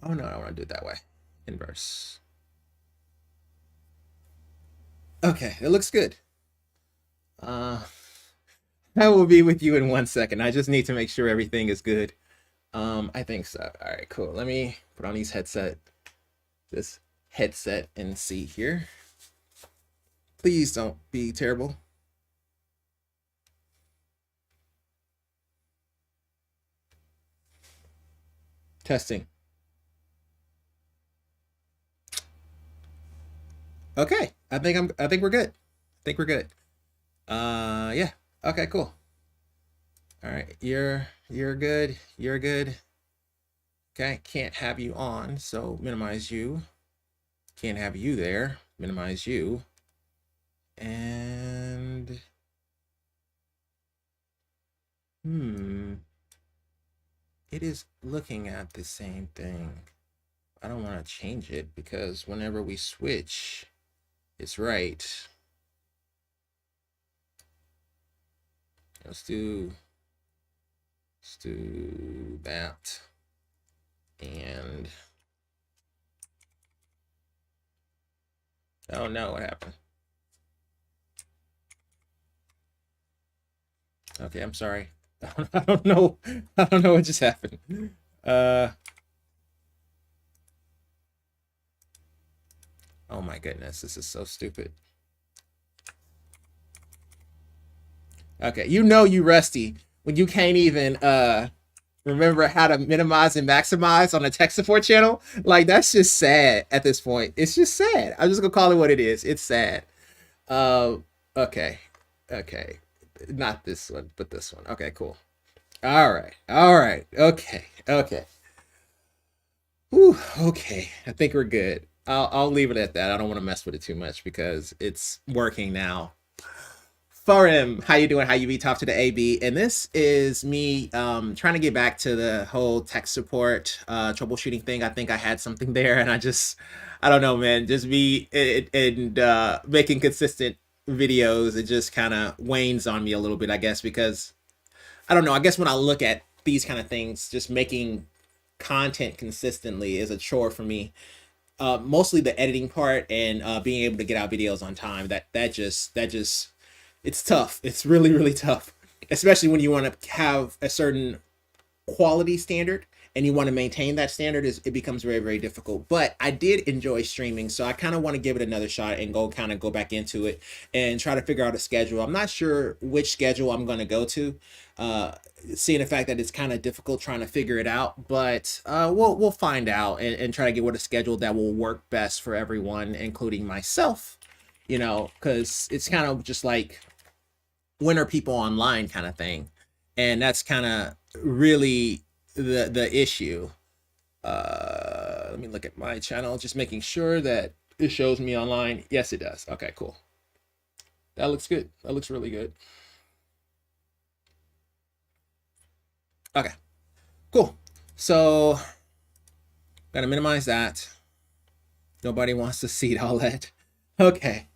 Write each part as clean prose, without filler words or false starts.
Oh no, I don't want to do it that way. Inverse. Okay, it looks good. I will be with you in 1 second. I just need to make sure everything is good. I think so. All right, cool. Let me put on this headset and see here. Please don't be terrible. Testing. Okay, I think we're good. I think we're good. Yeah. Okay, cool. All right, you're good. You're good. Okay, can't have you on, so minimize you. Can't have you there. Minimize you. And it is looking at the same thing. I don't want to change it because whenever we switch, it's right. Let's do that. And oh no, what happened? Okay, I'm sorry. I don't know. I don't know what just happened. Uh oh my goodness, this is so stupid. Okay, you know you rusty when you can't even remember how to minimize and maximize on a tech support channel. Like that's just sad at this point. It's just sad. I'm just gonna call it what it is. It's sad. Uh, okay, okay, not this one, but this one. Okay, cool. All right. Okay, okay. Whew, okay. I think we're good. I'll leave it at that. I don't want to mess with it too much because it's working now. Forum, how you doing? How you be? Talk to the AB, and this is me trying to get back to the whole tech support troubleshooting thing. I think I had something there, and I don't know, man. Just me and making consistent videos, it just kind of wanes on me a little bit, I guess, because I don't know. I guess when I look at these kind of things, just making content consistently is a chore for me. Mostly the editing part and being able to get out videos on time. That just it's tough. It's really tough, especially when you want to have a certain quality standard and you want to maintain that standard. Is it becomes very difficult. But I did enjoy streaming, so I kind of want to give it another shot and go back into it and try to figure out a schedule. I'm not sure which schedule I'm going to go to. Uh, Seeing the fact that it's kind of difficult trying to figure it out, but we'll find out and try to get what a schedule that will work best for everyone, including myself. You know, because it's kind of just like when are people online kind of thing, and that's kind of really the issue. Let me look at my channel, just making sure that it shows me online. Yes, it does. Okay, cool. That looks good. That looks really good. Okay, cool. So gotta minimize that. Nobody wants to see all that. Okay.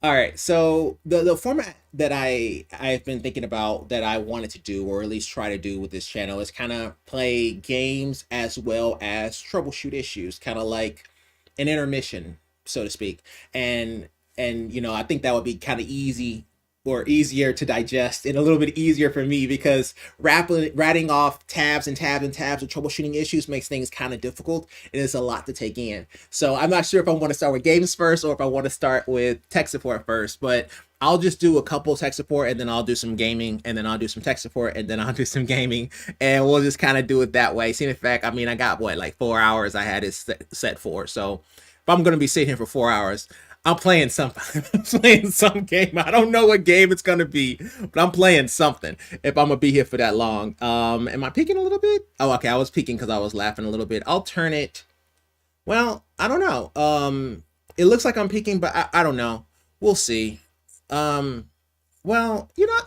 All right, so the format that I've been thinking about that I wanted to do, or at least try to do with this channel, is kind of play games as well as troubleshoot issues, kind of like an intermission, so to speak. And you know, I think that would be kind of easy or easier to digest and a little bit easier for me because ratting off tabs and tabs and tabs of troubleshooting issues makes things kind of difficult and it's a lot to take in. So I'm not sure if I want to start with games first or if I want to start with tech support first, but I'll just do a couple tech support and then I'll do some gaming and then I'll do some tech support and then I'll do some gaming and we'll just kind of do it that way. See, in fact, I mean, I got what, like 4 hours I had it set for. So if I'm going to be sitting here for 4 hours, I'm playing something. I'm playing some game. I don't know what game it's gonna be, but I'm playing something. If I'm gonna be here for that long. Am I peeking a little bit? Oh, okay. I was peeking because I was laughing a little bit. I'll turn it. Well, I don't know. It looks like I'm peeking, but I don't know. We'll see. Um, well, you know,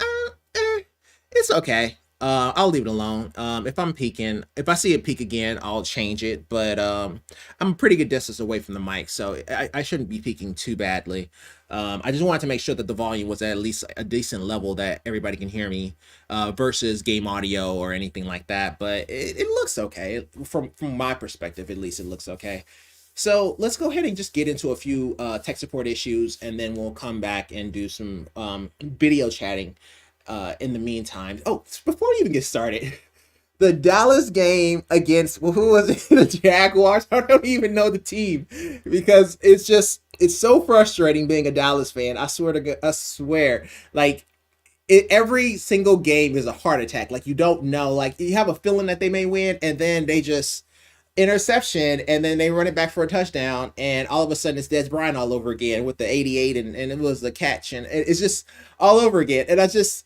it's okay. I'll leave it alone. If I'm peeking, if I see it peak again, I'll change it. But I'm a pretty good distance away from the mic, so I shouldn't be peaking too badly. I just wanted to make sure that the volume was at least a decent level that everybody can hear me, versus game audio or anything like that. But it looks okay from my perspective, at least it looks okay. So let's go ahead and just get into a few tech support issues, and then we'll come back and do some video chatting in the meantime. Oh, before we even get started, the Dallas game against, well, who was it? The Jaguars. I don't even know the team because it's so frustrating being a Dallas fan. I swear to God, I swear, like every single game is a heart attack. Like you don't know, like you have a feeling that they may win, and then they just interception, and then they run it back for a touchdown, and all of a sudden it's Des Bryant all over again with the 88, and it was the catch, and it's just all over again. And I just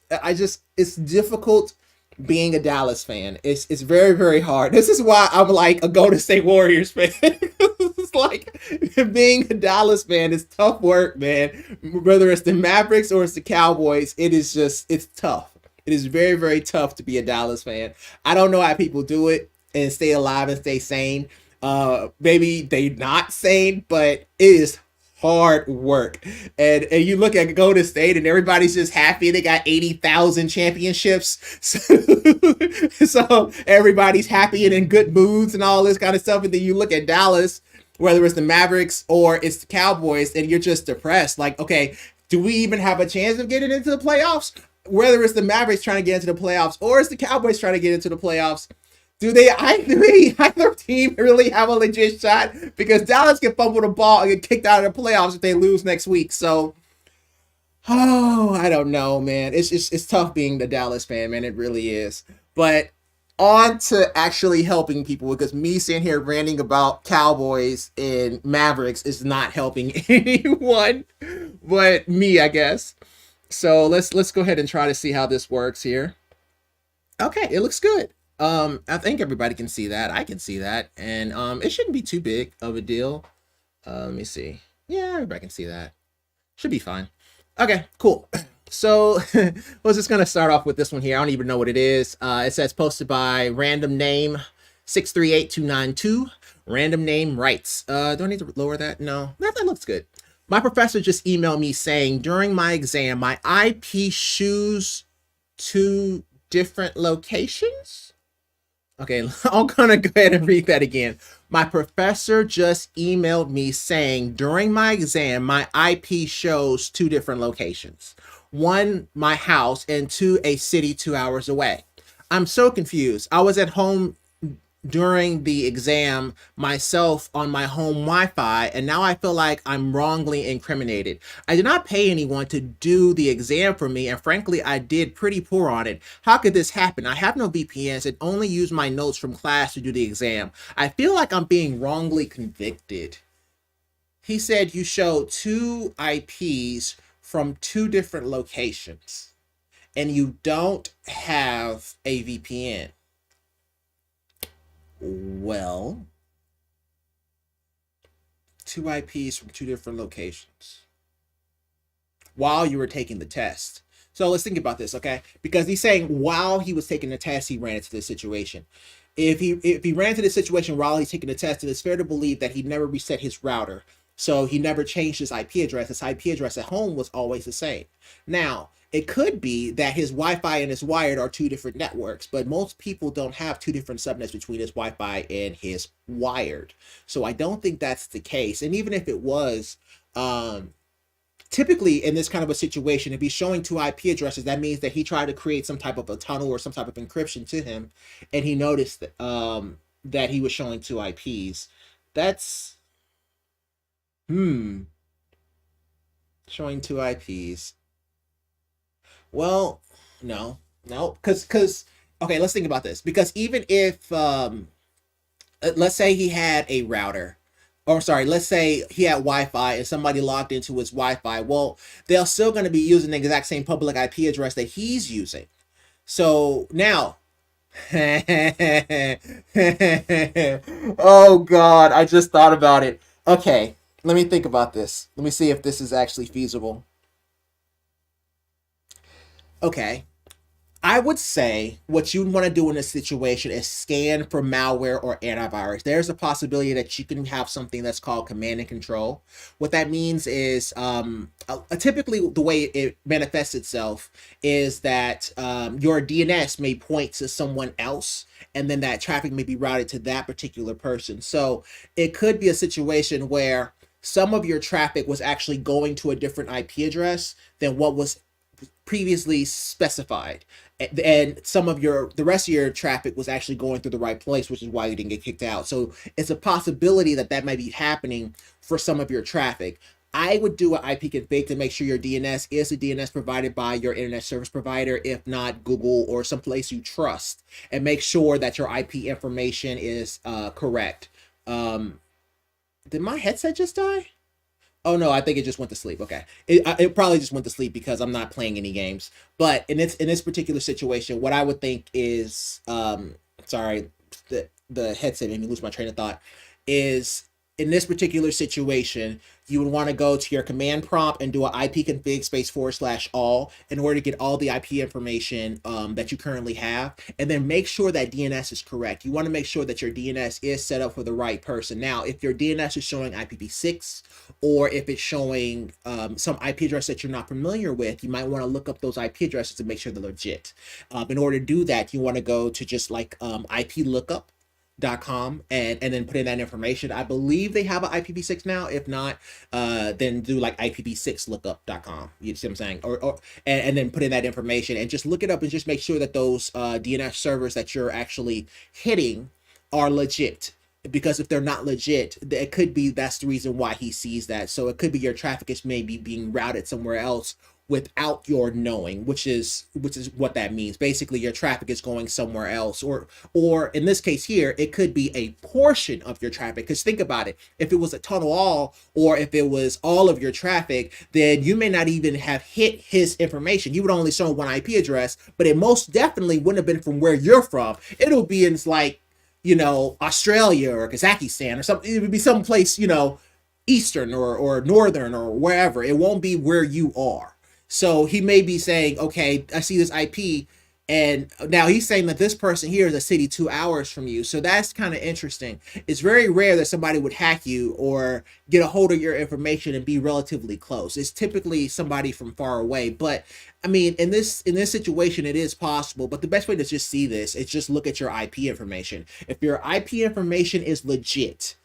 it's difficult being a Dallas fan. It's very, very hard. This is why I'm like a Golden State Warriors fan. It's like being a Dallas fan is tough work, man. Whether it's the Mavericks or it's the Cowboys, it's tough. It is very, very tough to be a Dallas fan. I don't know how people do it and stay alive and stay sane. Maybe they not sane, but it is hard work. And you look at Golden State and everybody's just happy they got 80,000 championships. So, so everybody's happy and in good moods and all this kind of stuff. And then you look at Dallas, whether it's the Mavericks or it's the Cowboys, and you're just depressed. Like, okay, do we even have a chance of getting into the playoffs? Whether it's the Mavericks trying to get into the playoffs or it's the Cowboys trying to get into the playoffs, do either team really have a legit shot? Because Dallas can fumble the ball and get kicked out of the playoffs if they lose next week. So, I don't know, man. It's tough being the Dallas fan, man. It really is. But on to actually helping people, because me sitting here ranting about Cowboys and Mavericks is not helping anyone but me, I guess. So let's go ahead and try to see how this works here. Okay, it looks good. I think everybody can see that. I can see that. And it shouldn't be too big of a deal. Let me see. Yeah, everybody can see that. Should be fine. Okay, cool. So we're just gonna start off with this one here. I don't even know what it is. It says posted by random name 638292. Random name writes. Do I need to lower that? No, that looks good. My professor just emailed me saying during my exam, my IP shows two different locations. Okay, I'm gonna go ahead and read that again. My professor just emailed me saying during my exam, my IP shows two different locations. One, my house, and two, a city 2 hours away. I'm so confused. I was at home during the exam myself on my home Wi-Fi, and now I feel like I'm wrongly incriminated. I did not pay anyone to do the exam for me, and frankly, I did pretty poor on it. How could this happen? I have no VPNs and only use my notes from class to do the exam. I feel like I'm being wrongly convicted. He said you showed two IPs from two different locations, and you don't have a VPN. Well, two IPs from two different locations while you were taking the test. So let's think about this, okay? Because he's saying while he was taking the test, he ran into this situation. If he ran into this situation while he's taking the test, it is fair to believe that he never reset his router. So he never changed his IP address. His IP address at home was always the same. Now, it could be that his Wi-Fi and his wired are two different networks, but most people don't have two different subnets between his Wi-Fi and his wired. So I don't think that's the case. And even if it was, typically in this kind of a situation, if he's showing two IP addresses, that means that he tried to create some type of a tunnel or some type of encryption to him, and he noticed that he was showing two IPs. That's showing two IPs. Well, no, because okay, let's think about this. Because even if let's say he had a router, or sorry, let's say he had Wi-Fi and somebody logged into his Wi-Fi, well, they're still going to be using the exact same public IP address that he's using. So now, oh God, I just thought about it. Okay, let me think about this. Let me see if this is actually feasible. Okay, I would say what you want to do in this situation is scan for malware or antivirus. There's a possibility that you can have something that's called command and control. What that means is typically the way it manifests itself is that your DNS may point to someone else, and then that traffic may be routed to that particular person. So it could be a situation where some of your traffic was actually going to a different IP address than what was previously specified, and the rest of your traffic was actually going through the right place, which is why you didn't get kicked out. So it's a possibility that might be happening for some of your traffic. I would do an IP config to make sure your DNS is the DNS provided by your internet service provider, if not Google or someplace you trust, and make sure that your IP information is correct. Did my headset just die? Oh no, I think it just went to sleep. Okay, it probably just went to sleep because I'm not playing any games. But in this particular situation, what I would think is, sorry, the headset made me lose my train of thought. Is in this particular situation, you would want to go to your command prompt and do an ipconfig space / all in order to get all the IP information that you currently have, and then make sure that DNS is correct. You want to make sure that your DNS is set up for the right person. Now, if your DNS is showing IPv6, or if it's showing some IP address that you're not familiar with, you might want to look up those IP addresses to make sure they're legit. In order to do that, you want to go to just like iplookup.com and then put in that information. I believe they have an IPv6 now. If not, then do like IPv6lookup.com. You see what I'm saying? And then put in that information and just look it up and just make sure that those DNS servers that you're actually hitting are legit. Because if they're not legit, it could be that's the reason why he sees that. So it could be your traffic is maybe being routed somewhere else without your knowing, which is what that means. Basically, your traffic is going somewhere else, or in this case here, it could be a portion of your traffic. Because think about it, if it was a tunnel all, or if it was all of your traffic, then you may not even have hit his information. You would only show one IP address, but it most definitely wouldn't have been from where you're from. It'll be in like, Australia or Kazakhstan or something. It would be someplace, Eastern or Northern or wherever. It won't be where you are. So he may be saying, okay, I see this IP, and now he's saying that this person here is a city 2 hours from you. So that's kind of interesting. It's very rare that somebody would hack you or get a hold of your information and be relatively close. It's typically somebody from far away. But I mean, in this situation, it is possible. But the best way to just see this is just look at your IP information. If your IP information is legit,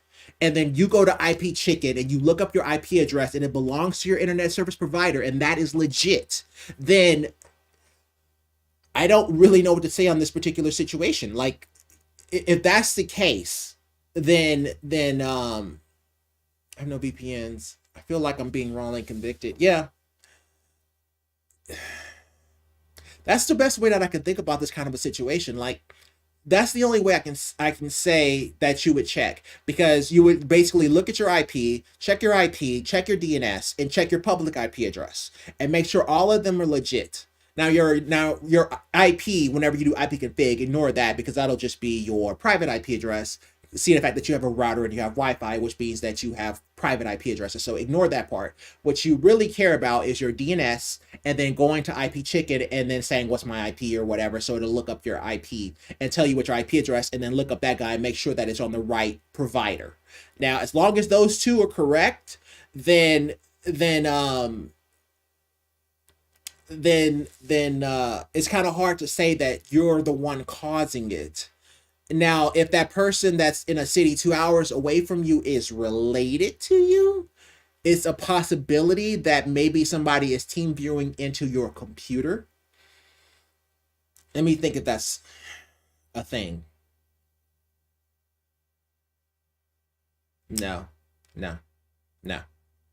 and then you go to IP Chicken and you look up your IP address and it belongs to your internet service provider and that is legit, then I don't really know what to say on this particular situation. Like, if that's the case, then I have no VPNs. I feel like I'm being wrongly convicted. Yeah, that's the best way that I can think about this kind of a situation. Like, that's the only way I can say that you would check, because you would basically look at your IP, check your DNS, and check your public IP address, and make sure all of them are legit. Now your IP, whenever you do ipconfig, ignore that, because that'll just be your private IP address. See the fact that you have a router and you have Wi-Fi, which means that you have private IP addresses. So ignore that part. What you really care about is your DNS, and then going to IP Chicken and then saying what's my IP or whatever. So it'll look up your IP and tell you what your IP address, and then look up that guy and make sure that it's on the right provider. Now, as long as those two are correct, then it's kind of hard to say that you're the one causing it. Now, if that person that's in a city 2 hours away from you is related to you, it's a possibility that maybe somebody is team viewing into your computer. Let me think if that's a thing. No, no, no.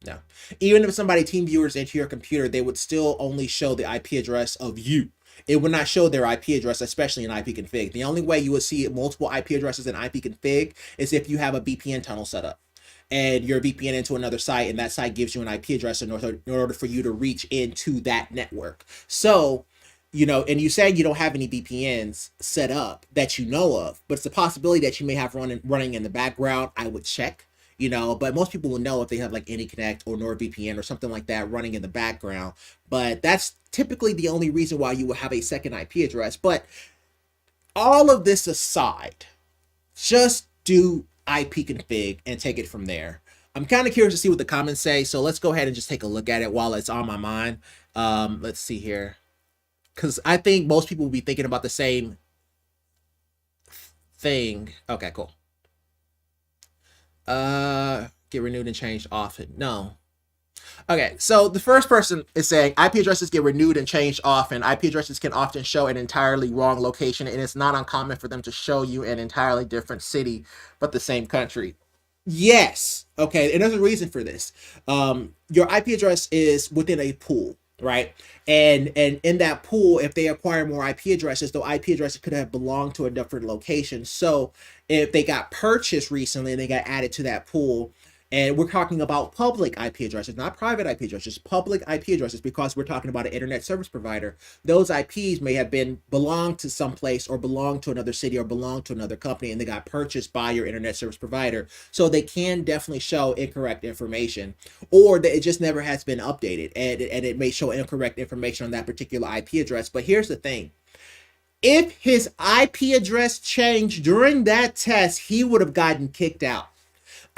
No. Even if somebody team viewers into your computer, they would still only show the IP address of you. It would not show their IP address, especially in ipconfig. The only way you would see multiple IP addresses in ipconfig is if you have a VPN tunnel set up and you're VPN into another site, and that site gives you an IP address in order for you to reach into that network. So, and you say you don't have any VPNs set up that you know of, but it's a possibility that you may have running in the background. I would check. But most people will know if they have like AnyConnect or NordVPN or something like that running in the background. But that's typically the only reason why you will have a second IP address. But all of this aside, just do ipconfig and take it from there. I'm kind of curious to see what the comments say, so let's go ahead and just take a look at it while it's on my mind. Let's see here, because I think most people will be thinking about the same thing. Okay, cool. Get renewed and changed often. No. Okay, so the first person is saying IP addresses get renewed and changed often. IP addresses can often show an entirely wrong location, and it's not uncommon for them to show you an entirely different city, but the same country. Yes. Okay, and there's a reason for this. Your IP address is within a pool, right? And in that pool, if they acquire more IP addresses, the IP addresses could have belonged to a different location. So if they got purchased recently and they got added to that pool, And we're talking about public IP addresses, not private IP addresses, public IP addresses, because we're talking about an internet service provider. Those IPs may have been belong to some place or belong to another city or belong to another company, and they got purchased by your internet service provider. So they can definitely show incorrect information, or that it just never has been updated, and it may show incorrect information on that particular IP address. But here's the thing. If his IP address changed during that test, he would have gotten kicked out.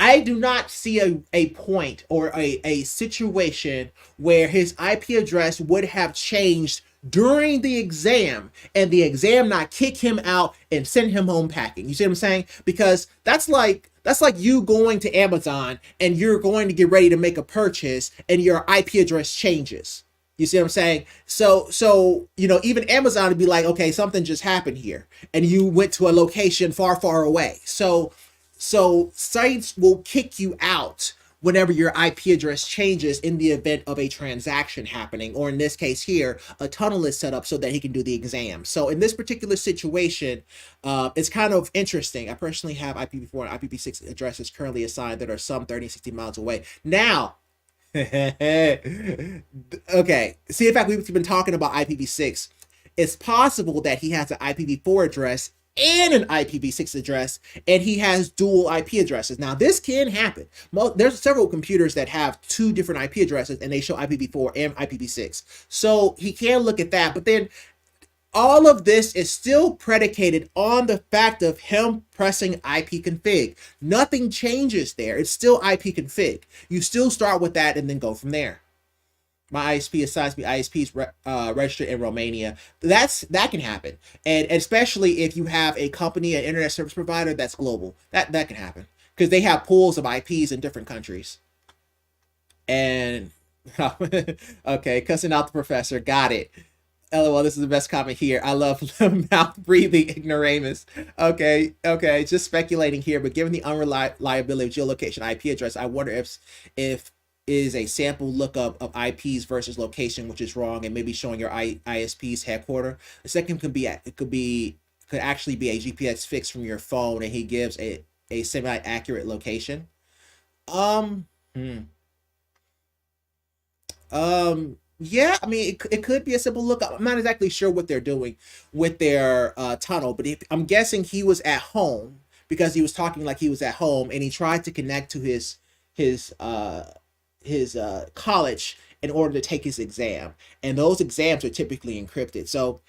I do not see a point or a situation where his IP address would have changed during the exam and the exam not kick him out and send him home packing. You see what I'm saying? Because that's like you going to Amazon and you're going to get ready to make a purchase and your IP address changes. You see what I'm saying? So you know, even Amazon would be like, okay, something just happened here, and you went to a location far, far away. So sites will kick you out whenever your IP address changes in the event of a transaction happening, or in this case here, a tunnel is set up so that he can do the exam. So in this particular situation, it's kind of interesting. I personally have IPv4 and IPv6 addresses currently assigned that are some 30 and 60 miles away. Now, okay, see, in fact, we've been talking about IPv6. It's possible that he has an IPv4 address and an IPv6 address, and he has dual IP addresses. Now, this can happen. There's several computers that have two different IP addresses, and they show IPv4 and IPv6. So he can look at that, but then all of this is still predicated on the fact of him pressing IP config. Nothing changes there. It's still IP config. You still start with that and then go from there. My ISP assigns me ISPs registered in Romania. That can happen, and especially if you have a company, an internet service provider that's global, that can happen because they have pools of IPs in different countries. And okay, cussing out the professor, got it. LOL, this is the best comment here. I love mouth breathing ignoramus. Okay, just speculating here, but given the unreliability of geolocation IP address, I wonder if is a sample lookup of IPs versus location, which is wrong, and maybe showing your ISP's headquarter. The second could actually be a GPS fix from your phone, and he gives a semi-accurate location. Yeah, I mean, it could be a simple lookup. I'm not exactly sure what they're doing with their tunnel, but I'm guessing he was at home because he was talking like he was at home, and he tried to connect to his college in order to take his exam, and those exams are typically encrypted. So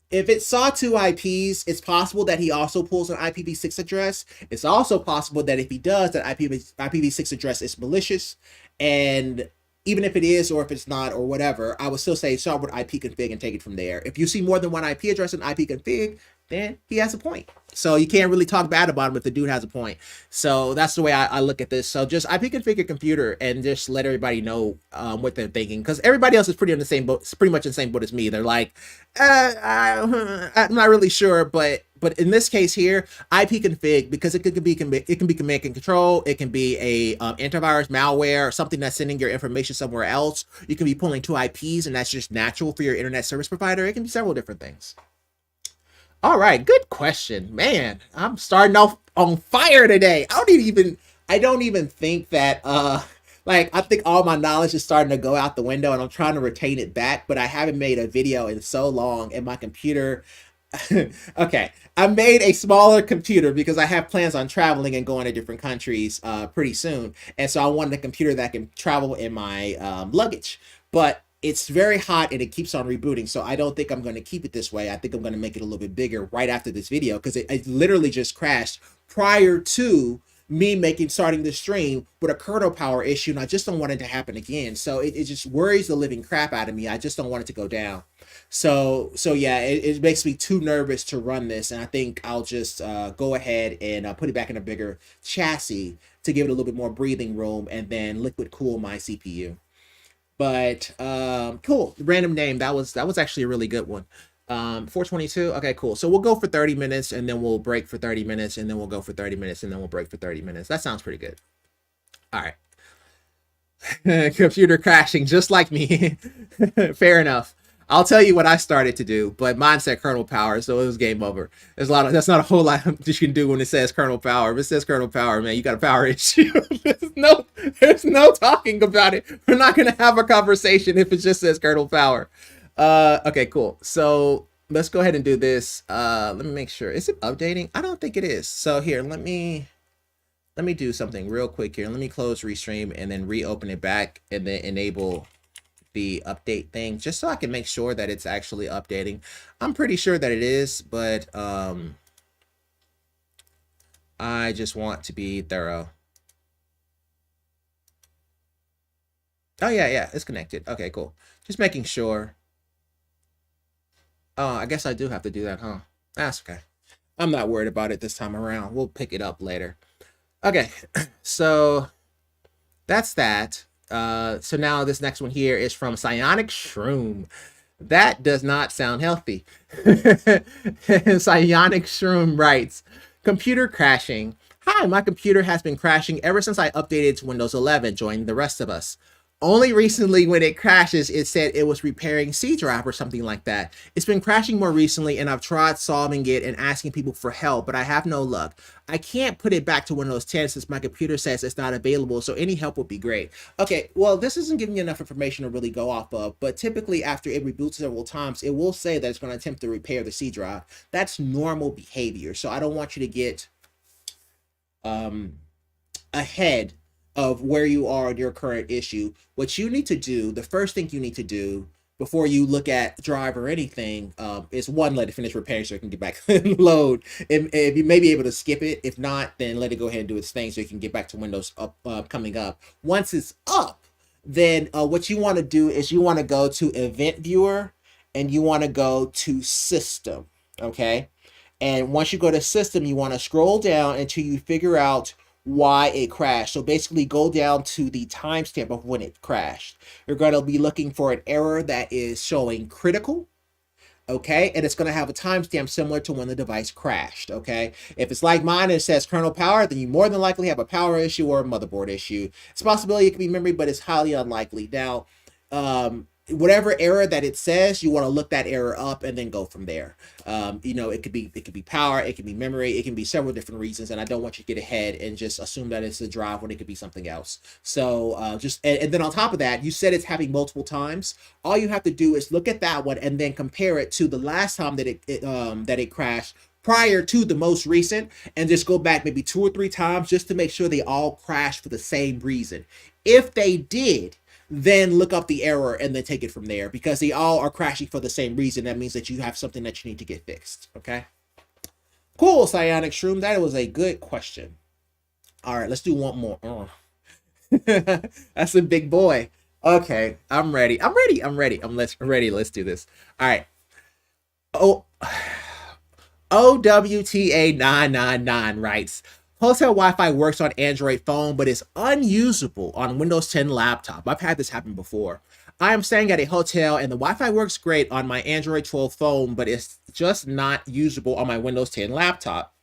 if it saw two IPs, it's possible that he also pulls an IPv6 address. It's also possible that if he does, that IPv6 address is malicious. And even if it is, or if it's not, or whatever, I would still say start with ipconfig and take it from there. If you see more than one IP address in ipconfig, then he has a point. So you can't really talk bad about him if the dude has a point. So that's the way I look at this. So just ipconfig your computer and just let everybody know what they're thinking, because everybody else is pretty much in the same boat as me. They're like, I'm not really sure, but in this case here, ipconfig, because it can be command and control, it can be a antivirus, malware, or something that's sending your information somewhere else. You can be pulling two IPs, and that's just natural for your internet service provider. It can be several different things. All right, good question, man. I'm starting off on fire today. I don't even think that like, I think all my knowledge is starting to go out the window, and I'm trying to retain it back, but I haven't made a video in so long, and my computer okay, I made a smaller computer because I have plans on traveling and going to different countries pretty soon, and so I wanted a computer that can travel in my luggage, but it's very hot and it keeps on rebooting, so I don't think I'm going to keep it this way. I think I'm going to make it a little bit bigger right after this video, because it literally just crashed prior to me starting the stream with a kernel power issue, and I just don't want it to happen again. So it just worries the living crap out of me. I just don't want it to go down. So yeah, it makes me too nervous to run this, and I think I'll just go ahead and put it back in a bigger chassis to give it a little bit more breathing room, and then liquid cool my CPU. But cool, random name, that was actually a really good one. 422. Okay, cool. So we'll go for 30 minutes, and then we'll break for 30 minutes, and then we'll go for 30 minutes, and then we'll break for 30 minutes. That sounds pretty good. All right. Computer crashing just like me. Fair enough. I'll tell you what I started to do, but mine said kernel power, so it was game over. That's not a whole lot that you can do when it says kernel power. If it says kernel power, man, you got a power issue. there's no talking about it. We're not gonna have a conversation if it just says kernel power. Okay, cool. So let's go ahead and do this. Let me make sure. Is it updating? I don't think it is. So here, let me do something real quick here. Let me close Restream and then reopen it back and then enable the update thing just so I can make sure that it's actually updating. I'm pretty sure that it is, but I just want to be thorough. Oh yeah, it's connected. Okay, cool. Just making sure. Oh, I guess I do have to do that, huh? That's okay. I'm not worried about it this time around. We'll pick it up later. Okay, so that's that. So now this next one here is from Psionic Shroom. That does not sound healthy. Psionic Shroom writes, computer crashing. Hi, my computer has been crashing ever since I updated to Windows 11, joining the rest of us. Only recently when it crashes, it said it was repairing C drive or something like that. It's been crashing more recently and I've tried solving it and asking people for help, but I have no luck. I can't put it back to Windows 10 since my computer says it's not available, so any help would be great. Okay, well, this isn't giving you enough information to really go off of, but typically after it reboots several times, it will say that it's going to attempt to repair the C drive. That's normal behavior, so I don't want you to get ahead of where you are in your current issue. What you need to do, the first thing you need to do before you look at drive or anything, is one, let it finish repairing so it can get back and load. If you may be able to skip it. If not, then let it go ahead and do its thing so you can get back to Windows coming up. Once it's up, then what you want to do is you want to go to Event Viewer and you want to go to System, okay? And once you go to System, you want to scroll down until you figure out why it crashed. So basically go down to the timestamp of when it crashed. You're going to be looking for an error that is showing critical, okay? And it's going to have a timestamp similar to when the device crashed, okay? If it's like mine and it says kernel power, then you more than likely have a power issue or a motherboard issue. It's a possibility it could be memory, but it's highly unlikely. Now, whatever error that it says, you want to look that error up and then go from there. You know, it could be power, it could be memory, it can be several different reasons, and I don't want you to get ahead and just assume that it's a drive when it could be something else. So and then on top of that, you said it's happening multiple times. All you have to do is look at that one and then compare it to the last time that it crashed prior to the most recent, and just go back maybe 2 or 3 times just to make sure they all crashed for the same reason. If they did, then look up the error and then take it from there, because they all are crashing for the same reason. That means that you have something that you need to get fixed. Okay, cool. Psionic Shroom, that was a good question. All right, let's do one more. That's a big boy. Okay, I'm ready. Let's do this. All right. OWTA999 writes, hotel Wi-Fi works on Android phone, but is unusable on Windows 10 laptop. I've had this happen before. I am staying at a hotel and the Wi-Fi works great on my Android 12 phone, but it's just not usable on my Windows 10 laptop.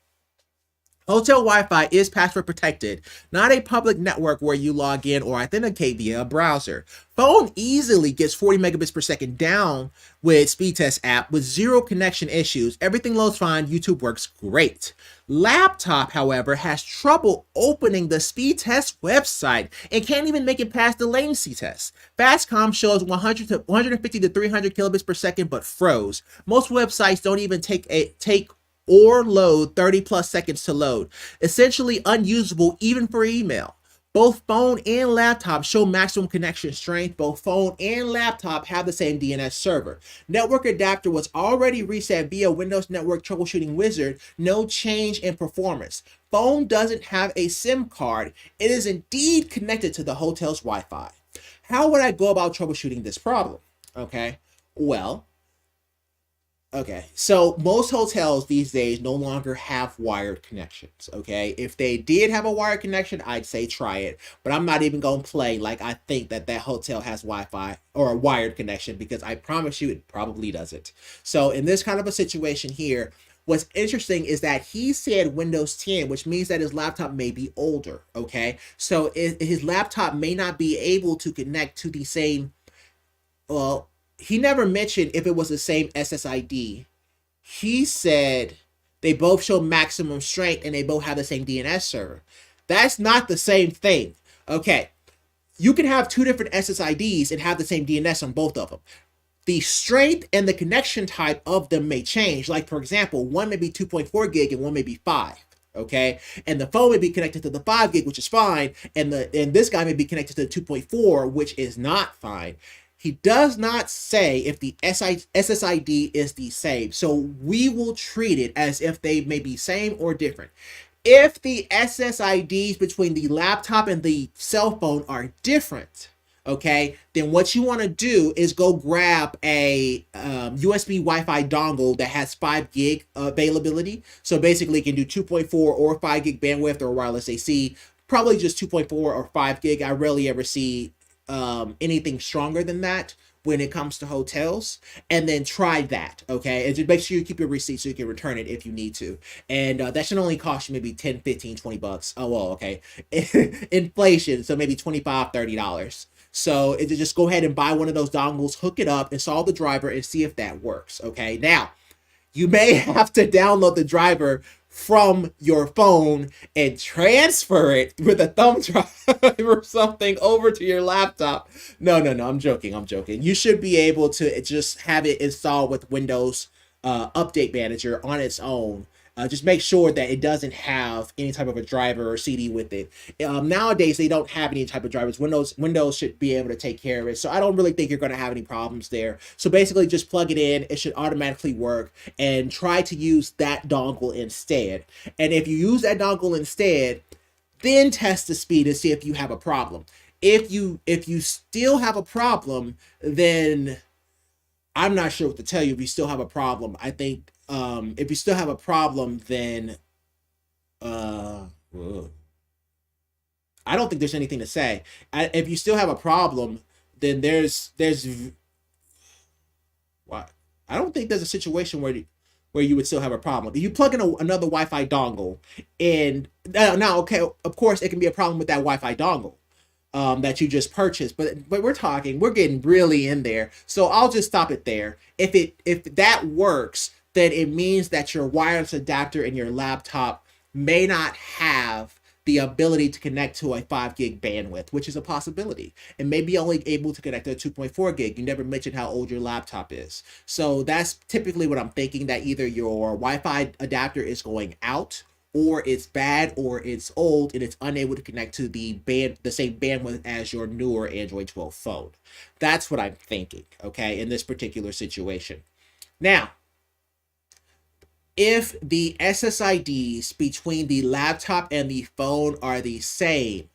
Hotel Wi-Fi is password protected, not a public network where you log in or authenticate via a browser. Phone easily gets 40 megabits per second down with speed test app with 0 connection issues. Everything loads fine, YouTube works great. Laptop, however, has trouble opening the speed test website and can't even make it past the latency test. Fastcom shows 150 to 300 kilobits per second, but froze. Most websites don't even take or load 30 plus seconds to load. Essentially unusable even for email. Both phone and laptop show maximum connection strength. Both phone and laptop have the same DNS server. Network adapter was already reset via Windows Network Troubleshooting Wizard. No change in performance. Phone doesn't have a SIM card. It is indeed connected to the hotel's Wi-Fi. How would I go about troubleshooting this problem? Okay, well, okay, so most hotels these days no longer have wired connections, okay? If they did have a wired connection, I'd say try it, but I'm not even going to play like I think that hotel has Wi-Fi or a wired connection, because I promise you it probably doesn't. So in this kind of a situation here, what's interesting is that he said Windows 10, which means that his laptop may be older, okay? So his laptop may not be able to connect to the same, well, he never mentioned if it was the same SSID. He said they both show maximum strength and they both have the same DNS server. That's not the same thing. Okay, you can have two different SSIDs and have the same DNS on both of them. The strength and the connection type of them may change. Like, for example, one may be 2.4 gig and one may be 5. Okay, and the phone may be connected to the 5 gig, which is fine, and this guy may be connected to the 2.4, which is not fine. He does not say if the SSID is the same, so we will treat it as if they may be same or different. If the SSIDs between the laptop and the cell phone are different, okay, then what you want to do is go grab a USB Wi-Fi dongle that has 5 gig availability. So basically it can do 2.4 or 5 gig bandwidth or wireless AC, probably just 2.4 or 5 gig. I rarely ever see anything stronger than that when it comes to hotels, and then try that, okay? And just make sure you keep your receipt so you can return it if you need to. And that should only cost you maybe 10, 15, 20 bucks. Oh, well, okay. Inflation, so maybe $25, $30. So it just go ahead and buy one of those dongles, hook it up, install the driver, and see if that works, okay? Now, you may have to download the driver from your phone and transfer it with a thumb drive or something over to your laptop. No, I'm joking. You should be able to just have it installed with Windows Update Manager on its own. Just make sure that it doesn't have any type of a driver or CD with it. Nowadays, they don't have any type of drivers. Windows should be able to take care of it. So I don't really think you're going to have any problems there. So basically, just plug it in. It should automatically work, and try to use that dongle instead. And if you use that dongle instead, then test the speed and see if you have a problem. If you still have a problem, then I'm not sure what to tell you. If you still have a problem, I think if you still have a problem, then I don't think there's anything to say. If you still have a problem, then there's what? I don't think there's a situation where you would still have a problem. If you plug in another Wi-Fi dongle, and now, okay, of course, it can be a problem with that Wi-Fi dongle that you just purchased, but we're getting really in there. So I'll just stop it there. If that works, then it means that your wireless adapter in your laptop may not have the ability to connect to a 5 gig bandwidth, which is a possibility. It may be only able to connect to a 2.4 gig. You never mentioned how old your laptop is. So that's typically what I'm thinking, that either your Wi-Fi adapter is going out, or it's bad, or it's old and it's unable to connect to the same bandwidth as your newer Android 12 phone. That's what I'm thinking, okay, in this particular situation. Now, if the SSIDs between the laptop and the phone are the same,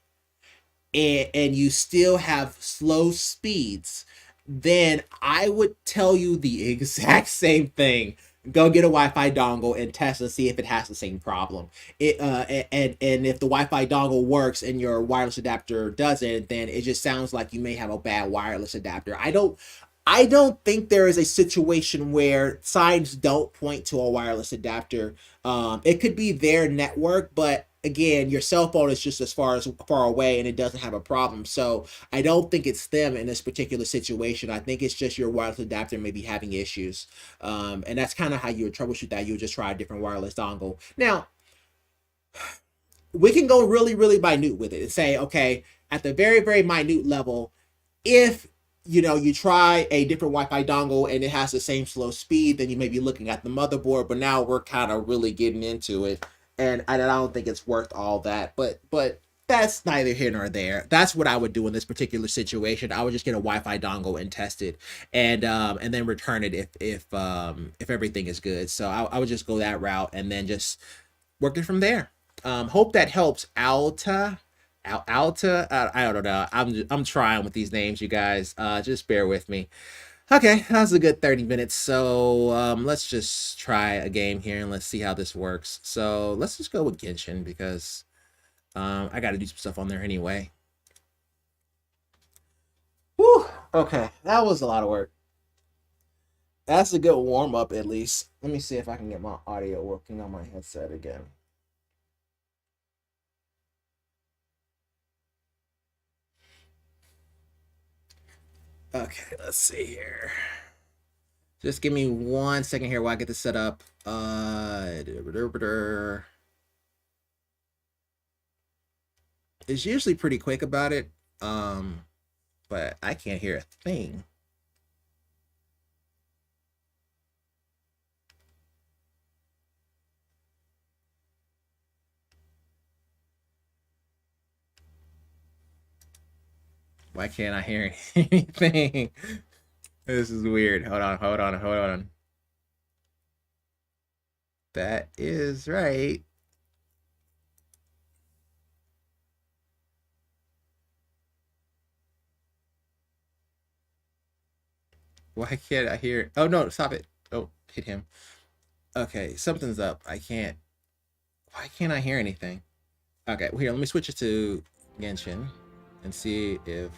and you still have slow speeds, then I would tell you the exact same thing. Go get a Wi-Fi dongle and test and see if it has the same problem. And if the Wi-Fi dongle works and your wireless adapter doesn't, then it just sounds like you may have a bad wireless adapter. I don't think there is a situation where signs don't point to a wireless adapter. It could be their network, but again, your cell phone is just as far away and it doesn't have a problem. So I don't think it's them in this particular situation. I think it's just your wireless adapter may be having issues. And that's kind of how you would troubleshoot that. You would just try a different wireless dongle. Now, we can go really, really minute with it and say, okay, at the very, very minute level, if you try a different Wi-Fi dongle and it has the same slow speed, then you may be looking at the motherboard. But now we're kind of really getting into it, and I don't think it's worth all that. But that's neither here nor there. That's what I would do in this particular situation. I would just get a Wi-Fi dongle and test it, and then return it if everything is good. So I would just go that route and then just work it from there. Hope that helps. Alta. I don't know. I'm trying with these names, you guys. Just bear with me. Okay, that was a good 30 minutes. So let's just try a game here and let's see how this works. So let's just go with Genshin because I got to do some stuff on there anyway. Whew. Okay, that was a lot of work. That's a good warm up at least. Let me see if I can get my audio working on my headset again. Okay, let's see here. Just give me 1 second here while I get this set up. It's usually pretty quick about it, but I can't hear a thing. Why can't I hear anything? This is weird. Hold on. That is right. Why can't I hear? Oh no, stop it. Oh, hit him. Okay, something's up. I can't. Why can't I hear anything? Okay, well, here, let me switch it to Genshin and see if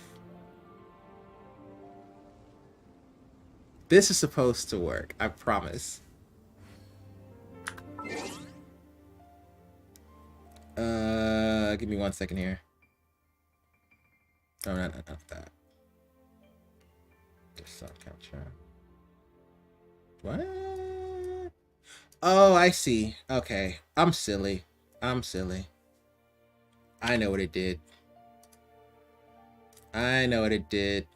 this is supposed to work. I promise. Give me 1 second here. Oh, not that. Just sound capture. What? Oh, I see. Okay, I'm silly. I'm silly. I know what it did. I know what it did.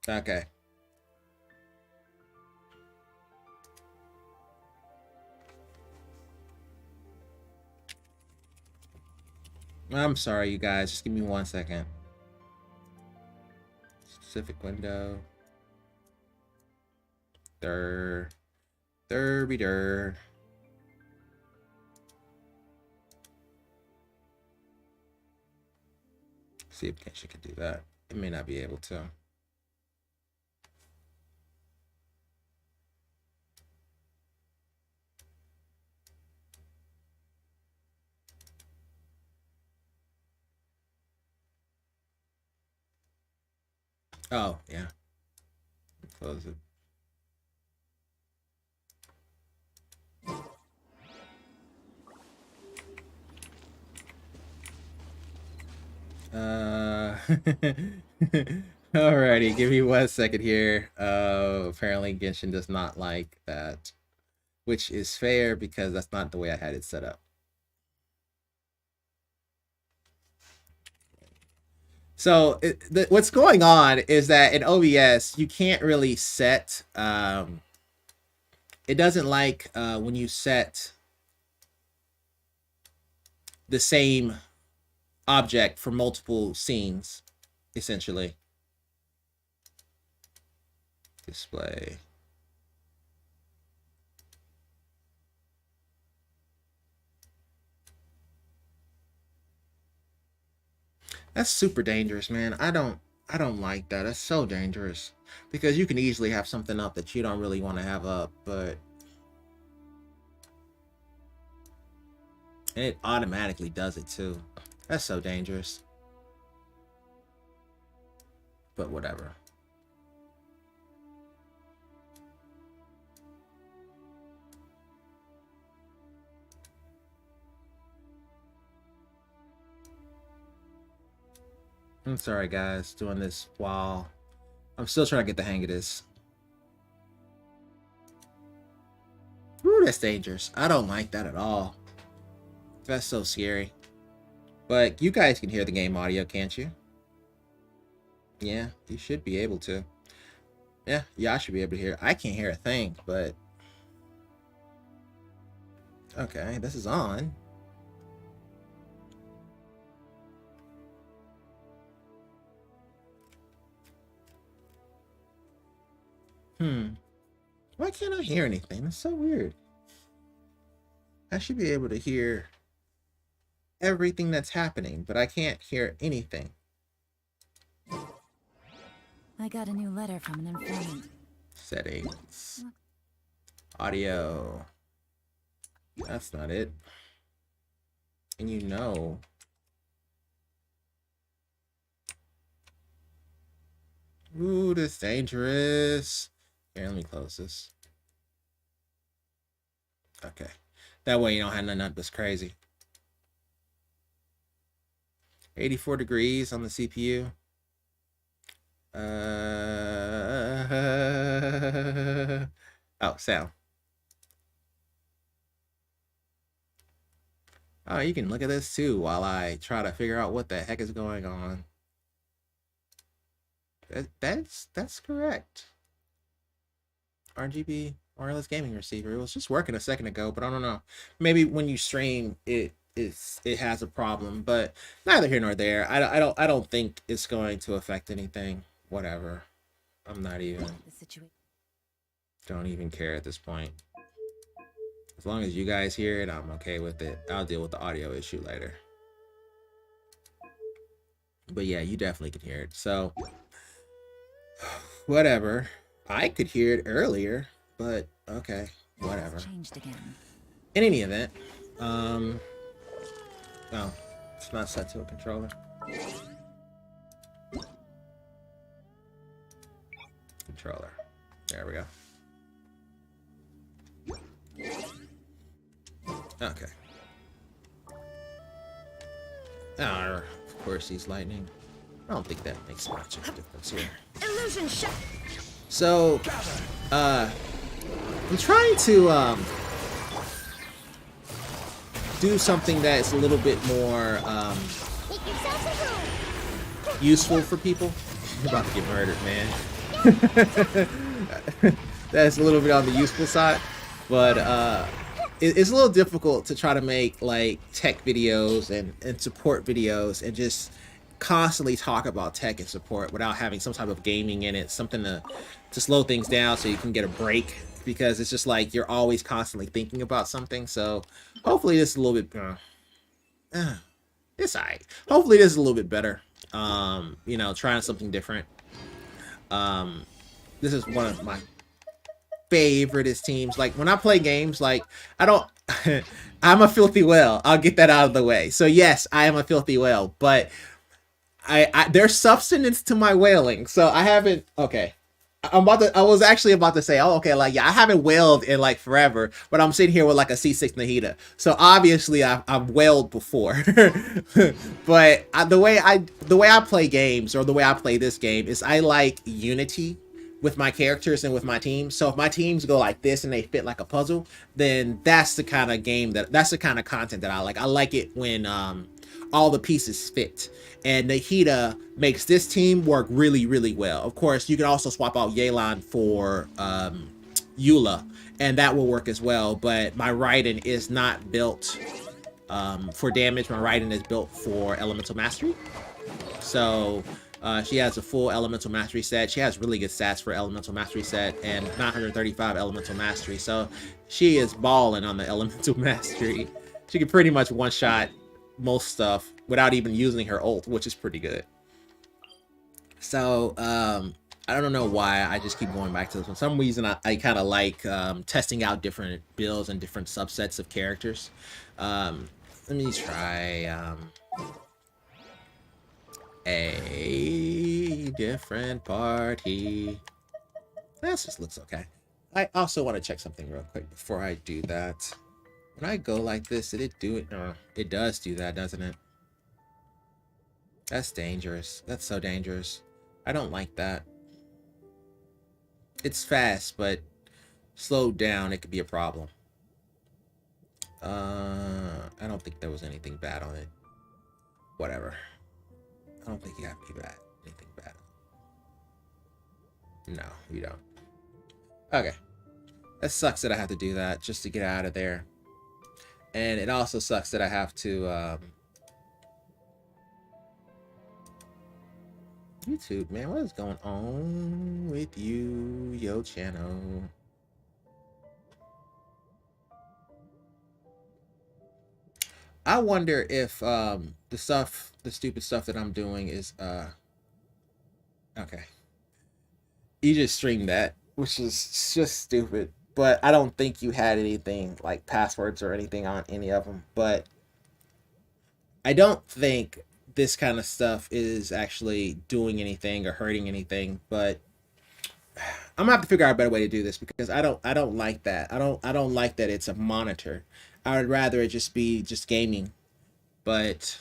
Okay. I'm sorry, you guys. Just give me 1 second. Specific window. Derby. See if Genshin can do that. It may not be able to. Oh, yeah. Close it. Alrighty, give me 1 second here. Apparently Genshin does not like that, which is fair because that's not the way I had it set up. So what's going on is that in OBS you can't really set. It doesn't like when you set the same object for multiple scenes, essentially. Display. That's super dangerous, man. I don't like that. That's so dangerous because you can easily have something up that you don't really want to have up, but and it automatically does it too. That's so dangerous. But whatever. I'm sorry, guys, doing this while I'm still trying to get the hang of this. Ooh, that's dangerous. I don't like that at all. That's so scary. But you guys can hear the game audio, can't you? Yeah, you should be able to. Yeah, I should be able to hear. I can't hear a thing, but okay, this is on. Why can't I hear anything? That's so weird. I should be able to hear everything that's happening, but I can't hear anything. I got a new letter from an informant. Settings. Audio. That's not it. And you know. Ooh, this dangerous. Here, let me close this. Okay. That way you don't have nothing up that's crazy. 84 degrees on the CPU. Oh, sound. Oh, you can look at this too while I try to figure out what the heck is going on. That's correct. RGB wireless gaming receiver. It was just working a second ago, but I don't know. Maybe when you stream, it has a problem. But neither here nor there. I don't think it's going to affect anything. Whatever. I'm not even. Don't even care at this point. As long as you guys hear it, I'm okay with it. I'll deal with the audio issue later. But yeah, you definitely can hear it. So whatever. I could hear it earlier, but okay, whatever. Changed again. In any event, oh, it's not set to a controller. Controller. There we go. Okay. Ah, of course he's lightning. I don't think that makes much of a difference here. Illusion shot. So, I'm trying to do something that's a little bit more useful for people. I'm about to get murdered, man. That's a little bit on the useful side, but it's a little difficult to try to make like tech videos and support videos and just constantly talk about tech and support without having some type of gaming in it, something to slow things down so you can get a break, because it's just like you're always constantly thinking about something. So hopefully this is a little bit it's alright. Hopefully this is a little bit better. You know, trying something different. This is one of my favoriteest teams. Like when I play games, like I don't I'm a filthy whale. I'll get that out of the way. So yes, I am a filthy whale, but I there's substance to my whaling. So I haven't I was actually about to say, oh, okay, like, yeah, I haven't whaled in like forever, but I'm sitting here with like a C6 Nahida. So obviously I've whaled before, but the way I play games, or the way I play this game, is I like unity with my characters and with my team. So if my teams go like this and they fit like a puzzle, then that's the kind of game that's the kind of content that I like. I like it when all the pieces fit. And Nahida makes this team work really, really well. Of course, you can also swap out Yelan for Eula, and that will work as well. But my Raiden is not built for damage. My Raiden is built for Elemental Mastery. So she has a full Elemental Mastery set. She has really good stats for Elemental Mastery set and 935 Elemental Mastery. So she is balling on the Elemental Mastery. She can pretty much one-shot most stuff without even using her ult, which is pretty good. So I don't know why I just keep going back to this. For some reason I kind of like testing out different builds and different subsets of characters. Let me try a different party. This just looks okay. I also want to check something real quick before I do that. When I go like this, did it do it? It does do that, doesn't it? That's dangerous. That's so dangerous. I don't like that. It's fast, but slowed down, it could be a problem. I don't think there was anything bad on it. Whatever. I don't think you have anything bad. No, you don't. Okay. That sucks that I have to do that just to get out of there. And it also sucks that I have to YouTube, man, what is going on with you, yo channel? I wonder if the stupid stuff that I'm doing is okay. You just streamed that, which is just stupid. But I don't think you had anything like passwords or anything on any of them. But I don't think this kind of stuff is actually doing anything or hurting anything. But I'm gonna have to figure out a better way to do this, because I don't like that. I don't like that it's a monitor. I would rather it just be just gaming. But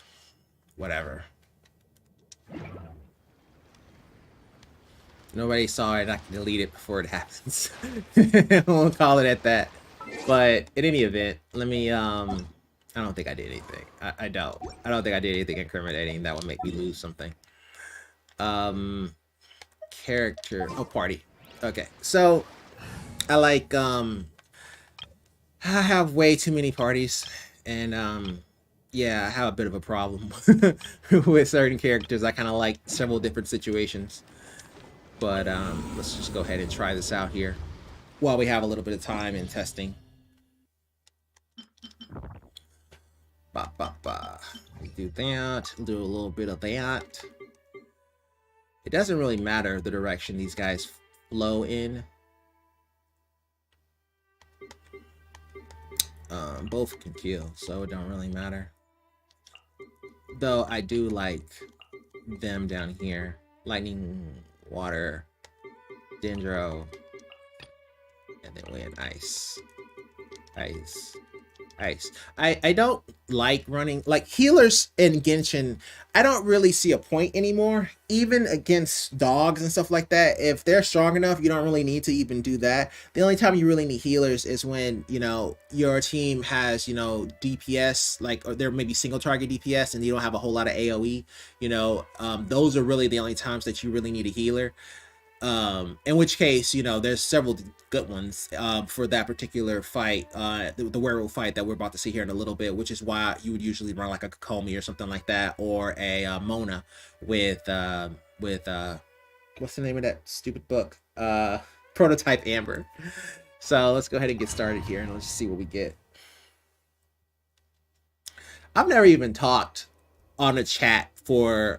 whatever. Nobody saw it. I can delete it before it happens. We'll call it at that. But in any event, let me I don't think I did anything. I don't think I did anything incriminating that would make me lose something. Character, oh, party. Okay, so I like I have way too many parties, and yeah, I have a bit of a problem with certain characters. I kind of like several different situations. But let's just go ahead and try this out here while we have a little bit of time in testing. Ba, ba, ba. We do that, do a little bit of that. It doesn't really matter the direction these guys flow in. Both can kill, so it don't really matter. Though I do like them down here. Lightning, water, Dendro, and then wind, ice. I don't like running like healers in Genshin. I don't really see a point anymore, even against dogs and stuff like that. If they're strong enough, you don't really need to even do that. The only time you really need healers is when, you know, your team has, you know, DPS, like, or they're maybe single target DPS and you don't have a whole lot of AoE, you know. Those are really the only times that you really need a healer. In which case, you know, there's several good ones for that particular fight, the werewolf fight that we're about to see here in a little bit, which is why you would usually run like a Kokomi or something like that, or a Mona with what's the name of that stupid book? Prototype Amber. So let's go ahead and get started here and let's see what we get. I've never even talked on a chat for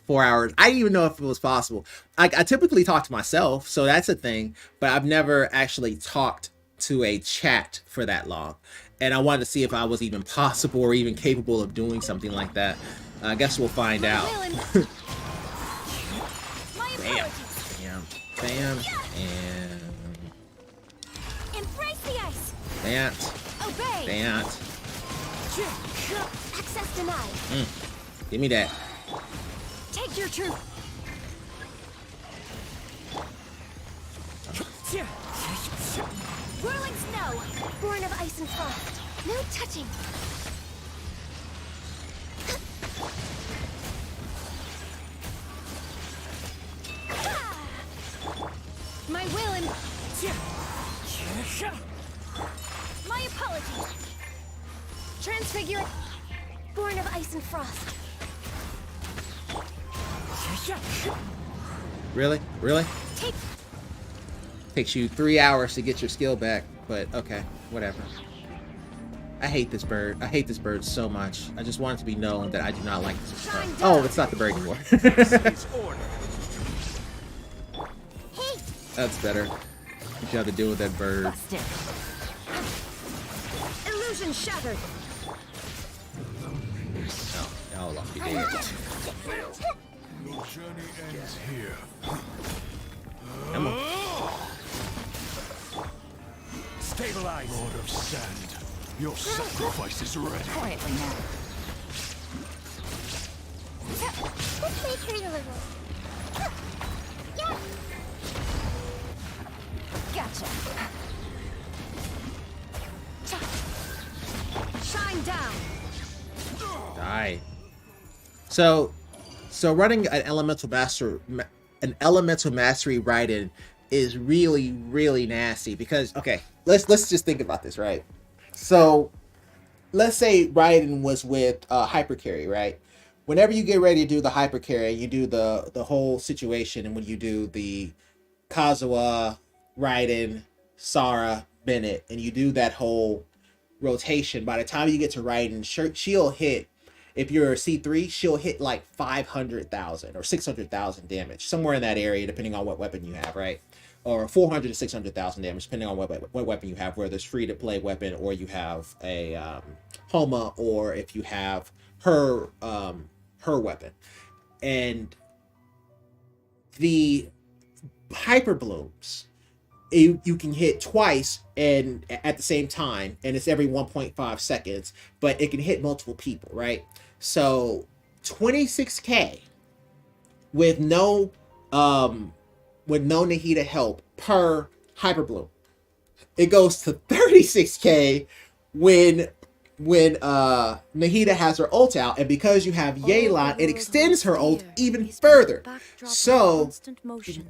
4 hours. I didn't even know if it was possible. I typically talk to myself, so that's a thing, but I've never actually talked to a chat for that long. And I wanted to see if I was even possible or even capable of doing something like that. I guess we'll find out. Bam, bam, bam, and embrace the ice. that, Obey. that. Access denied. Give me that. Take your truth. Whirling snow, born of ice and frost. No touching. My will and my apologies. Transfigure, born of ice and frost. Really? Really? Take. Takes you 3 hours to get your skill back, but okay, whatever. I hate this bird. I hate this bird so much. I just want it to be known that I do not like this bird. Oh, it's not the bird anymore. That's better. You have to deal with that bird. Illusion shattered. Oh, y'all off your dead. Your journey ends here. Come on. Stabilize. Lord of Sand, your sacrifice is ready. Quietly now. Let's make her deliver. Yeah. Gotcha. Shine down. Die. So running an elemental mastery Raiden is really, really nasty because, okay, let's just think about this, right? So let's say Raiden was with hyper carry, right? Whenever you get ready to do the hyper carry, you do the whole situation, and when you do the Kazuha, Raiden, Sara, Bennett, and you do that whole rotation, by the time you get to Raiden, she'll hit, if you're a C3, she'll hit like 500,000 or 600,000 damage, somewhere in that area, depending on what weapon you have, right? Or 400 to 600,000 damage, depending on what weapon you have, whether it's free-to-play weapon or you have a Homa, or if you have her weapon. And the hyper blooms, you can hit twice and at the same time, and it's every 1.5 seconds, but it can hit multiple people, right? So 26k with no with no Nahida help per Hyper Bloom. It goes to 36k when Nahida has her ult out, and because you have Yelan, it extends her ult even further. So,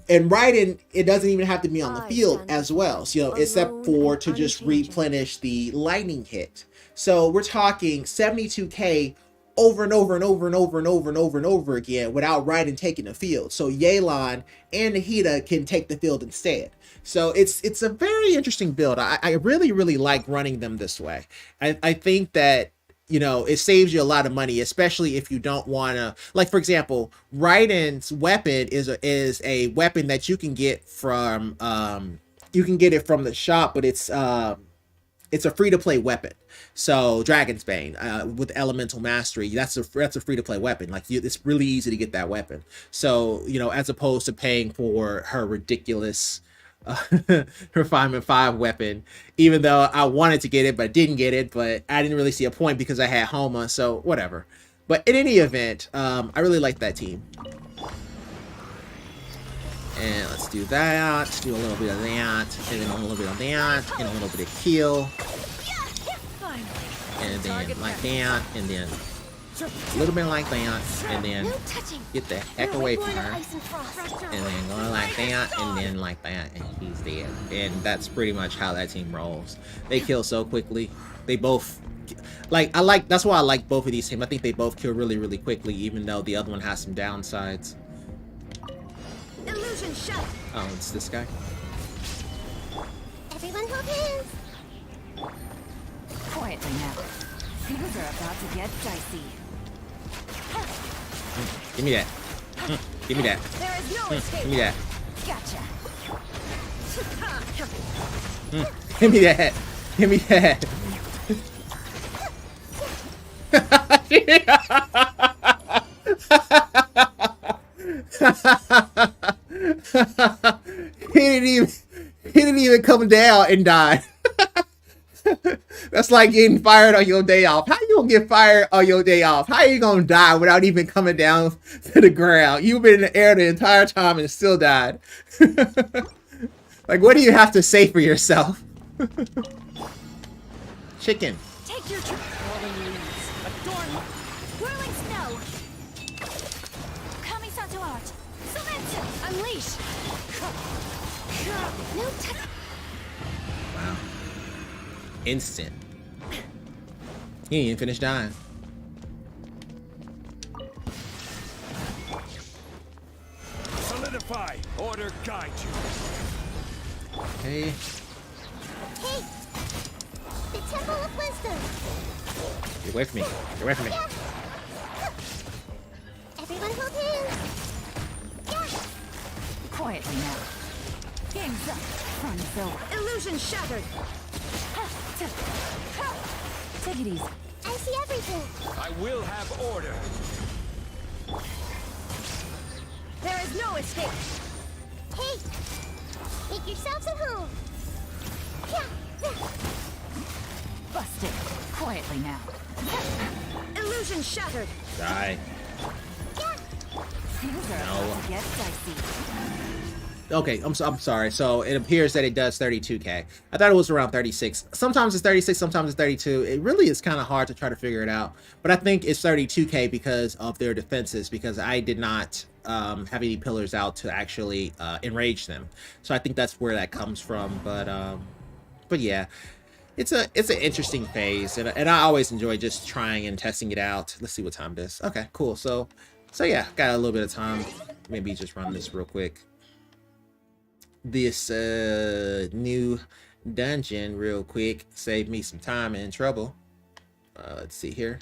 and Raiden, it doesn't even have to be on the field as well. So, except for to just replenish the lightning hit. So we're talking 72k over and over and over and over and over and over and over again without Raiden taking the field. So Yelan and Nahida can take the field instead. So it's a very interesting build. I really, really like running them this way. I think that, you know, it saves you a lot of money, especially if you don't want to, like, for example, Raiden's weapon is a weapon that you can get from, you can get it from the shop, but it's a free-to-play weapon. So Dragon's Bane with Elemental Mastery, that's a free-to-play weapon. Like, it's really easy to get that weapon. So, you know, as opposed to paying for her ridiculous Refinement 5 weapon, even though I wanted to get it but didn't get it, but I didn't really see a point because I had Homa, so whatever. But in any event, I really like that team. And let's do that, do a little bit of that, and then a little bit of that, and a little bit of heal. And then like that, and then a little bit like that, and then get the heck away from her. And then go like that, and then like that, and he's dead. And that's pretty much how that team rolls. They kill so quickly. They both, that's why I like both of these teams. I think they both kill really, really quickly, even though the other one has some downsides. Illusion shut. Oh, it's this guy. Everyone hold hands. Quietly now. Things are about to get dicey. Give me that. Give me that. There is no escape. Give me that. Gotcha. Give me that. Give me that. He didn't even come down and die. That's like getting fired on your day off. How you gonna get fired on your day off? How you gonna die without even coming down to the ground? You've been in the air the entire time and still died. Like, what do you have to say for yourself? Chicken. Take your turn. Rolling leaves. Adorn. Whirling snow. Kami-santo art. Sumetsu. Unleash. No touch. Wow. Instant. He ain't even finished dying. Solidify. Order guide you. Hey. Hey. The Temple of Wisdom. Get away from me. Get away from me. Yeah. Everyone hold hands. Yeah. Quietly now. Game's up. Fun is over. Illusion shattered. Take it easy. I see everything. I will have order. There is no escape. Hey. Make yourselves at home. Yeah. Busted. Quietly now. Illusion shattered. Die. Yeah. Things are about to get dicey. Okay, I'm sorry. So it appears that it does 32k. I thought it was around 36. Sometimes it's 36, sometimes it's 32. It really is kind of hard to try to figure it out. But I think it's 32k because of their defenses, because I did not have any pillars out to actually enrage them. So I think that's where that comes from. But yeah, it's an interesting phase, and I always enjoy just trying and testing it out. Let's see what time it is. Okay, cool. So yeah, got a little bit of time. Maybe just run this real quick. This new dungeon real quick, save me some time and trouble. Let's see here.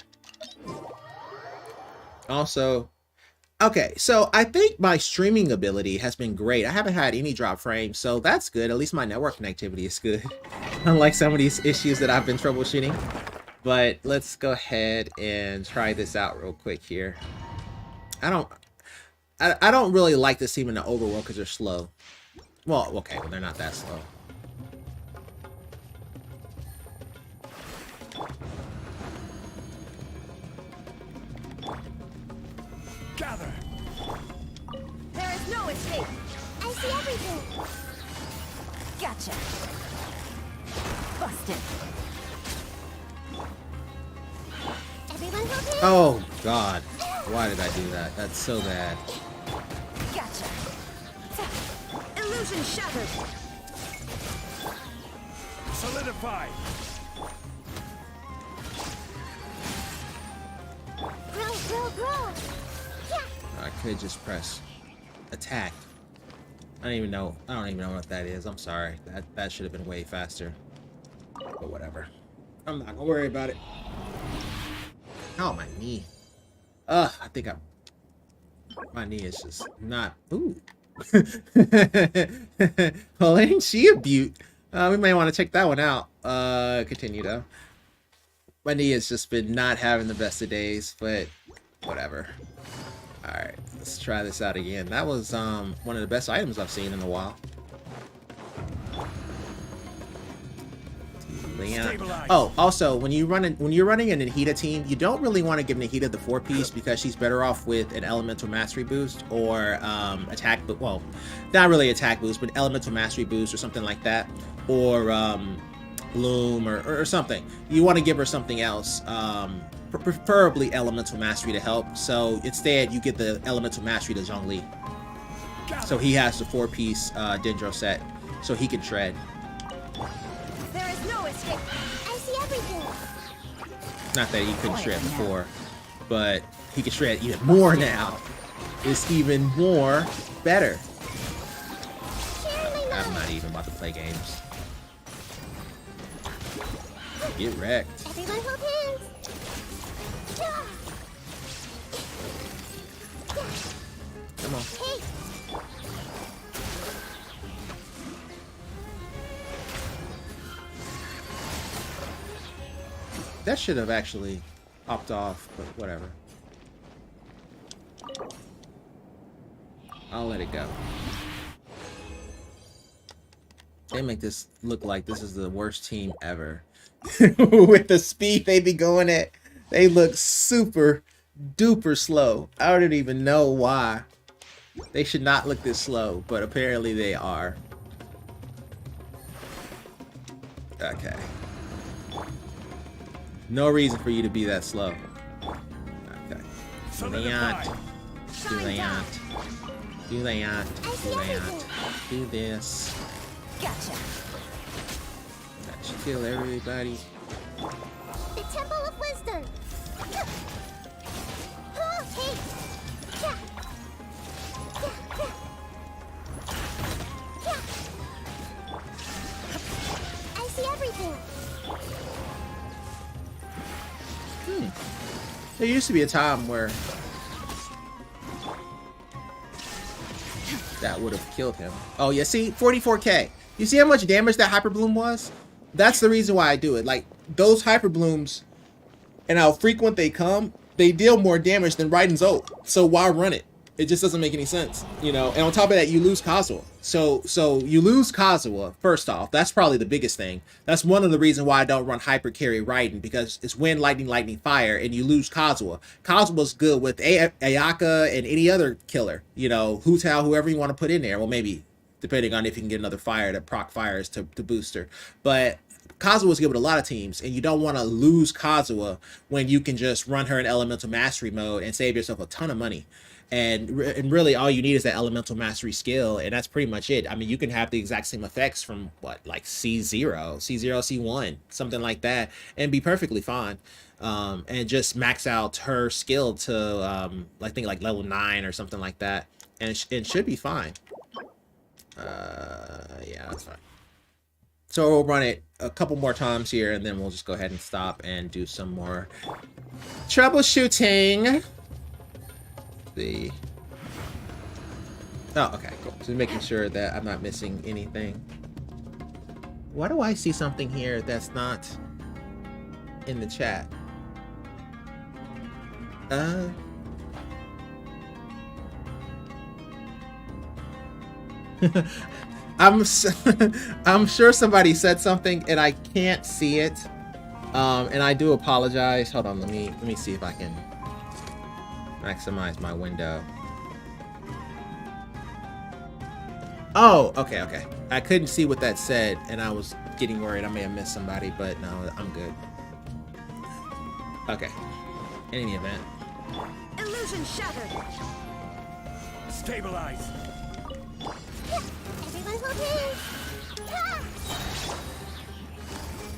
Also, okay, so I think my streaming ability has been great. I haven't had any drop frames, so that's good. At least my network connectivity is good, unlike some of these issues that I've been troubleshooting. But let's go ahead and try this out real quick here. I don't really like this team in the overworld because they're slow. Well, okay, well, they're not that slow. There is no escape. I see see everything. Gotcha. Busted. Everyone help him. Oh God, why did I do that? That's so bad. Gotcha. Illusion shattered. Solidify. Grow. Yeah. I could just press attack. I don't even know what that is. I'm sorry. That should have been way faster. But whatever. I'm not gonna worry about it. Oh, my knee. I think my knee is just not. Ooh. Well, ain't she a beaut? We may want to check that one out. Continue though. My knee has just been not having the best of days, but whatever. Alright, let's try this out again. That was one of the best items I've seen in a while. Stabilize. Oh, also, when you're running an Nahida team, you don't really want to give Nahida the 4-piece because she's better off with an elemental mastery boost or attack, but well, not really attack boost, but elemental mastery boost or something like that, or bloom or something. You want to give her something else, preferably elemental mastery to help. So instead, you get the elemental mastery to Zhongli. So he has the 4-piece Dendro set, so he can shred. There is no escape. I see everything. Not that he couldn't shred before, but he can shred even more now. It's even more better. I'm not even about to play games. Get wrecked. Everyone hold hands. Come on. Hey. That should have actually popped off, but whatever. I'll let it go. They make this look like this is the worst team ever. With the speed they be going at, they look super duper slow. I don't even know why. They should not look this slow, but apparently they are. Okay. No reason for you to be that slow. Okay. Do that. Do this. Gotcha. That should kill everybody. The Temple of Wisdom. Hey. I see everything. There used to be a time where that would have killed him. Oh, yeah, see? 44k. You see how much damage that Hyper Bloom was? That's the reason why I do it. Like, those Hyper Blooms and how frequent they come, they deal more damage than Raiden's ult. So why run it? It just doesn't make any sense, you know? And on top of that, you lose Kazuha. So you lose Kazuha, first off. That's probably the biggest thing. That's one of the reasons why I don't run Hyper Carry Raiden, because it's wind, lightning, fire, and you lose Kazuha. Kazuha's good with Ayaka and any other killer, you know, Hu Tao, whoever you want to put in there. Well, maybe, depending on if you can get another fire to proc fires to boost her. But Kazuha's good with a lot of teams, and you don't want to lose Kazuha when you can just run her in Elemental Mastery mode and save yourself a ton of money. And really all you need is that Elemental Mastery skill, and that's pretty much it. I mean, you can have the exact same effects from what, like C0, C1, something like that, and be perfectly fine. And just max out her skill to I think like level 9 or something like that, and it should be fine. Yeah, that's fine. So we'll run it a couple more times here, and then we'll just go ahead and stop and do some more troubleshooting. Oh, okay, cool. So making sure that I'm not missing anything. Why do I see something here that's not in the chat? I'm sure somebody said something and I can't see it. And I do apologize. Hold on, let me see if I can maximize my window. Oh, okay, okay. I couldn't see what that said, and I was getting worried I may have missed somebody, but no, I'm good. Okay. In any event. Illusion shattered. Stabilize. Everyone hold hands.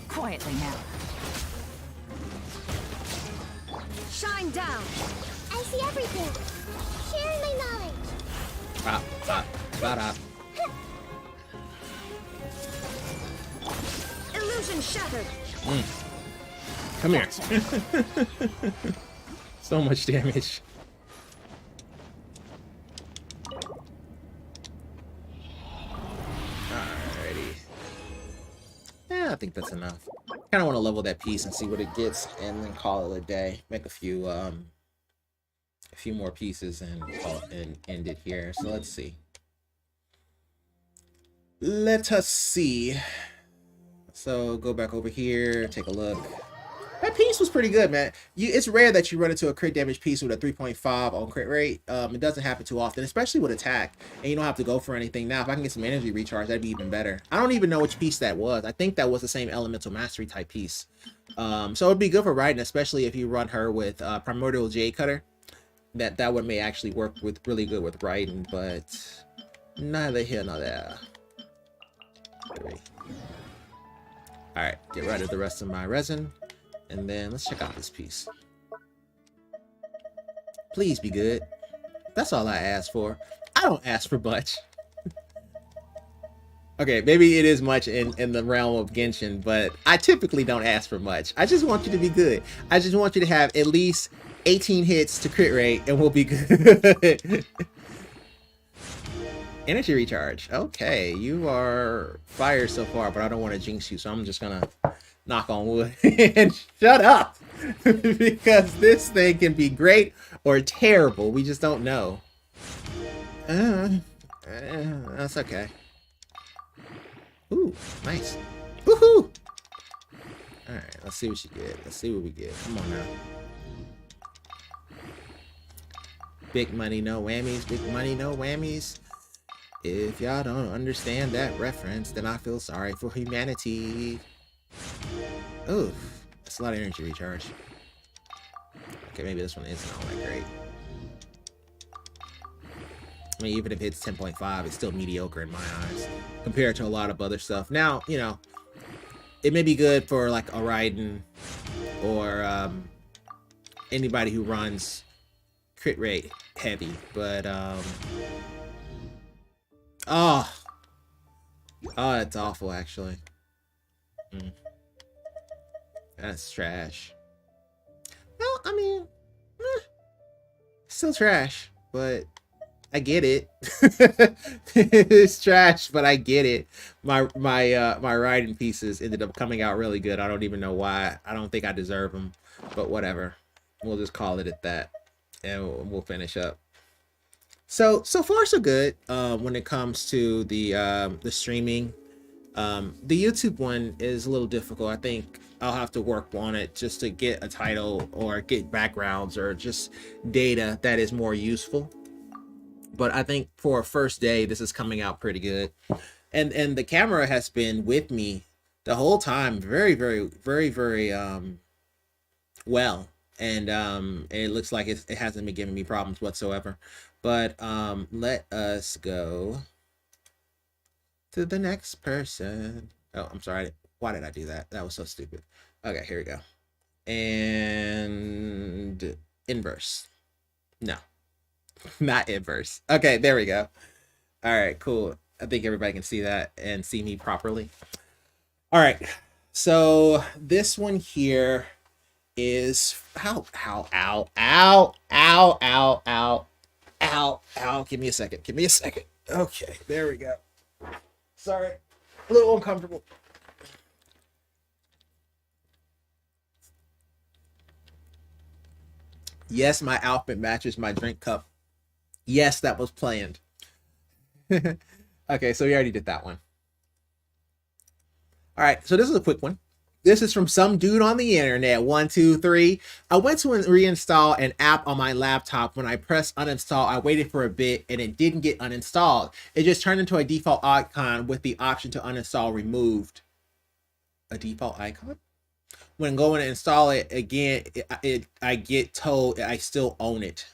Quietly now. Shine down. I see everything. Sharing my knowledge. Bop, bop, bop, bop. Illusion shattered. Come here. So much damage. Alrighty. Yeah, I think that's enough. Kind of want to level that piece and see what it gets, and then call it a day. Make a few more pieces and call it, and end it here. So let's see. Let us see. So go back over here, take a look. That piece was pretty good, man. It's rare that you run into a crit damage piece with a 3.5 on crit rate. It doesn't happen too often, especially with attack, and you don't have to go for anything. Now, if I can get some energy recharge, that'd be even better. I don't even know which piece that was. I think that was the same elemental mastery type piece. So it'd be good for riding, especially if you run her with primordial jade cutter. That one may actually work with really good with riding, but neither here nor there. All right, get rid of the rest of my resin. And then let's check out this piece. Please be good. That's all I ask for. I don't ask for much. Okay, maybe it is much in the realm of Genshin, but I typically don't ask for much. I just want you to be good. I just want you to have at least 18 hits to crit rate, and we'll be good. Energy recharge. Okay, you are fire so far, but I don't want to jinx you, so I'm just gonna knock on wood and shut up. Because this thing can be great or terrible. We just don't know. That's okay. Ooh, nice. Woohoo! Alright, let's see what you get. Let's see what we get. Come on now. Big money, no whammies. Big money, no whammies. If y'all don't understand that reference, then I feel sorry for humanity. Ooh, that's a lot of energy recharge. Okay, maybe this one isn't all that great. I mean, even if it's 10.5, it's still mediocre in my eyes compared to a lot of other stuff. Now, you know, it may be good for like a Raiden or anybody who runs crit rate heavy, but oh, that's awful actually. That's trash. Well, I mean, still trash, but I get it. It's trash, but I get it. My riding pieces ended up coming out really good. I don't even know why. I don't think I deserve them, but whatever. We'll just call it at that, and we'll finish up. So far so good. When it comes to the streaming, the YouTube one is a little difficult. I think I'll have to work on it just to get a title or get backgrounds or just data that is more useful. But I think for a first day, this is coming out pretty good. And the camera has been with me the whole time, very well. And it looks like it hasn't been giving me problems whatsoever. But let us go to the next person. Oh, I'm sorry. Why did I do that? That was so stupid. Okay, here we go. And inverse. No, not inverse. Okay, there we go. All right, cool. I think everybody can see that and see me properly. All right, so this one here is ow. Give me a second. Okay, there we go. Sorry, a little uncomfortable. Yes, my outfit matches my drink cup. Yes, that was planned. Okay, so we already did that one. All right, so this is a quick one. This is from some dude on the internet. 1, 2, 3. I went to reinstall an app on my laptop. When I pressed uninstall, I waited for a bit and it didn't get uninstalled. It just turned into a default icon with the option to uninstall removed. A default icon? When going to install it again, I get told I still own it.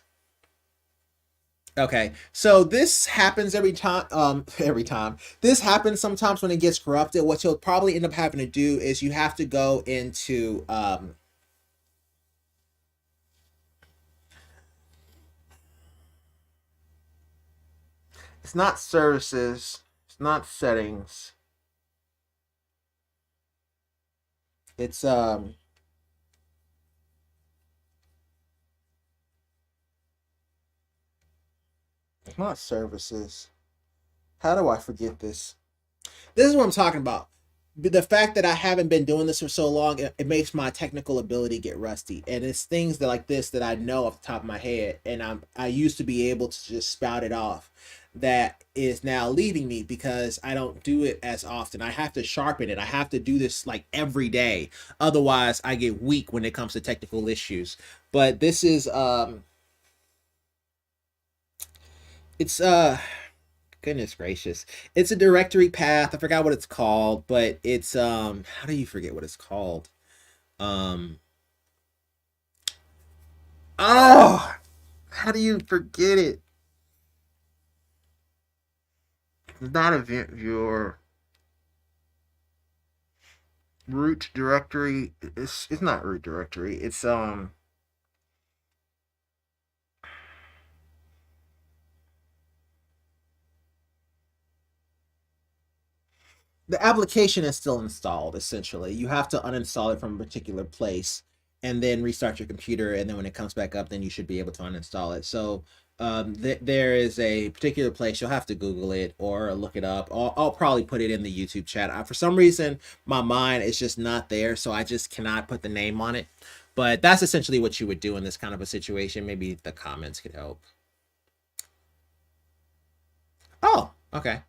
Okay, so this happens every time. Every time. This happens sometimes when it gets corrupted. What you'll probably end up having to do is you have to go into it's not services, it's not settings. It's not services. How do I forget this? This is what I'm talking about. The fact that I haven't been doing this for so long, it makes my technical ability get rusty. And it's things that like this that I know off the top of my head, and I used to be able to just spout it off. That is now leaving me because I don't do it as often. I have to sharpen it. I have to do this like every day. Otherwise, I get weak when it comes to technical issues. But this is it's goodness gracious. It's a directory path. I forgot what it's called, but it's how do you forget what it's called? Um oh, how do you forget it? It's not event viewer. Root directory. It's not root directory. It's the application is still installed. Essentially, you have to uninstall it from a particular place and then restart your computer, and then when it comes back up, then you should be able to uninstall it. So there is a particular place. You'll have to Google it or look it up. I'll probably put it in the YouTube chat. For some reason my mind is just not there, so I just cannot put the name on it. But that's essentially what you would do in this kind of a situation. Maybe the comments could help. Oh, okay.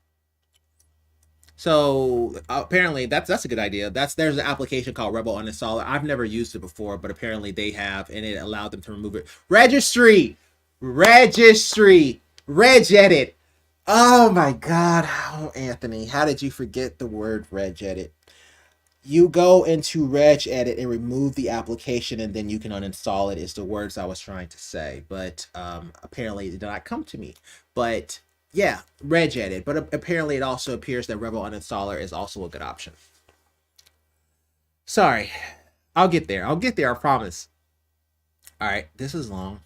So apparently that's a good idea. There's an application called Rebel Uninstaller. I've never used it before, but apparently they have, and it allowed them to remove it. Registry, regedit. Oh my God, oh, Anthony, how did you forget the word regedit? You go into regedit and remove the application, and then you can uninstall it. Is the words I was trying to say, but apparently it did not come to me. But yeah, regedit. But apparently it also appears that Rebel Uninstaller is also a good option. Sorry, I'll get there. I promise. All right, this is long.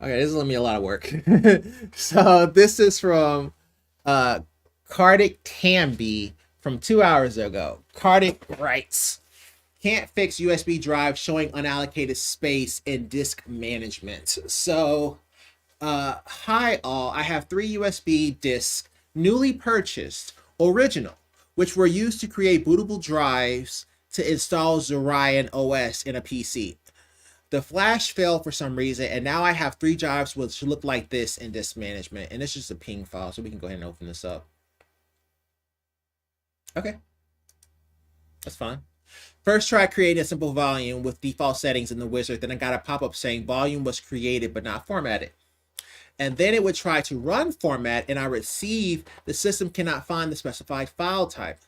Okay, this is gonna be a lot of work. So this is from Kardik Tambi from 2 hours ago. Kardik writes, can't fix USB drive showing unallocated space in disk management. So hi all, I have 3 USB disks, newly purchased, original, which were used to create bootable drives to install Zorion OS in a PC. The flash failed for some reason, and now I have 3 drives which look like this in disk management, and it's just a ping file, so we can go ahead and open this up. Okay, that's fine. First, try creating a simple volume with default settings in the wizard. Then I got a pop-up saying volume was created but not formatted. And then it would try to run format, and I receive the system cannot find the specified file type.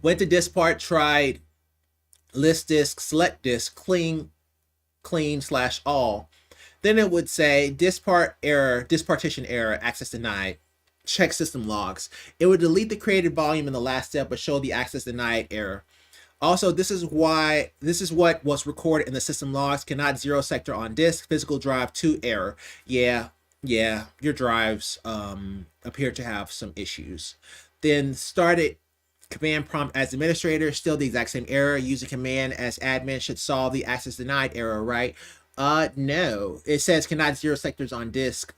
Went to disk part, tried list disk, select disk, clean / all. Then it would say disk part error, disk partition error, access denied. Check system logs. It would delete the created volume in the last step, but show the access denied error. Also, this is what was recorded in the system logs. Cannot zero sector on disk. Physical drive 2 error. Yeah, your drives appear to have some issues. Then started command prompt as administrator. Still the exact same error. Using command as admin should solve the access denied error, right? No. It says cannot zero sectors on disk.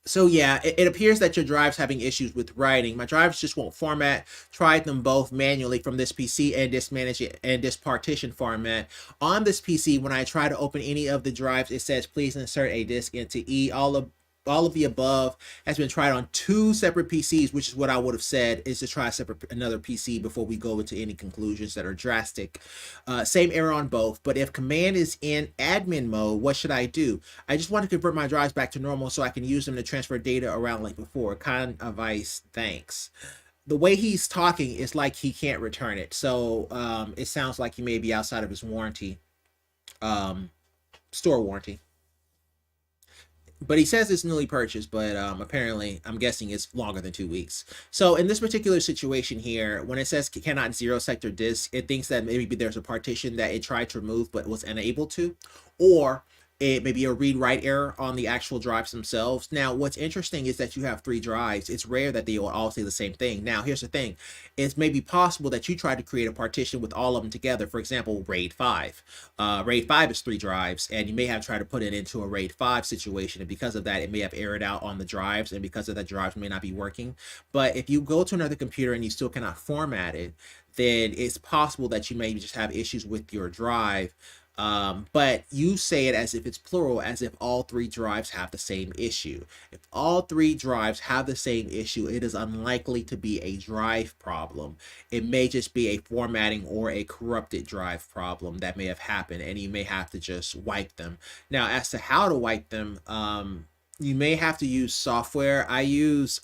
So yeah, it appears that your drive's having issues with writing. My drives just won't format. Tried them both manually from this PC and disk manage and disk partition format. On this PC, when I try to open any of the drives, it says please insert a disk into E. All all of the above has been tried on 2 separate PCs, which is what I would have said is to try another PC before we go into any conclusions that are drastic. Same error on both, but if command is in admin mode, what should I do? I just want to convert my drives back to normal so I can use them to transfer data around like before. Kind advice, thanks. The way he's talking is like he can't return it. So it sounds like he may be outside of his warranty, store warranty. But he says it's newly purchased, but apparently I'm guessing it's longer than 2 weeks. So in this particular situation here, when it says cannot zero sector disk, it thinks that maybe there's a partition that it tried to remove but was unable to, or it may be a read-write error on the actual drives themselves. Now, what's interesting is that you have 3 drives. It's rare that they will all say the same thing. Now, here's the thing. It's maybe possible that you tried to create a partition with all of them together. For example, RAID 5. RAID 5 is 3 drives, and you may have tried to put it into a RAID 5 situation, and because of that, it may have errored out on the drives, and because of that, drives may not be working. But if you go to another computer and you still cannot format it, then it's possible that you may just have issues with your drive. But you say it as if it's plural, as if all 3 drives have the same issue. If all 3 drives have the same issue, it is unlikely to be a drive problem. It may just be a formatting or a corrupted drive problem that may have happened, and you may have to just wipe them. Now, as to how to wipe them, you may have to use software. I use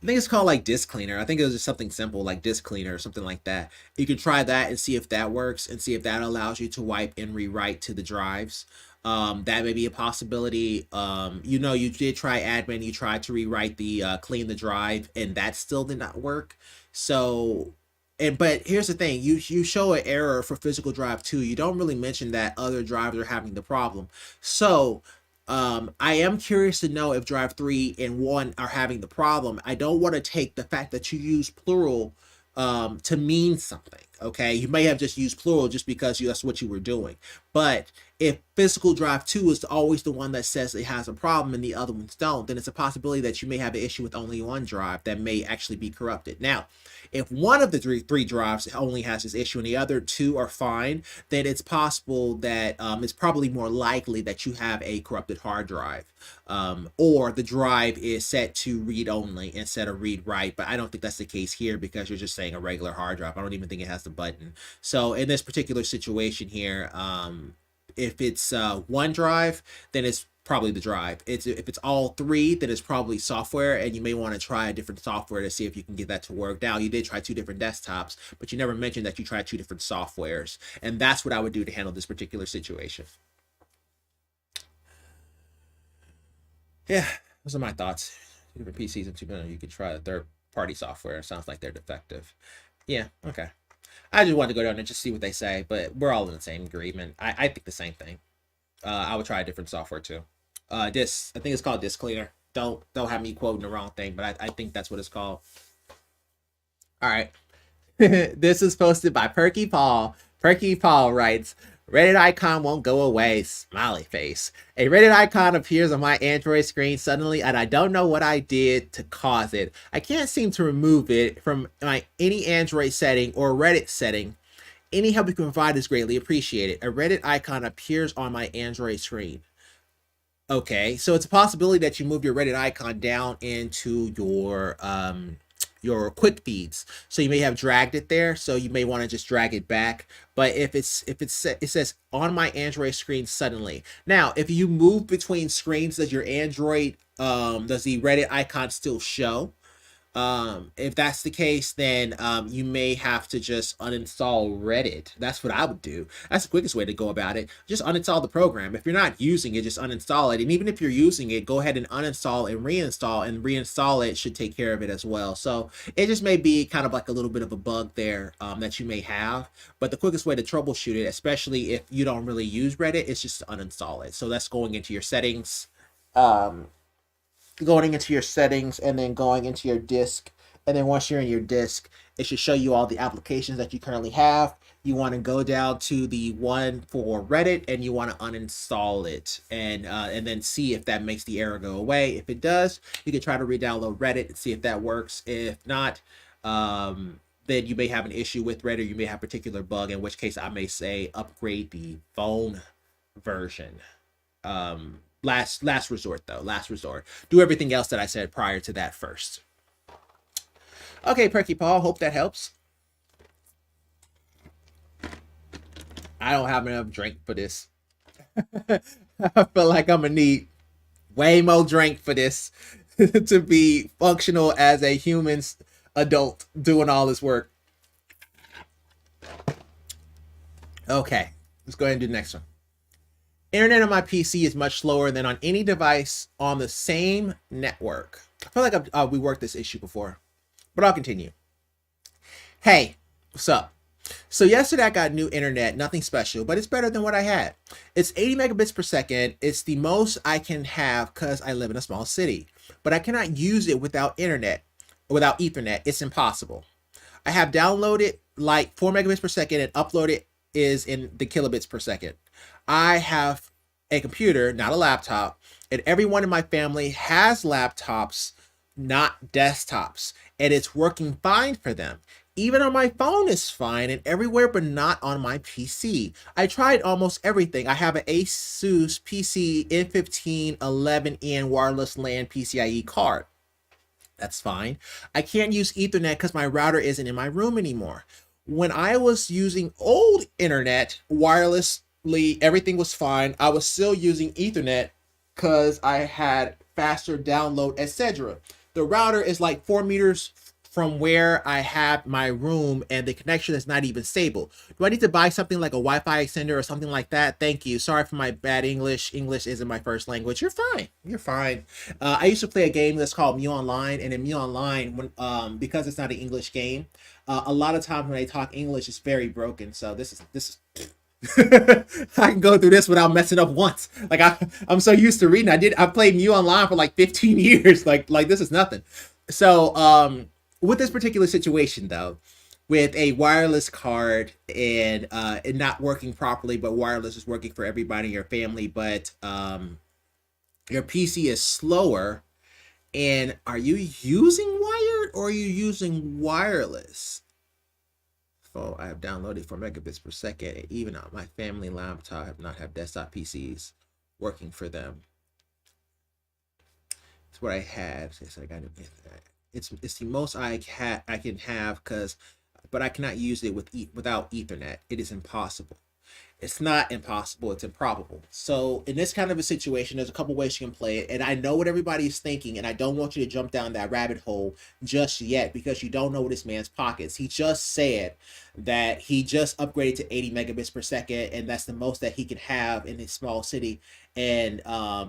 I think it's called like disk cleaner. I think it was just something simple like disk cleaner or something like that. You can try that and see if that works and see if that allows you to wipe and rewrite to the drives. That may be a possibility. You know, you did try admin, you tried to rewrite the clean the drive, and that still did not work. So, but here's the thing, you show an error for physical drive 2. You don't really mention that other drives are having the problem. So I am curious to know if drive 3 and 1 are having the problem. I don't want to take the fact that you use plural to mean something. Okay, you may have just used plural just because that's what you were doing. But if physical drive 2 is always the one that says it has a problem and the other ones don't, then it's a possibility that you may have an issue with only one drive that may actually be corrupted. Now, if one of the three drives only has this issue and the other 2 are fine, then it's possible that it's probably more likely that you have a corrupted hard drive, or the drive is set to read only instead of read write. But I don't think that's the case here because you're just saying a regular hard drive. I don't even think it has the button. So in this particular situation here, if it's one drive, then it's probably the drive. If it's all 3, then it's probably software, and you may want to try a different software to see if you can get that to work. Now, you did try 2 different desktops, but you never mentioned that you tried 2 different softwares, and that's what I would do to handle this particular situation. Yeah, those are my thoughts. 2 different PCs and 2 minutes. You could try a third-party software. It sounds like they're defective. Yeah, okay. I just wanted to go down and just see what they say, but we're all in the same agreement. I think the same thing. I would try a different software too. I think it's called Disk Cleaner. Don't have me quoting the wrong thing, but I think that's what it's called. All right. This is posted by Perky Paul. Perky Paul writes, Reddit icon won't go away, smiley face. A Reddit icon appears on my Android screen suddenly, and I don't know what I did to cause it. I can't seem to remove it from any Android setting or Reddit setting. Any help you can provide is greatly appreciated. A Reddit icon appears on my Android screen. Okay, so it's a possibility that you move your Reddit icon down into your quick feeds. So you may have dragged it there, so you may want to just drag it back. But if it says on my Android screen suddenly. Now, if you move between screens, does your Android does the Reddit icon still show? If that's the case, then you may have to just uninstall Reddit. That's what I would do. That's the quickest way to go about it. Just uninstall the program. If you're not using it, just uninstall it. And even if you're using it, go ahead and uninstall and reinstall it should take care of it as well. So it just may be kind of like a little bit of a bug there that you may have. But the quickest way to troubleshoot it, especially if you don't really use Reddit, is just to uninstall it. So that's going into your settings. Going into your settings and then going into your disk, and then once you're in your disk, it should show you all the applications that you currently have. You want to go down to the one for Reddit and you want to uninstall it, and then see if that makes the error go away. If it does, you can try to re-download Reddit and see if that works. If not, then you may have an issue with Reddit. You may have a particular bug, in which case I may say upgrade the phone version. Last resort though, last resort. Do everything else that I said prior to that first. Okay, Perky Paul, hope that helps. I don't have enough drink for this. I feel like I'm gonna need way more drink for this to be functional as a human adult doing all this work. Okay, let's go ahead and do the next one. Internet on my PC is much slower than on any device on the same network. I feel like we worked this issue before, but I'll continue. Hey, what's up? So yesterday I got new internet, nothing special, but it's better than what I had. It's 80 megabits per second. It's the most I can have because I live in a small city, but I cannot use it without internet, without Ethernet. It's impossible. I have downloaded like 4 megabits per second and uploaded is in the kilobits per second. I have a computer, not a laptop, and everyone in my family has laptops, not desktops, and it's working fine for them. Even on my phone is fine and everywhere, but not on my PC. I tried almost everything. I have an Asus PC N1511N wireless LAN PCIe card. That's fine. I can't use Ethernet because my router isn't in my room anymore. When I was using old internet wirelessly, everything was fine. I was still using Ethernet because I had faster download, etc. The router is like 4 meters from where I have my room and the connection is not even stable. Do I need to buy something like a Wi-Fi extender or something like that? Thank you. Sorry for my bad English. English isn't my first language. You're fine. You're fine. I used to play a game that's called Mu Online, and in Mu Online, when because it's not an English game, a lot of times when they talk English, it's very broken. So this is I can go through this without messing up once. Like I'm so used to reading. I played Mu Online for like 15 years. Like this is nothing. So with this particular situation though, with a wireless card and it not working properly, but wireless is working for everybody in your family, but your PC is slower, and are you using wired or are you using wireless? So I have downloaded 4 megabits per second, and even on my family laptop, I have not have desktop PCs working for them. It's what I had. So I got to get that. It's the most I can have but I cannot use it without Ethernet. It is impossible. It's not impossible, it's improbable. So in this kind of a situation, there's a couple ways you can play it. And I know what everybody is thinking, and I don't want you to jump down that rabbit hole just yet because you don't know what this man's pockets. He just said that he just upgraded to 80 megabits per second, and that's the most that he can have in his small city. And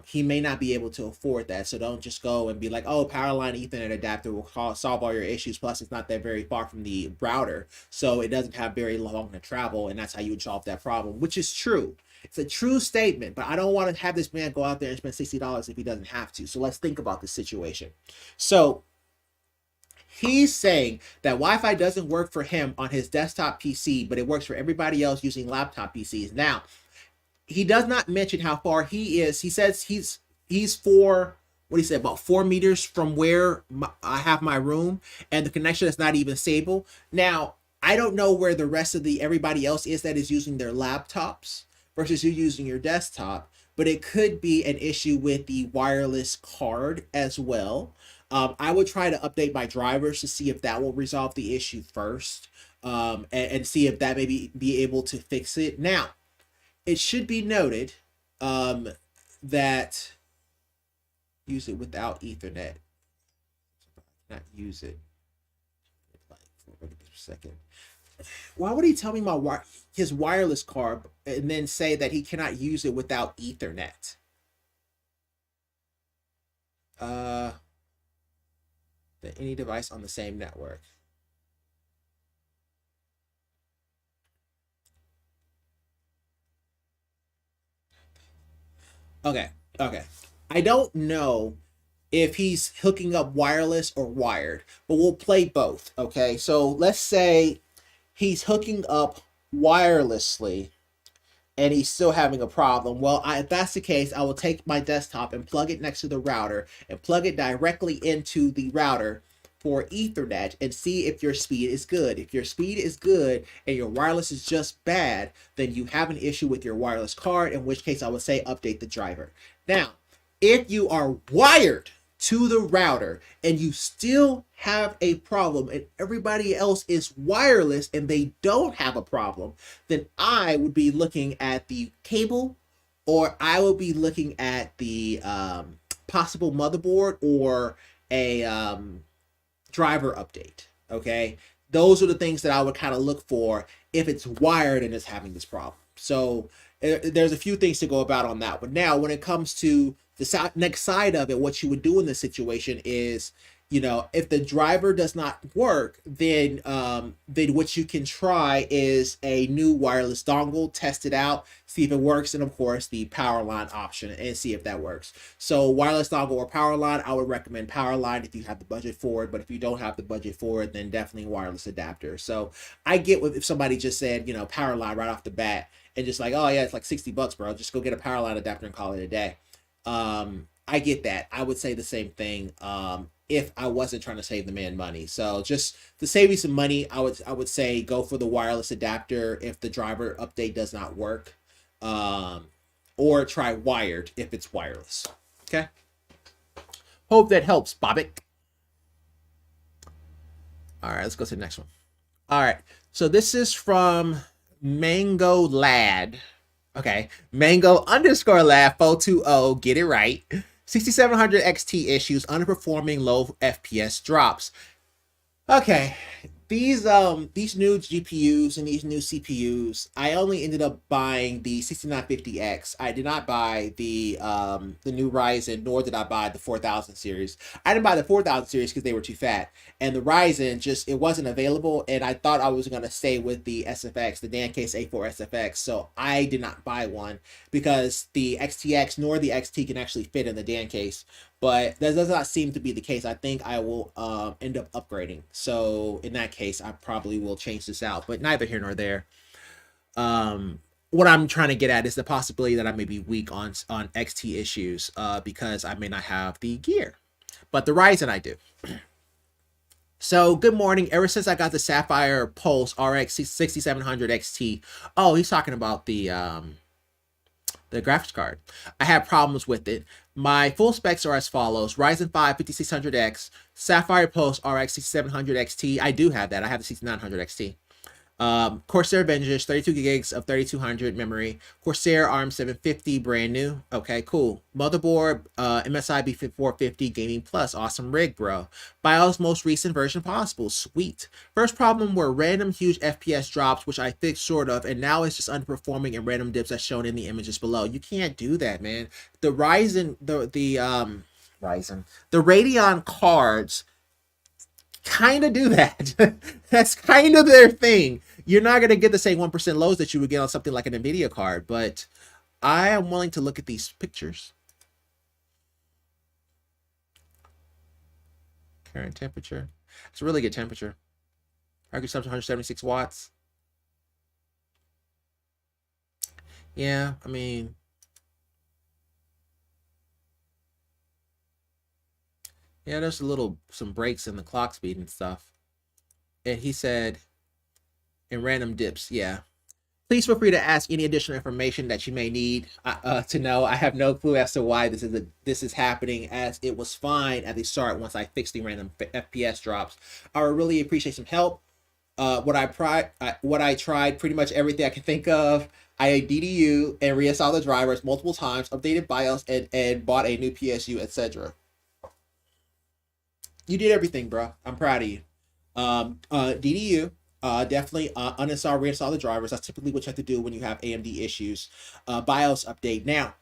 he may not be able to afford that. So don't just go and be like, oh, Powerline Ethernet adapter will solve all your issues. Plus, it's not that very far from the router, so it doesn't have very long to travel, and that's how you would solve that problem, which is true. It's a true statement, but I don't want to have this man go out there and spend $60 if he doesn't have to. So let's think about this situation. So he's saying that Wi-Fi doesn't work for him on his desktop PC, but it works for everybody else using laptop PCs. Now, he does not mention how far he is. He says he's what he said, about 4 meters from where I have my room, and the connection is not even stable. Now, I don't know where the rest of everybody else is that is using their laptops versus you using your desktop, but it could be an issue with the wireless card as well. I would try to update my drivers to see if that will resolve the issue first, and see if that maybe be able to fix it. Now, it should be noted that use it without Ethernet. Not use it like 4 megabits per second. Why would he tell me his wireless card and then say that he cannot use it without Ethernet? Any device on the same network. Okay. I don't know if he's hooking up wireless or wired, but we'll play both, okay? So let's say he's hooking up wirelessly and he's still having a problem. Well, if that's the case, I will take my desktop and plug it next to the router and plug it directly into the router for Ethernet and see if your speed is good. If your speed is good and your wireless is just bad, then you have an issue with your wireless card, in which case I would say update the driver. Now, If you are wired to the router and you still have a problem and everybody else is wireless and they don't have a problem, then I would be looking at the cable, or I would be looking at the possible motherboard or a driver update. Okay, those are the things that I would kind of look for if it's wired and it's having this problem. So there's a few things to go about on that. But now when it comes to the next side of it, what you would do in this situation is, you know, if the driver does not work, then what you can try is a new wireless dongle, test it out, see if it works, and of course the power line option, and see if that works. So wireless dongle or power line, I would recommend power line if you have the budget for it, but if you don't have the budget for it, then definitely wireless adapter. So I get if somebody just said, you know, power line right off the bat, and just like, oh yeah, it's like $60, bro, just go get a power line adapter and call it a day. I get that. I would say the same thing if I wasn't trying to save the man money. So just to save you some money, I would say go for the wireless adapter if the driver update does not work, or try wired if it's wireless. Okay. Hope that helps, Bobbick. All right, let's go to the next one. All right, so this is from Mango Lad. Okay, Mango _ Lad 420. Get it right. 6700 XT issues, underperforming, low FPS drops. Okay, these new GPUs and these new CPUs, I only ended up buying the 6950X. I did not buy the new Ryzen, nor did I buy the 4000 series. I didn't buy the 4000 series because they were too fat, and the Ryzen just, it wasn't available, and I thought I was gonna stay with the SFX, the Dan Case A4 SFX, so I did not buy one because the XTX nor the XT can actually fit in the Dan Case. But that does not seem to be the case. I think I will end up upgrading. So in that case, I probably will change this out, but neither here nor there. What I'm trying to get at is the possibility that I may be weak on XT issues because I may not have the gear. But the Ryzen I do. So good morning. Ever since I got the Sapphire Pulse RX 6700 XT. Oh, he's talking about the graphics card. I had problems with it. My full specs are as follows: Ryzen 5 5600X, Sapphire Pulse RX 6700 XT. I do have that. I have the 6900 XT. Corsair Vengeance, 32 gigs of 3200 memory. Corsair ARM 750, brand new. Okay, cool. Motherboard, MSI B450 Gaming Plus. Awesome rig, bro. BIOS most recent version possible. Sweet. First problem were random huge FPS drops, which I fixed sort of, and now it's just underperforming in random dips as shown in the images below. You can't do that, man. The Ryzen, the Radeon cards kind of do that. That's kind of their thing. You're not going to get the same 1% lows that you would get on something like an NVIDIA card, but I am willing to look at these pictures. Current temperature. It's a really good temperature. Power consumption 176 watts. Yeah, I mean, yeah, there's some breaks in the clock speed and stuff. And he said, in random dips, yeah. Please feel free to ask any additional information that you may need to know. I have no clue as to why this is happening, as it was fine at the start once I fixed the random FPS drops. I would really appreciate some help. What I tried pretty much everything I can think of. I DDU and reinstalled the drivers multiple times, updated BIOS, and bought a new PSU, etc. You did everything, bro. I'm proud of you. DDU, definitely uninstall, reinstall the drivers. That's typically what you have to do when you have AMD issues. BIOS update. Now,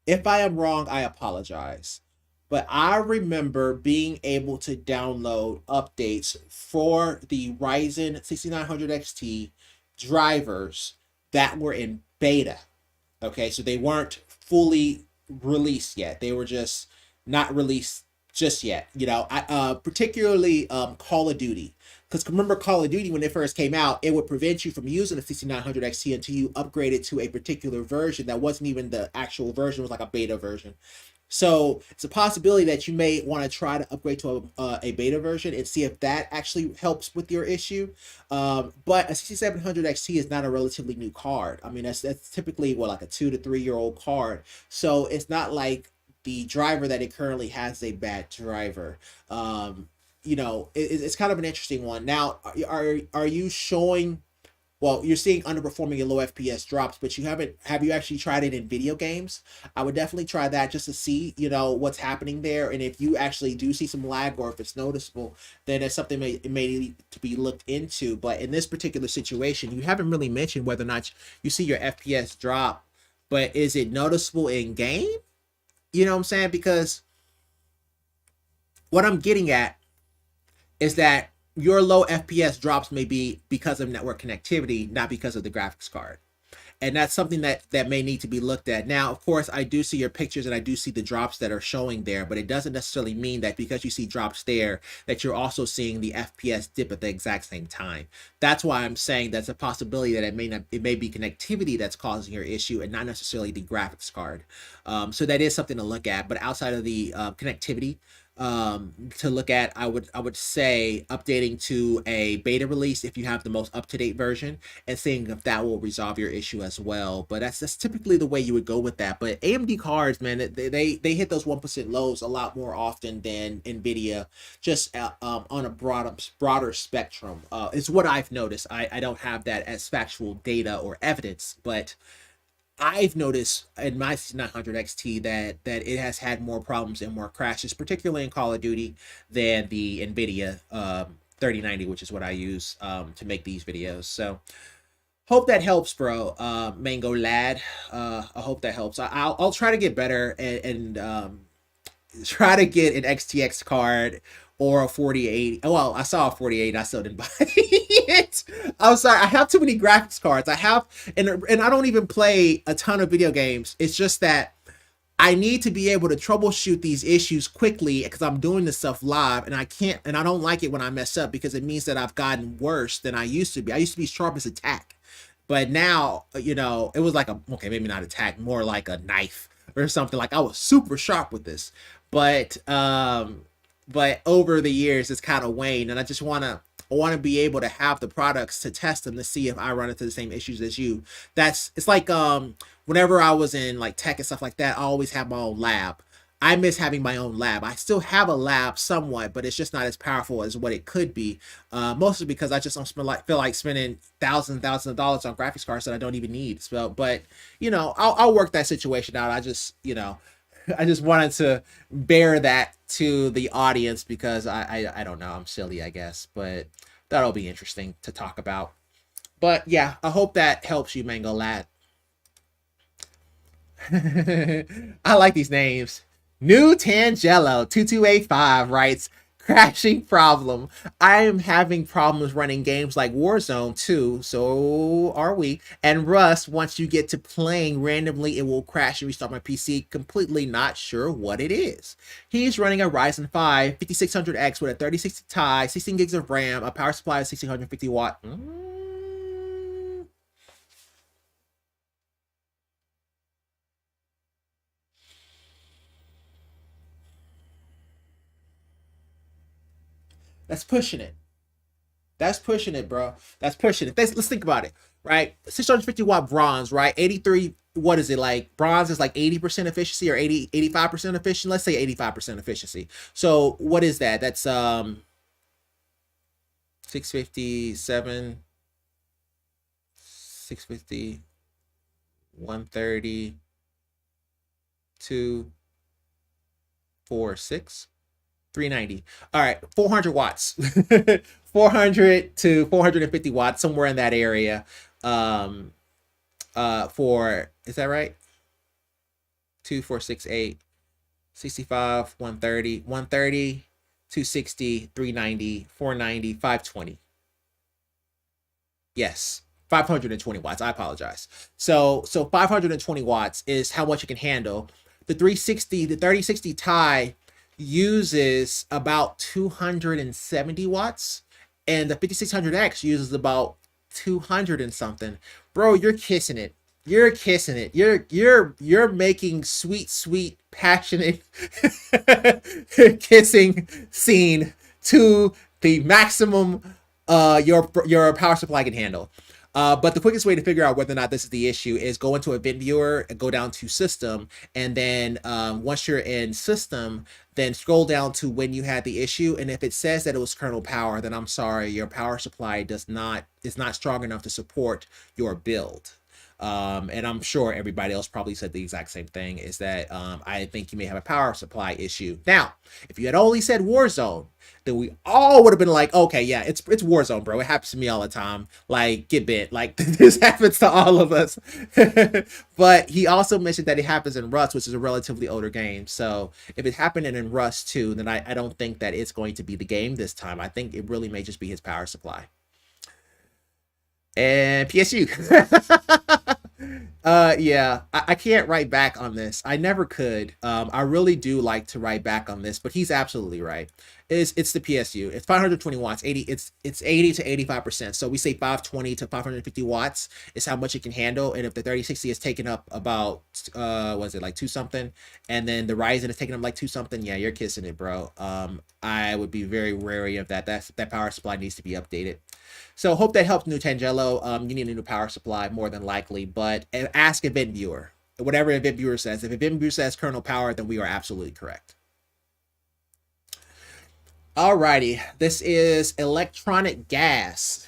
if I am wrong, I apologize. But I remember being able to download updates for the Ryzen 6900 XT drivers that were in beta. Okay, so they weren't fully released yet. They were just not released just yet. You know, particularly Call of Duty. Because remember, Call of Duty, when it first came out, it would prevent you from using the 6900 XT until you upgraded to a particular version that wasn't even the actual version. It was like a beta version. So it's a possibility that you may want to try to upgrade to a beta version and see if that actually helps with your issue. But a 6700 XT is not a relatively new card. I mean, that's typically what, like a 2 to 3 year old card. So it's not like the driver that it currently has is a bad driver. You know, it's kind of an interesting one. Now, are you showing? Well, you're seeing underperforming and low FPS drops, but have you actually tried it in video games? I would definitely try that just to see, you know, what's happening there. And if you actually do see some lag or if it's noticeable, then it's something it may need to be looked into. But in this particular situation, you haven't really mentioned whether or not you see your FPS drop, but is it noticeable in game? You know what I'm saying? Because what I'm getting at is that your low FPS drops may be because of network connectivity, not because of the graphics card. And that's something that may need to be looked at. Now, of course, I do see your pictures and I do see the drops that are showing there, but it doesn't necessarily mean that because you see drops there, that you're also seeing the FPS dip at the exact same time. That's why I'm saying that's a possibility that it may be connectivity that's causing your issue and not necessarily the graphics card. So that is something to look at. But outside of the connectivity, to look at, I would say updating to a beta release if you have the most up-to-date version and seeing if that will resolve your issue as well. But that's typically the way you would go with that. But AMD cards, man, they hit those 1% lows a lot more often than Nvidia, just on a broader spectrum. It's what I've noticed. I don't have that as factual data or evidence, but I've noticed in my 900 XT that it has had more problems and more crashes, particularly in Call of Duty, than the NVIDIA 3090, which is what I use to make these videos. So hope that helps, bro. Mango Lad. I hope that helps. I'll try to get better and try to get an XTX card or a 4080. Well, I saw a 4080 and I still didn't buy it. I'm sorry. I have too many graphics cards. I have, and I don't even play a ton of video games. It's just that I need to be able to troubleshoot these issues quickly because I'm doing this stuff live and I can't, and I don't like it when I mess up because it means that I've gotten worse than I used to be. I used to be sharp as a tack, but now, you know, it was like okay, maybe not a tack, more like a knife or something. Like I was super sharp with this, but over the years it's kind of waned, and I just want to be able to have the products to test them to see if I run into the same issues as you. It's like whenever I was in like tech and stuff like that, I always have my own lab. I miss having my own lab. I still have a lab somewhat, but it's just not as powerful as what it could be. Mostly because I just don't feel like spending thousands of dollars on graphics cards that I don't even need. So, but you know, I'll work that situation out. I just, you know, I just wanted to bear that to the audience because I don't know, I'm silly, I guess, but that'll be interesting to talk about. But yeah, I hope that helps you, Mango Lad. I like these names. New Tangelo 2285 writes, crashing problem. I am having problems running games like Warzone 2, so are we. And Rust, once you get to playing randomly, it will crash and restart my PC. Completely not sure what it is. He's running a Ryzen 5 5600X with a 3060 Ti, 16 gigs of RAM, a power supply of 1650 watt. That's pushing it. That's pushing it, bro. That's pushing it. Let's think about it, right? 650 watt bronze, right? 83, what is it like? Bronze is like 80% efficiency or 85% efficiency. Let's say 85% efficiency. So what is that? That's 657, 650, 130, 2, 4, 6. 390. All right, 400 watts. 400 to 450 watts, somewhere in that area. For, is that right? 2, 4, 6, 8, 65, 130, 130, 260, 390, 490, 520. Yes, 520 watts. I apologize. So 520 watts is how much you can handle. The 3060 Ti uses about 270 watts, and the 5600X uses about 200 and something. Bro, you're kissing it. You're kissing it. You're making sweet, passionate kissing scene to the maximum your power supply can handle. But the quickest way to figure out whether or not this is the issue is go into Event Viewer and go down to System, and then once you're in System, then scroll down to when you had the issue. And if it says that it was kernel power, then I'm sorry, your power supply is not strong enough to support your build. And I'm sure everybody else probably said the exact same thing, is that I think you may have a power supply issue. Now, if you had only said Warzone, then we all would have been like, okay, yeah, it's Warzone, bro. It happens to me all the time. Like, get bit. Like, this happens to all of us. But he also mentioned that it happens in Rust, which is a relatively older game. So if it happened in Rust too, then I don't think that it's going to be the game this time. I think it really may just be his power supply. And PSU. Yeah, I can't write back on this. I never could. I really do like to write back on this, but he's absolutely right. It's the PSU. It's 520 watts. 80. It's 80 to 85%. So we say 520 to 550 watts is how much it can handle. And if the 3060 is taking up about was it like 2 something, and then the Ryzen is taking up like 2 something, yeah, you're kissing it, bro. I would be very wary of that. That power supply needs to be updated. So hope that helps, New Tangelo. You need a new power supply more than likely, but ask Event Viewer. Whatever Event Viewer says. If Event Viewer says kernel power, then we are absolutely correct. Alrighty, this is Electronic Gas.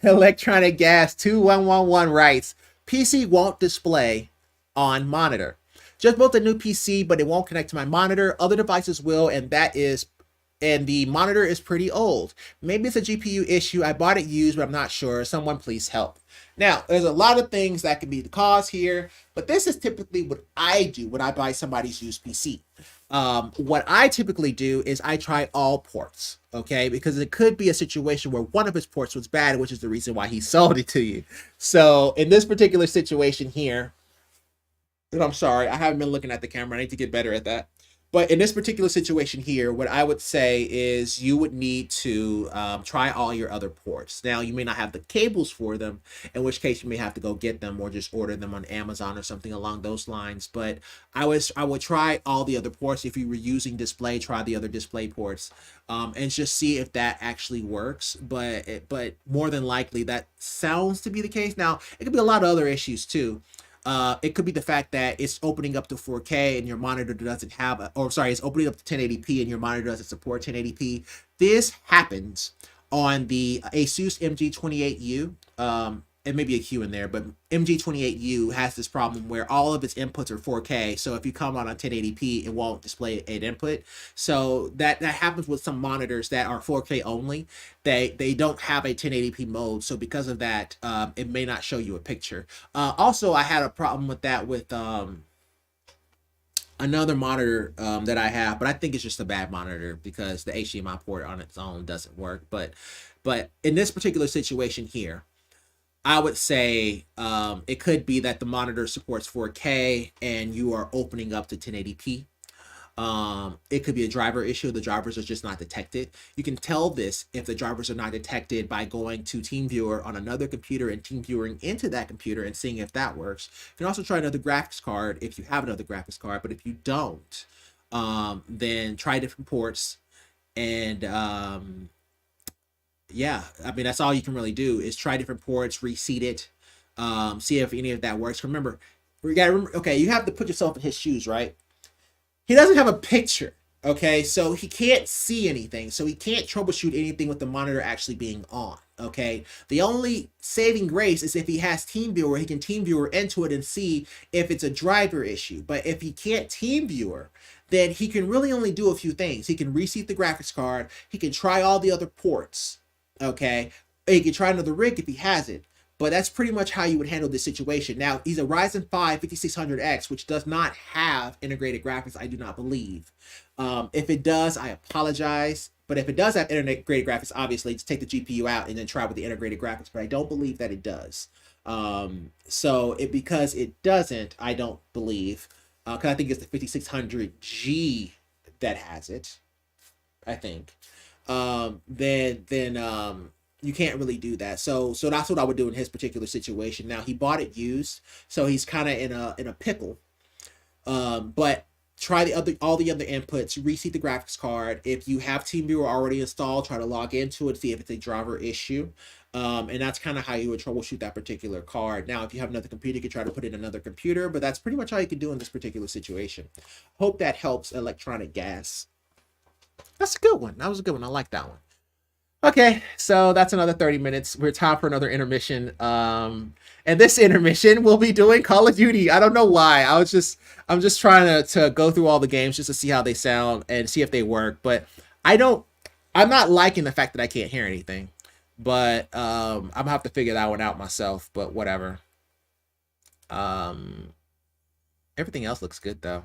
Electronic Gas 2111 writes, PC won't display on monitor. Just built a new PC, but it won't connect to my monitor. Other devices will, and the monitor is pretty old. Maybe it's a GPU issue. I bought it used, but I'm not sure. Someone please help. Now, there's a lot of things that could be the cause here, but this is typically what I do when I buy somebody's used PC. What I typically do is I try all ports, okay? Because it could be a situation where one of his ports was bad, which is the reason why he sold it to you. So in this particular situation here, and I'm sorry, I haven't been looking at the camera. I need to get better at that. But in this particular situation here, what I would say is you would need to try all your other ports. Now, you may not have the cables for them, in which case you may have to go get them or just order them on Amazon or something along those lines. But I would try all the other ports. If you were using display, try the other display ports and just see if that actually works. But more than likely, that sounds to be the case. Now, it could be a lot of other issues too. It could be the fact that it's opening up to 4K and your monitor doesn't have, it's opening up to 1080p and your monitor doesn't support 1080p. This happens on the Asus MG28U. It may be a Q in there, but MG28U has this problem where all of its inputs are 4K. So if you come on 1080p, it won't display an input. So that happens with some monitors that are 4K only. They don't have a 1080p mode. So because of that, it may not show you a picture. Also, I had a problem with that with another monitor that I have, but I think it's just a bad monitor because the HDMI port on its own doesn't work. But in this particular situation here, I would say it could be that the monitor supports 4K and you are opening up to 1080p. It could be a driver issue. The drivers are just not detected. You can tell this if the drivers are not detected by going to TeamViewer on another computer and TeamViewing into that computer and seeing if that works. You can also try another graphics card if you have another graphics card, but if you don't, then try different ports and yeah, I mean, that's all you can really do is try different ports, reseat it, see if any of that works. Remember, okay, you have to put yourself in his shoes, right? He doesn't have a picture, okay? So he can't see anything. So he can't troubleshoot anything with the monitor actually being on, okay? The only saving grace is if he has TeamViewer, he can TeamViewer into it and see if it's a driver issue. But if he can't TeamViewer, then he can really only do a few things. He can reseat the graphics card. He can try all the other ports. Okay, he can try another rig if he has it, but that's pretty much how you would handle this situation. Now, he's a Ryzen 5 5600X, which does not have integrated graphics, I do not believe. If it does, I apologize, but if it does have integrated graphics, obviously, just take the GPU out and then try with the integrated graphics, but I don't believe that it does. Because it doesn't, I don't believe, because I think it's the 5600G that has it, I think. Then you can't really do that. So that's what I would do in his particular situation. Now he bought it used, so he's kind of in a pickle. But try all the other inputs, reseat the graphics card. If you have TeamViewer already installed, try to log into it, see if it's a driver issue. And that's kind of how you would troubleshoot that particular card. Now, if you have another computer, you can try to put in another computer, but that's pretty much all you can do in this particular situation. Hope that helps, Electronic Gas. That's a good one. That was a good one. I like that one. Okay, so that's another 30 minutes. We're time for another intermission. And this intermission we'll be doing Call of Duty. I don't know why. I'm just trying to go through all the games just to see how they sound and see if they work. But I'm not liking the fact that I can't hear anything. But I'm gonna have to figure that one out myself. But whatever. Everything else looks good though.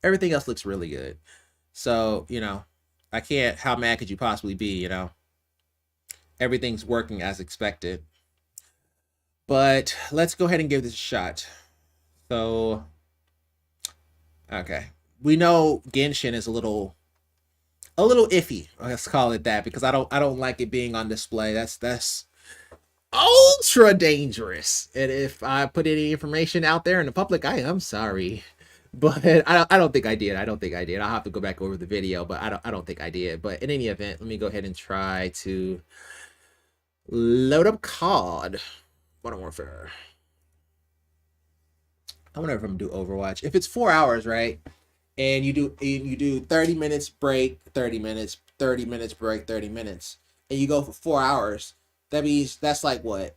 Everything else looks really good. So, you know, I can't, how mad could you possibly be, you know? Everything's working as expected. But let's go ahead and give this a shot. So, okay. We know Genshin is a little iffy. Let's call it that, because I don't like it being on display. That's ultra dangerous. And if I put any information out there in the public, I'm sorry. But I don't think I did. I don't think I did. I'll have to go back over the video, but I don't think I did. But in any event, let me go ahead and try to load up COD. Modern Warfare. I wonder if I'm gonna do Overwatch. If it's 4 hours, right? And you do 30 minutes break, 30 minutes, 30 minutes break, 30 minutes, and you go for 4 hours, that means that's like what?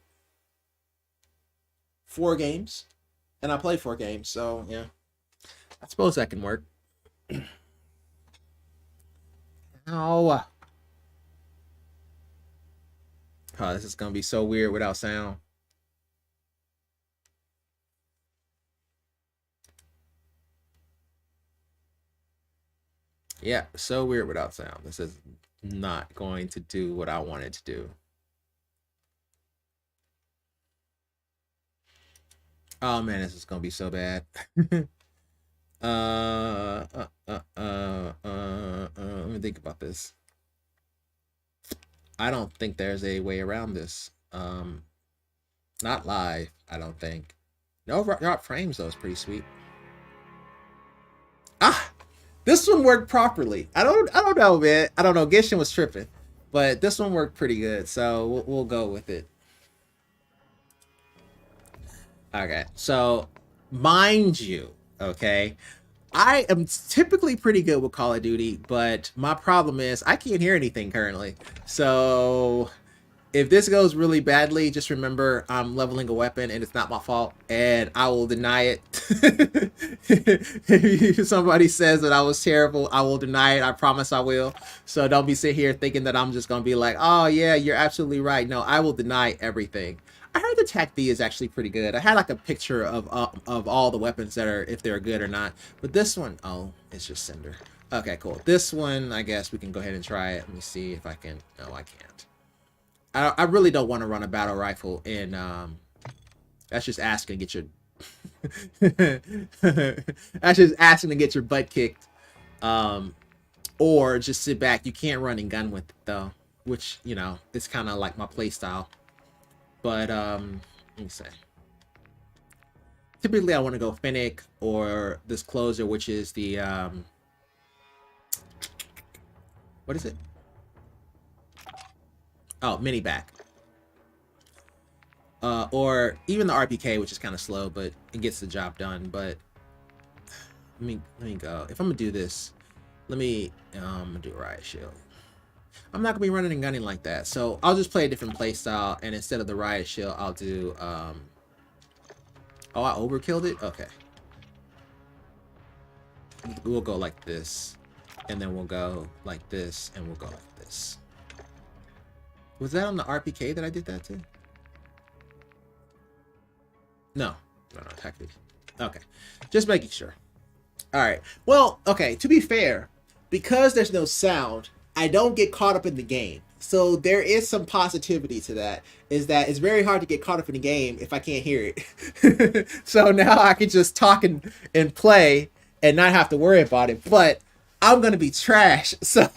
4 games? And I play 4 games, so yeah. I suppose that can work. Ow. Oh, this is gonna be so weird without sound. Yeah, so weird without sound. This is not going to do what I wanted to do. Oh man, this is gonna be so bad. Let me think about this. I don't think there's a way around this. Not live, I don't think. No drop frames though is pretty sweet. Ah, this one worked properly. I don't know, man. I don't know. Genshin was tripping, but this one worked pretty good, so we'll go with it. Okay, so mind you, okay, I am typically pretty good with Call of Duty, but my problem is I can't hear anything currently. So if this goes really badly, just remember I'm leveling a weapon and it's not my fault, and I will deny it. If somebody says that I was terrible, I will deny it. I promise I will. So don't be sitting here thinking that I'm just gonna be like, oh yeah, you're absolutely right. No, I will deny everything. I heard the TAC-B is actually pretty good. I had like a picture of all the weapons that are, if they're good or not. But this one, oh, it's just Cinder. Okay, cool. This one, I guess we can go ahead and try it. Let me see if I can. No, I can't. I really don't want to run a battle rifle in. That's just asking to get your. That's just asking to get your butt kicked. Or just sit back. You can't run and gun with it though, which, you know, it's kind of like my play style. But let me say. Typically, I want to go Fennec or this closer, which is the what is it? Oh, mini back. Or even the RPK, which is kind of slow, but it gets the job done. But let me go. If I'm gonna do this, I'm gonna do a riot shield. I'm not gonna be running and gunning like that, so I'll just play a different play style, and instead of the riot shield, I'll do oh, I overkilled it. Okay, we'll go like this, and then we'll go like this, and we'll go like this. Was that on the RPK that I did that to? No, technically. Okay, just making sure. All right. Well, okay. To be fair, because there's no sound, I don't get caught up in the game. So there is some positivity to that, is that it's very hard to get caught up in the game if I can't hear it. So now I can just talk and play and not have to worry about it. But I'm gonna be trash. So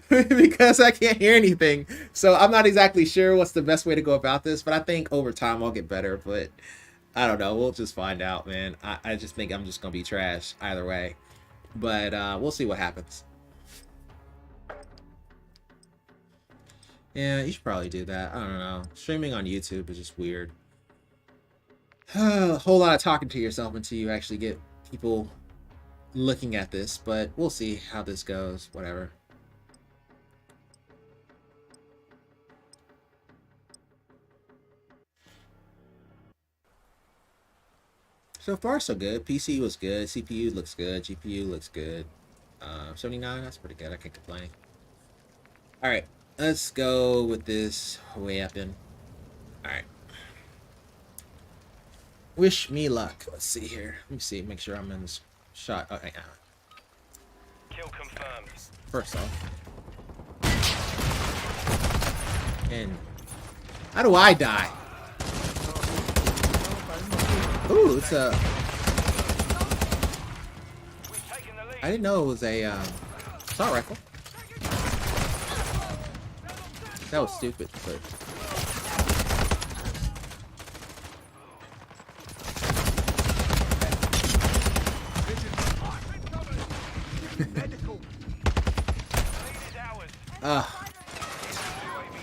because I can't hear anything. So I'm not exactly sure what's the best way to go about this, but I think over time I'll get better. But I don't know. We'll just find out, man. I just think I'm just gonna be trash either way. But we'll see what happens. Yeah, you should probably do that. I don't know. Streaming on YouTube is just weird. A whole lot of talking to yourself until you actually get people looking at this, but we'll see how this goes. Whatever. So far, so good. PC was good. CPU looks good. GPU looks good. 79, that's pretty good. I can't complain. All right, let's go with this way up in. All right. Wish me luck. Let's see here. Let me see. Make sure I'm in this shot. Okay. Kill confirmed. First off. And how do I die? Ooh, it's a. I didn't know it was a assault rifle. That was stupid, but.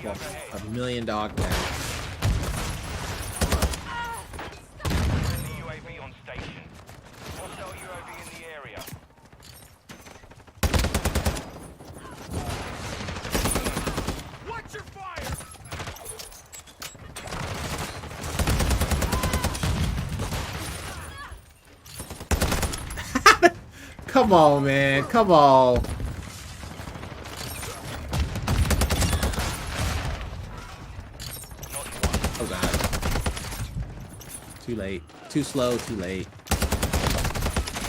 Well, $1 million dog tag. UAV on station. Hostile UAV in the area. Watch your fire! Come on, man. Come on. Oh god. Too late. Too slow, too late.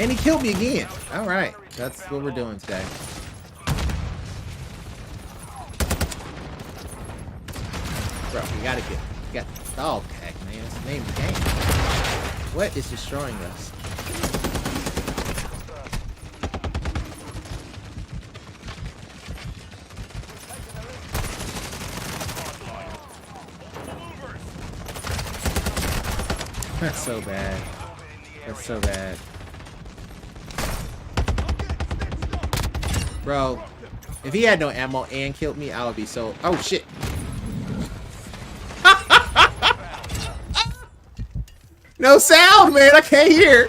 And he killed me again. Alright. That's what we're doing today. Bro, you gotta get. You got the dog tag, man. That's the name of the game. What is destroying us? That's so bad. That's so bad. Bro, if he had no ammo and killed me, I would be so... Oh, shit. No sound, man. I can't hear.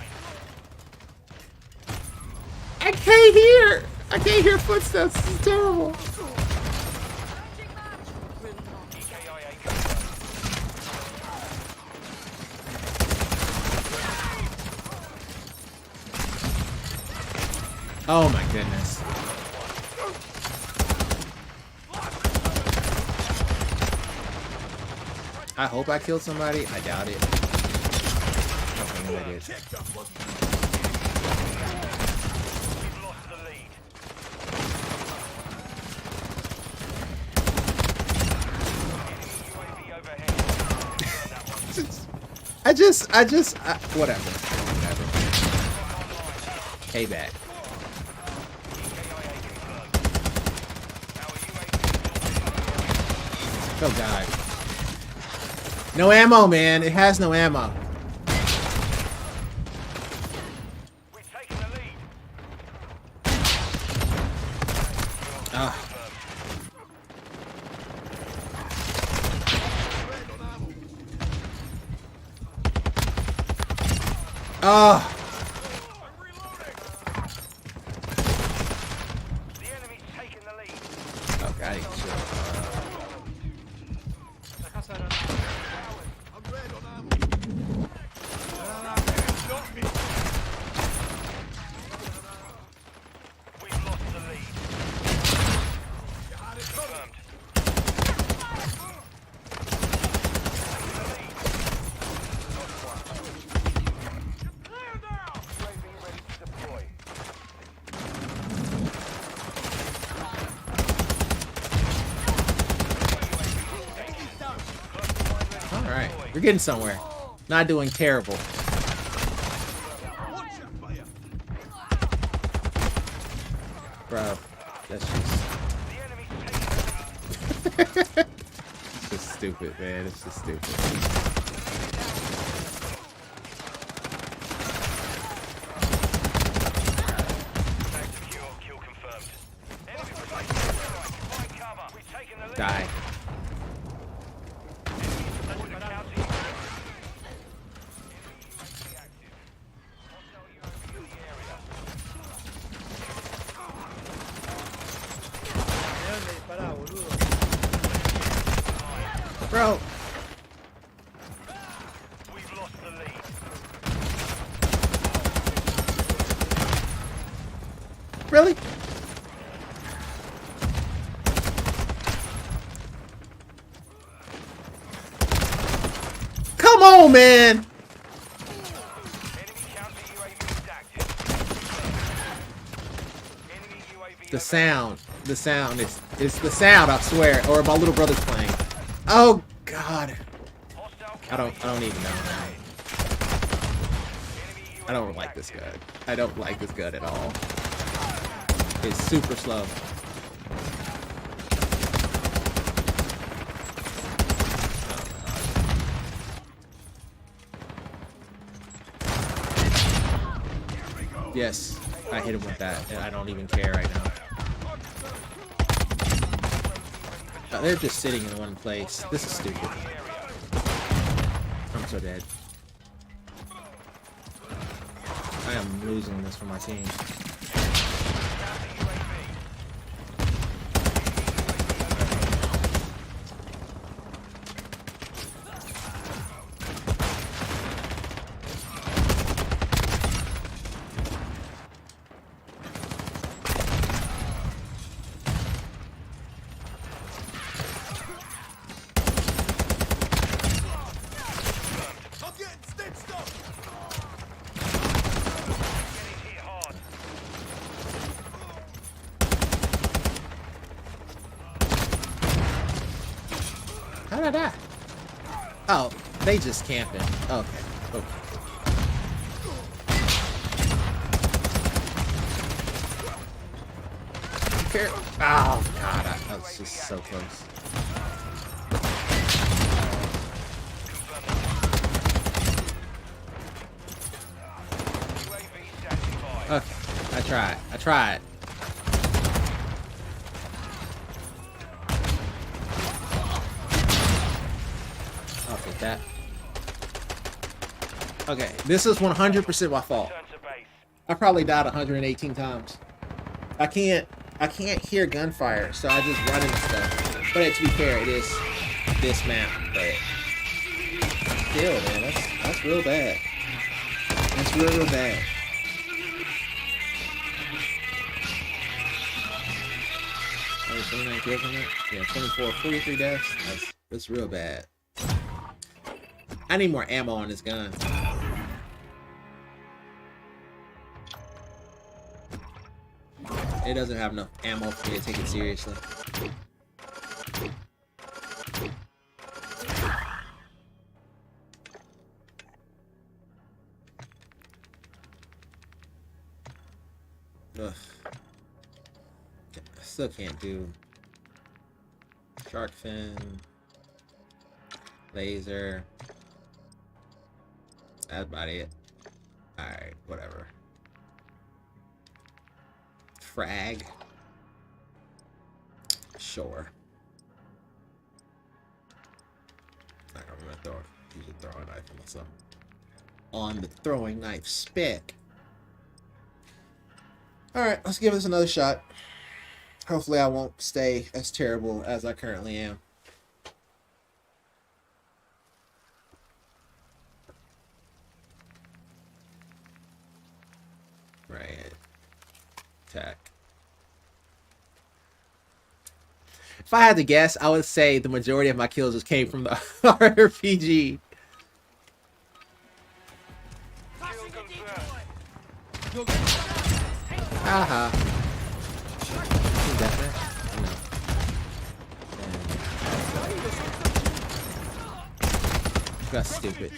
I can't hear. I can't hear footsteps. This is terrible. Oh my goodness. I hope I killed somebody. I doubt it. I think I did. Whatever. Payback. Oh god. No ammo, man. It has no ammo. We've taken the lead. Ah. Oh. The enemy's taken the lead. Oh god, he shit. We've lost the lead. Confirmed. UAV ready to deploy. Alright. We're getting somewhere. Not doing terrible. Watch your fire! Bro, that's just... The enemy's taken. It's just stupid, man. It's just stupid. Secure, kill confirmed. Enemy precision strike. Find cover. We've taken the lead. Die. Enemy counter UAV. Enemy active. Hostile UAV in the area. ¿Dónde dispará, boludo? Bro, We've lost the lead. really? Come on, man! Enemy counter UAV is active. Enemy UAV The sound it's the sound, I swear, or my little brother's playing. Oh God, hostile I don't even know. I don't like this gun. I don't like this gun at all. It's super slow. Yes, I hit him with that, and I don't even care right now. They're just sitting in one place. This is stupid. I'm so dead. I am losing this for my team. I'm getting stitched up! hit hard. How did I die? Oh, they just camping. Okay. Okay. Here. Oh God, that was just so close. UAV standing by. Okay, I tried. I'll take that. Okay, this is 100% my fault. Turn to base. I probably died 118 times. I can't hear gunfire, so I just run into stuff. But to be fair, it is this map, but still, man, that's real bad. That's real bad. Oh, 29 kills on it? Yeah, 24, 43 deaths. That's real bad. I need more ammo on this gun. It doesn't have enough ammo for me to take it seriously. Ugh. I still can't do shark fin, laser. That's about it. Alright, whatever. Frag. Sure. I'm gonna use a throwing knife on myself. On the throwing knife spec. Alright, let's give this another shot. Hopefully I won't stay as terrible as I currently am. Right. Attack. If I had to guess, I would say the majority of my kills just came from the RPG. Kill confirmed. Haha. That's stupid.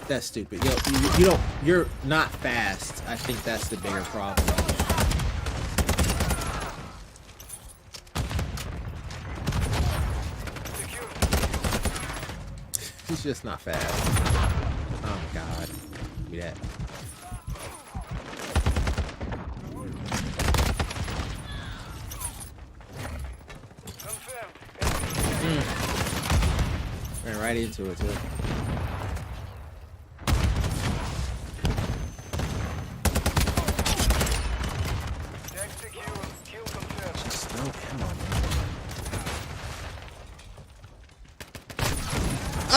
That's stupid. Yo, you don't. You're not fast. I think that's the bigger problem. He's just not fast. Oh my god. Give me that. Ran right into it too. Just no ammo, man.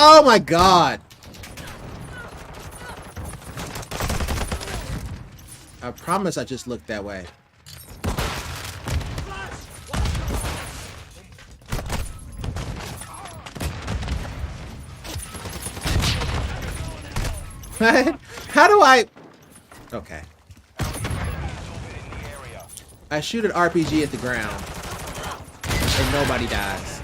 Oh my god! I promise I just looked that way. How do I... Okay. I shoot an RPG at the ground and nobody dies.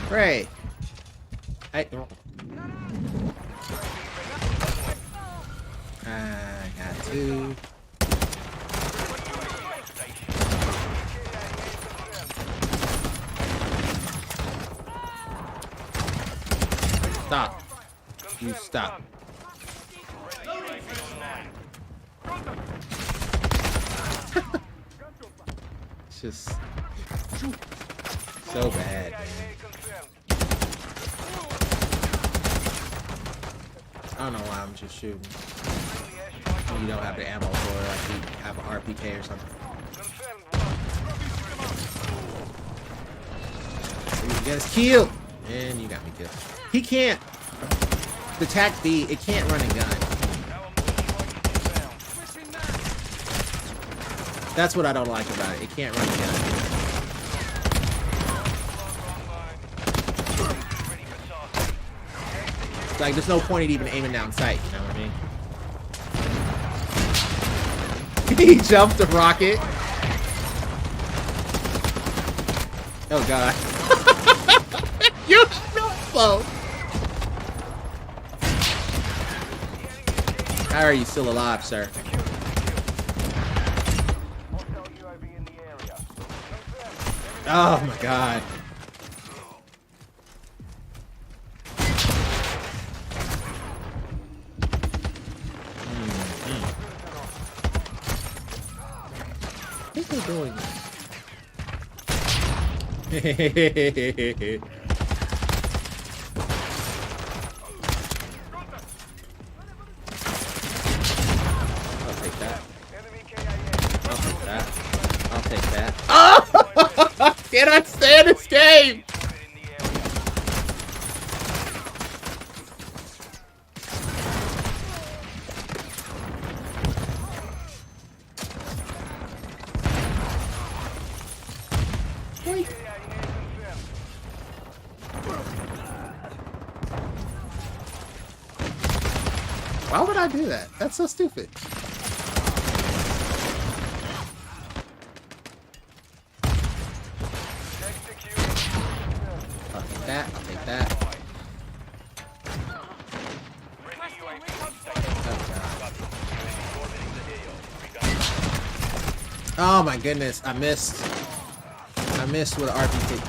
Great. I got two. Stop. You stop. It's just so bad, man. I don't know why I'm just shooting. You don't have the ammo for it, like you have an RPK or something. You get us killed! And you got me killed. He can't. The TAC B, it can't run and gun. That's what I don't like about it. It can't run and gun. Like, there's no point in even aiming down sight, you know what I mean? He jumped the rocket. Oh god. You're so slow. How are you still alive, sir? Oh my god. What are they doing? I'll take that. I'll take that. I'll take that. Oh! Can I stand this game? Why would I do that? That's so stupid. I'll take that. I'll take that. Oh my goodness, I missed. I missed with an RPG.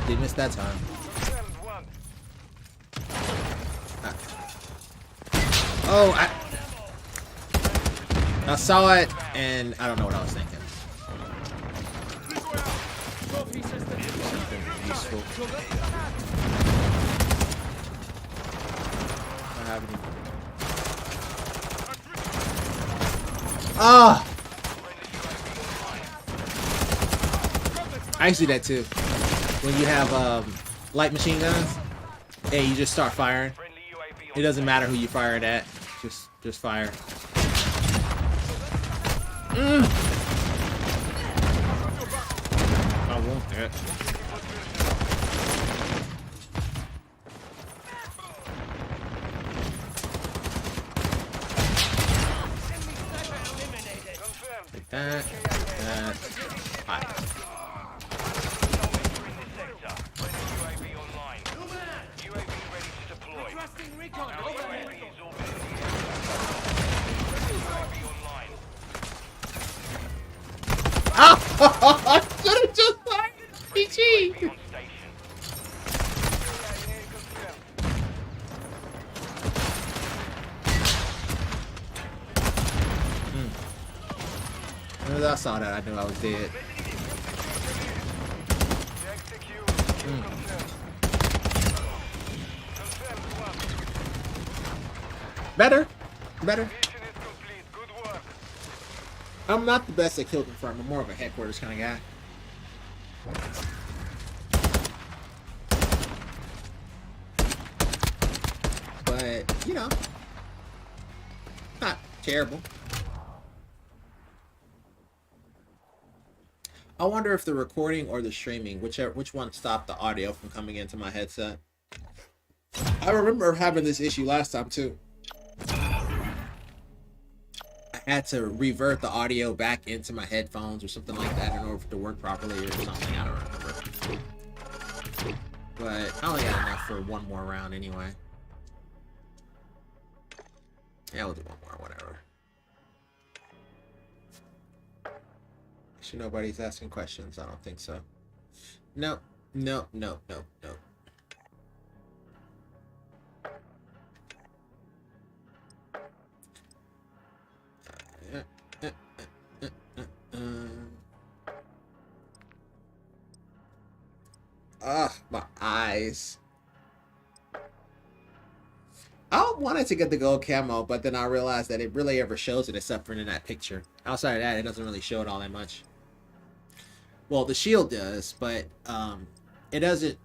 Did miss that time. Oh, I saw it, and I don't know what I was thinking. Something useful. I haven't even... Ah! I used to do that too. When you have light machine guns, and you just start firing. It doesn't matter who you fire it at. Just fire. I want that. Like that. That. Hi. I should have just fired PG. On station. As soon as I saw that, I knew I was dead. Better. Mission is complete. Good work. I'm not the best at kill confirm. I'm more of a headquarters kind of guy. But, you know, not terrible. I wonder if the recording or the streaming, which one stopped the audio from coming into my headset. I remember having this issue last time too. I had to revert the audio back into my headphones or something like that in order for it to work properly or something. I don't remember. But I only got enough for one more round anyway. Yeah, we'll do one more, whatever. Actually, nobody's asking questions. I don't think so. No, no, no, no, no. My eyes. I wanted to get the gold camo, but then I realized that it really ever shows it except for in that picture. Outside of that, it doesn't really show it all that much. Well, the shield does, but it doesn't.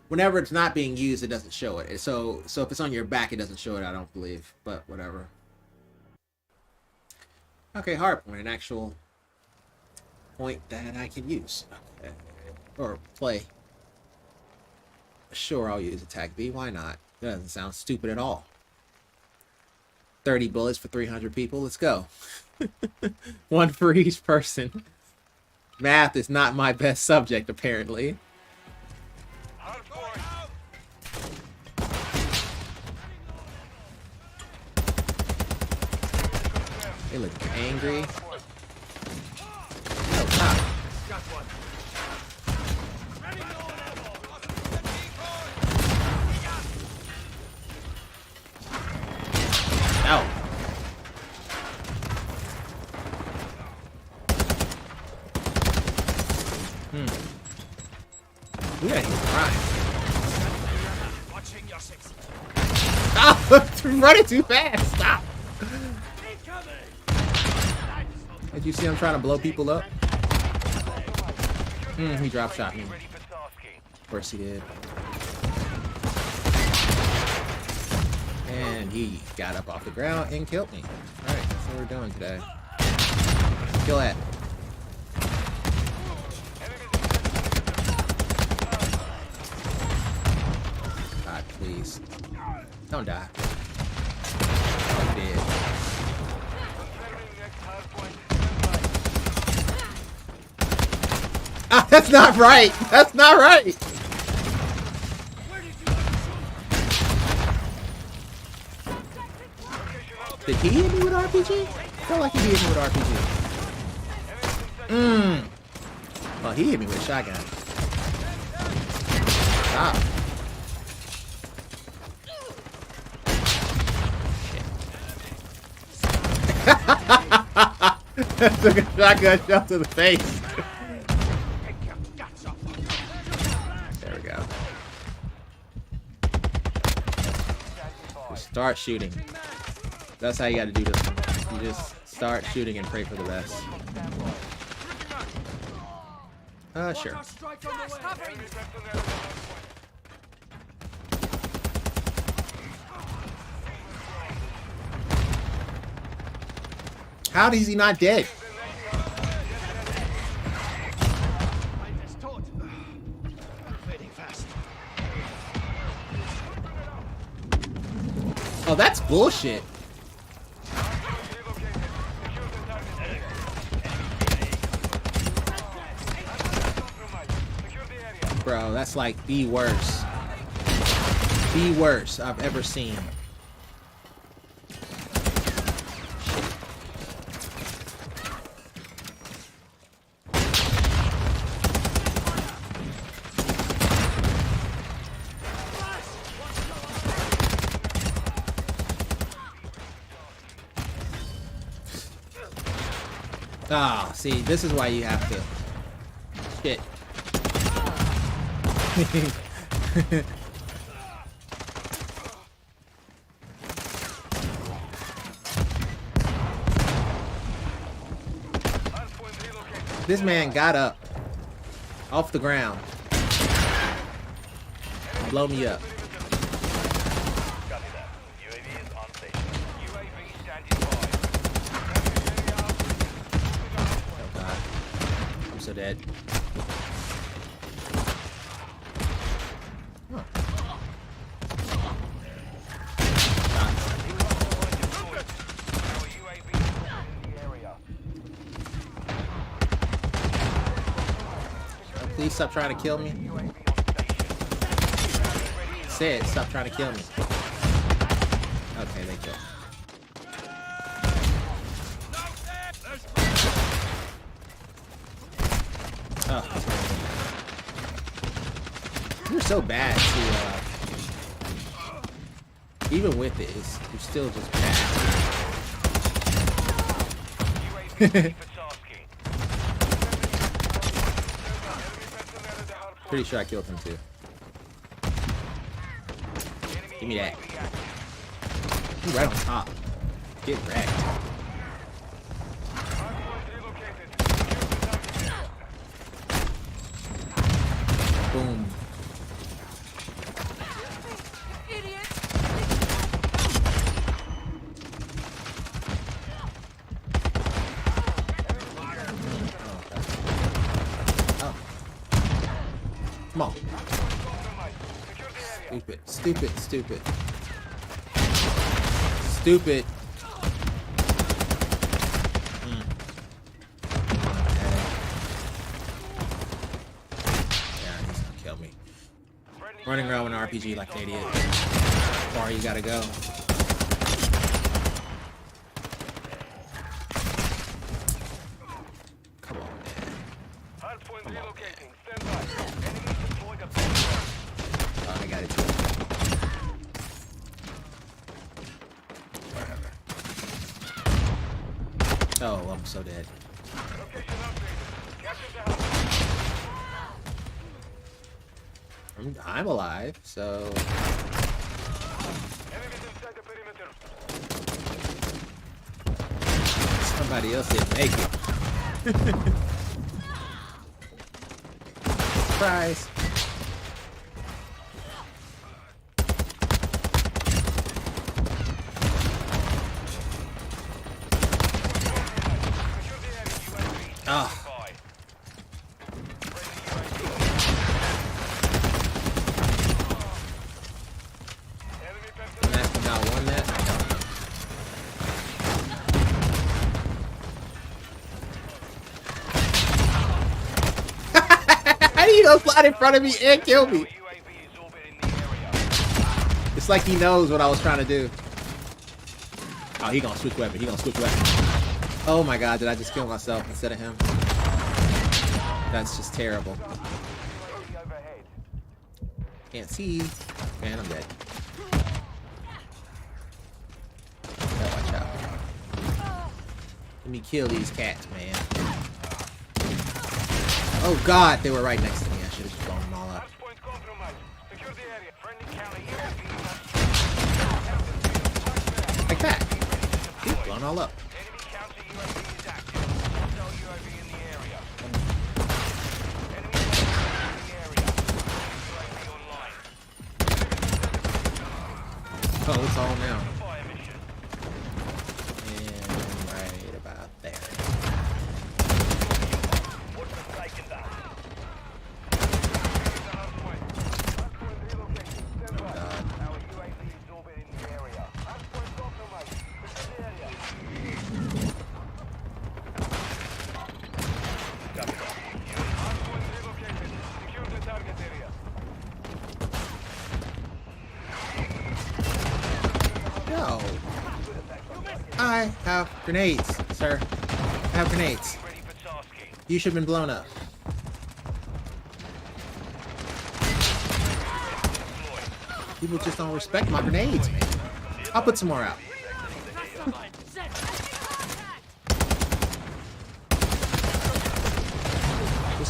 Whenever it's not being used, it doesn't show it. So if it's on your back, it doesn't show it. I don't believe, but whatever. Okay, hardpoint, an actual point that I can use or play. Sure, I'll use attack B. Why not? That doesn't sound stupid at all. 30 bullets for 300 people. Let's go. One for each person. Math is not my best subject, apparently. They look angry. Oh, stop. Got one. Ow. We gotta hit Ryan. Watching your six. Stop! Running too fast! Stop! Did you see him trying to blow people up? He drop shot me. Ready for tasking. Of course he did. And he got up off the ground and killed me. Alright, that's what we're doing today. Kill that. God, please. Don't die. I'm dead. Ah, that's not right! That's not right! Did he hit me with RPG? I felt like he hit me with RPG. Well, he hit me with a shotgun. Stop. Took a shotgun shot to the face. There we go. Just start shooting. That's how you gotta do this. You just start shooting and pray for the best. Sure. How is he not dead? Oh, that's bullshit. Bro, that's like the worst. The worst I've ever seen. Ah, see, this is why you have to. Shit. This man got up off the ground. Blow me up. Copy that. UAV is on station. UAV standing by. Oh god. I'm so dead. Huh. Our UAV is in the area. Please stop trying to kill me. Said stop trying to kill me. Okay, they killed me. Oh. You're so bad to even with it, you're still just bad. UAV for tasking. Pretty sure I killed him too. Give me that. You're right on top. Get wrecked. Boom. Oh. Come on. Stupid, stupid, stupid. Stupid. Yeah, he's gonna kill me. Running around with an RPG like an idiot. How far you gotta go? Come on, man. Hardpoint relocating. Stand by. Enemy deployed a Oh, I got it too. Whatever. Oh, I'm so dead. location updated. Capture the house. I'm alive, so Enemies inside the perimeter. somebody else didn't make it. Surprise. Ah. I'm asking about one net. I don't know. How do you go fly in front of me and kill me? It's like he knows what I was trying to do. Oh, he gonna switch weapon. He gonna switch weapon. Oh my god, did I just kill myself instead of him? That's just terrible. Can't see. Man, I'm dead. Oh, watch out. Let me kill these cats, man. Oh god, they were right next to me. I should have just blown them all up. Like that. See, blown all up. Oh, it's all now. And right about there. No. I have grenades, sir. I have grenades. You should have been blown up. People just don't respect my grenades, man. I'll put some more out.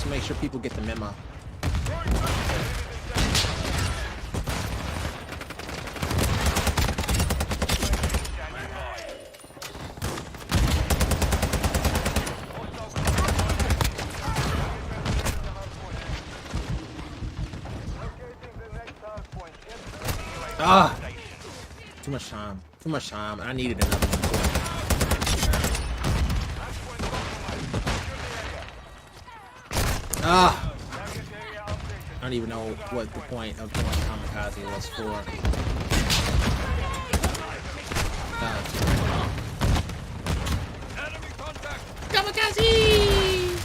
Just make sure people get the memo. Ah, too much time. Too much time. I needed another one. Ah, I don't even know what the point of doing kamikaze was for. Kamikaze!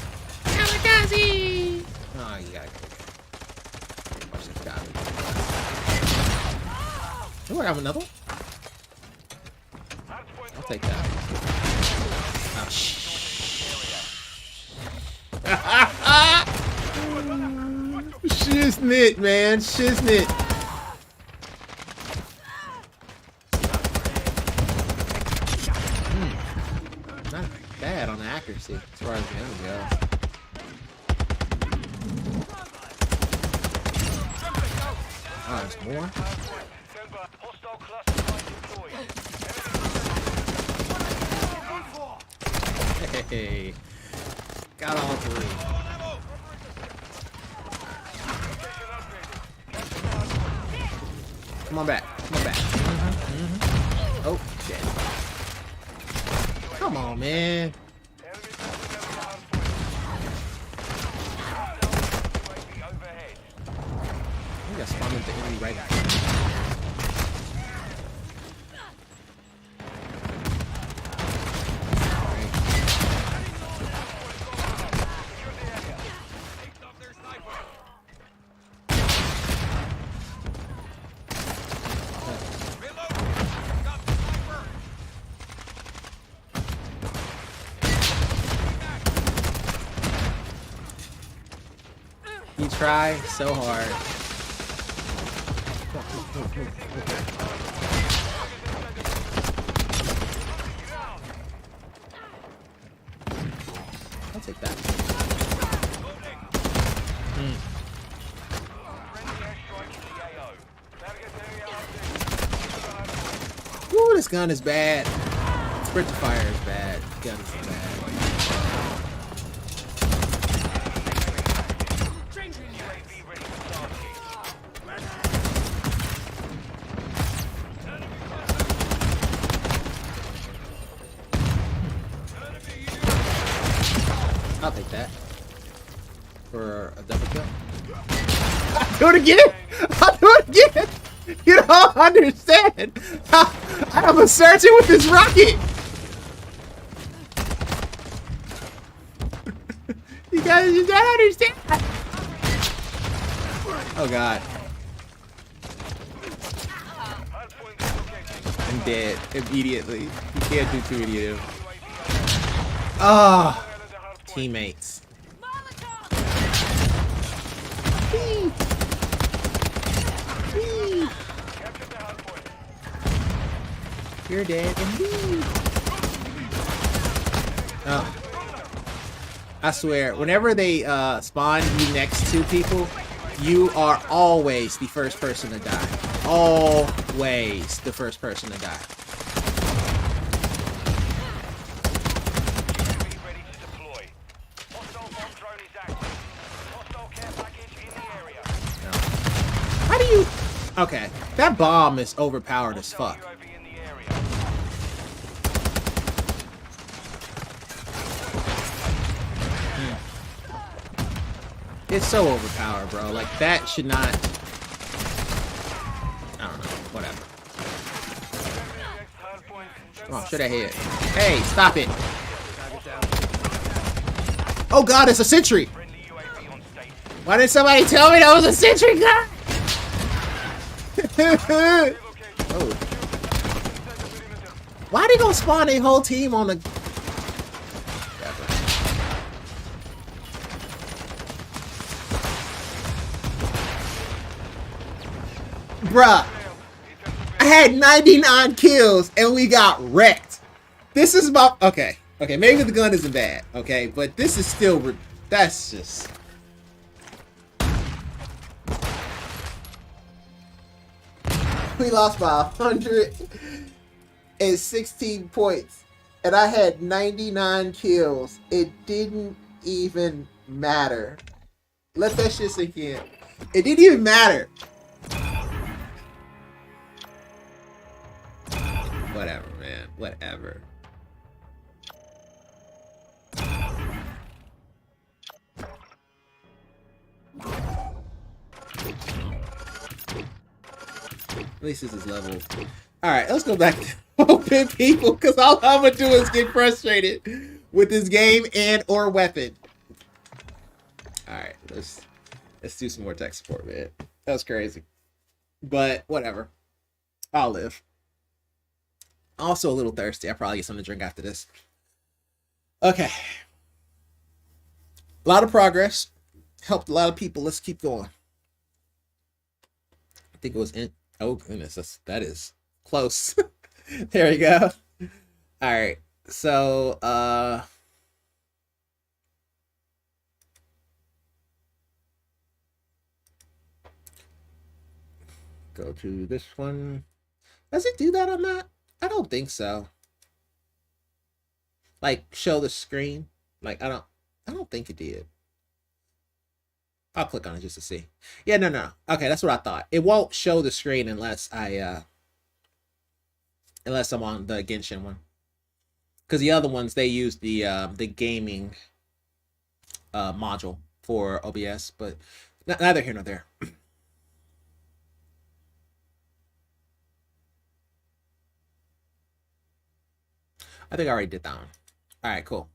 Kamikaze! Oh, you gotta. Watch this guy. Oh, I have another one. I'll take that. Oh, Shiznit, man. Shiznit. Not bad on the accuracy as far as the enemy goes. Oh, there's more? Hey, got all three. Come on back. Come on back. Oh, shit. Come on, man. We got spawned into the enemy right now. You try so hard. I'll take that. Ooh, this gun is bad. Sprint to fire is bad. Gun is bad. I'll take that for a double kill. I'll do it again! I'll do it again! You don't understand! I'm a searching with this rocket! You don't understand! Oh god. I'm dead immediately. You can't do too many of them. Ah! Teammates. You're dead indeed. Oh. I swear, whenever they spawn you next to people, you are always the first person to die. Always the first person to die. How do you... Okay, that bomb is overpowered as fuck. It's so overpowered, bro. Like, that should not... I don't know. Whatever. Oh, should I hit? Hey, stop it. Oh god, it's a sentry! Why didn't somebody tell me that was a sentry gun? Oh. Why they gonna spawn a whole team on the... Bruh, I had 99 kills and we got wrecked. This is about... Okay, maybe the gun isn't bad, okay? But this is still... That's just... We lost by 116 points. And I had 99 kills. It didn't even matter. Let that shit sink in. It didn't even matter. Whatever, man. Whatever. At least this is level. Alright, let's go back to open people, because all I'm gonna do is get frustrated with this game and or weapon. Alright, let's do some more tech support, man. That was crazy. But whatever. I'll live. Also a little thirsty. I'll probably get something to drink after this. Okay. A lot of progress. Helped a lot of people. Let's keep going. I think it was in. Oh goodness, that is close. There we go. All right. So go to this one. Does it do that on that? I don't think so. Like show the screen. Like I don't think it did. I'll click on it just to see. Yeah, no. Okay, that's what I thought. It won't show the screen unless unless I'm on the Genshin one. Because the other ones, they use the gaming module for OBS, but neither here nor there. I think I already did that one. All right, cool.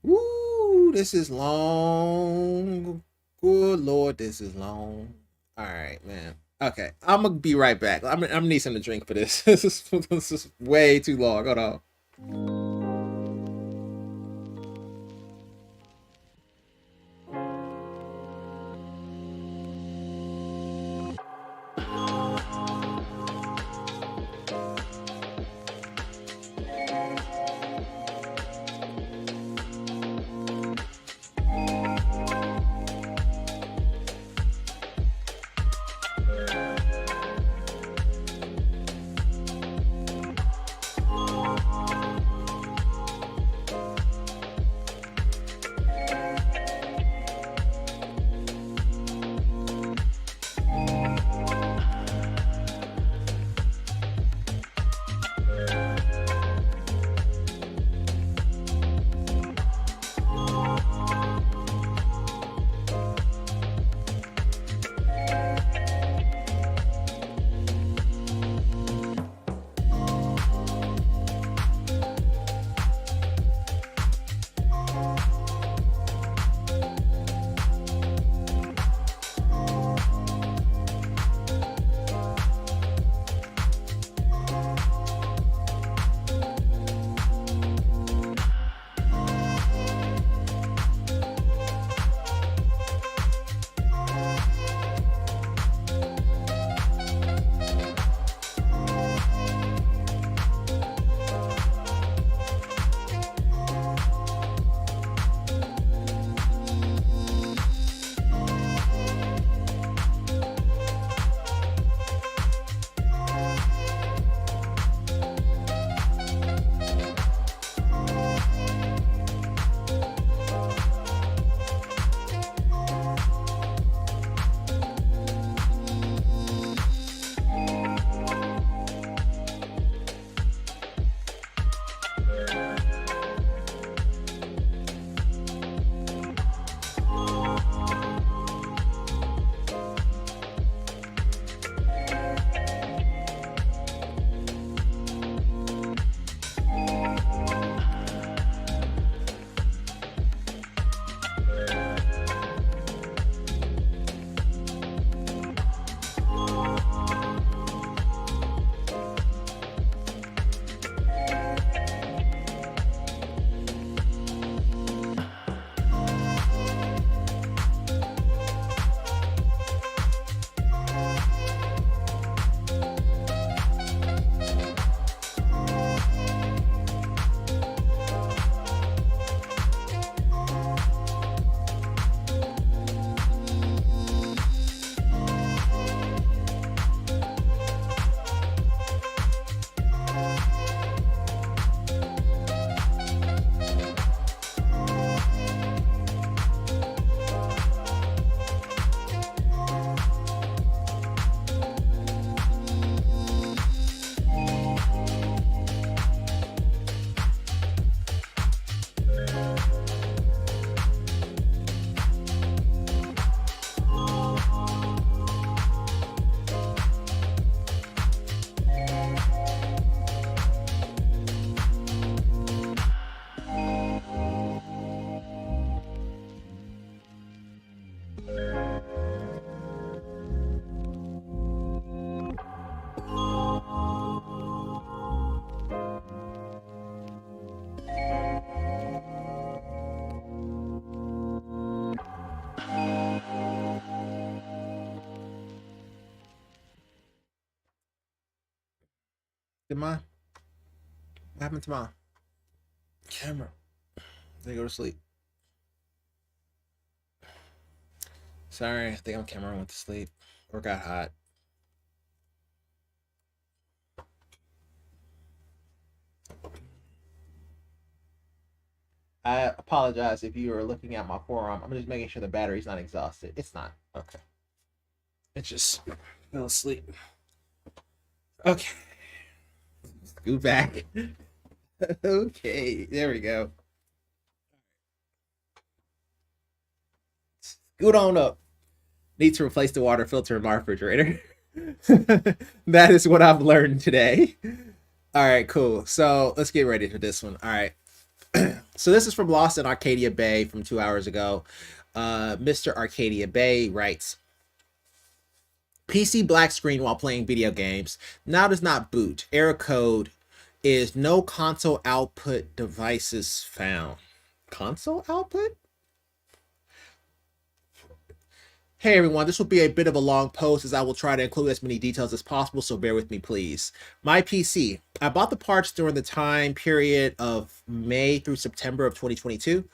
Woo, this is long. Good Lord, this is long. All right, man. Okay, I'm gonna be right back. I'm gonna need something to drink for this. This is way too long. Hold on. Did my, what happened to my camera? They go to sleep. Sorry, I think my camera went to sleep or got hot. I apologize if you are looking at my forearm. I'm just making sure the battery's not exhausted. It's not. Okay. It just fell asleep. Okay. Scoot back. Okay, there we go. Scoot on up. Need to replace the water filter in my refrigerator. That is what I've learned today. All right, cool. So let's get ready for this one. All right. So this is from Lost in Arcadia Bay from 2 hours ago. Mr. Arcadia Bay writes, PC black screen while playing video games. Now does not boot. Error code is no console output devices found. Console output? Hey everyone, this will be a bit of a long post as I will try to include as many details as possible, so bear with me please. My PC. I bought the parts during the time period of May through September of 2022,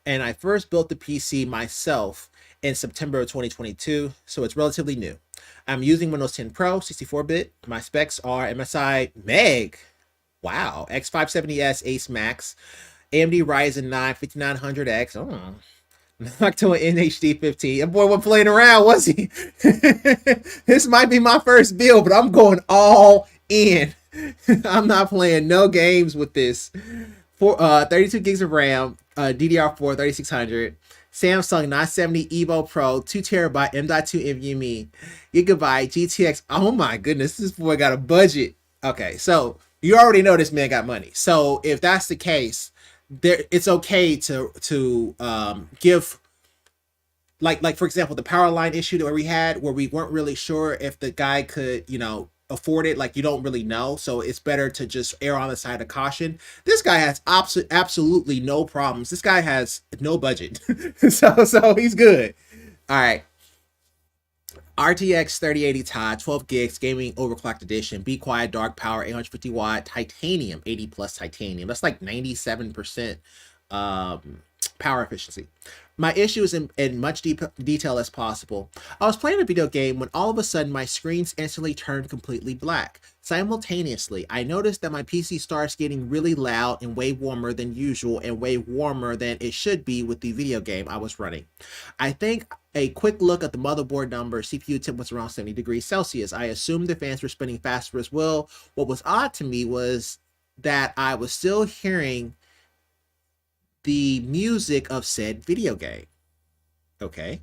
and I first built the PC myself in September of 2022, so it's relatively new. I'm using Windows 10 Pro, 64-bit. My specs are MSI Meg. Wow. X570S Ace Max. AMD Ryzen 9 5900X. Oh. Knocked to an NHD 15. That boy wasn't playing around, was he? This might be my first build, but I'm going all in. I'm not playing no games with this. 32 gigs of RAM, DDR4 3600, Samsung 970 Evo Pro, 2TB M.2 NVMe, Gigabyte GTX. Oh my goodness, this boy got a budget. Okay, so you already know this man got money. So if that's the case, it's okay to give, like for example, the power line issue that we had where we weren't really sure if the guy could, afford it. Like, you don't really know, so it's better to just err on the side of caution. This guy has absolutely no problems. This guy has no budget. so he's good. All right. RTX 3080 Ti, 12 gigs, gaming overclocked edition, Be Quiet, dark power, 850 watt, titanium, 80 plus titanium. That's like 97% power efficiency. My issue is in much detail as possible. I was playing a video game when all of a sudden my screens instantly turned completely black. Simultaneously, I noticed that my PC starts getting really loud and way warmer than usual and way warmer than it should be with the video game I was running. I think a quick look at the motherboard number, CPU temp was around 70 degrees Celsius. I assumed the fans were spinning faster as well. What was odd to me was that I was still hearing the music of said video game. Okay.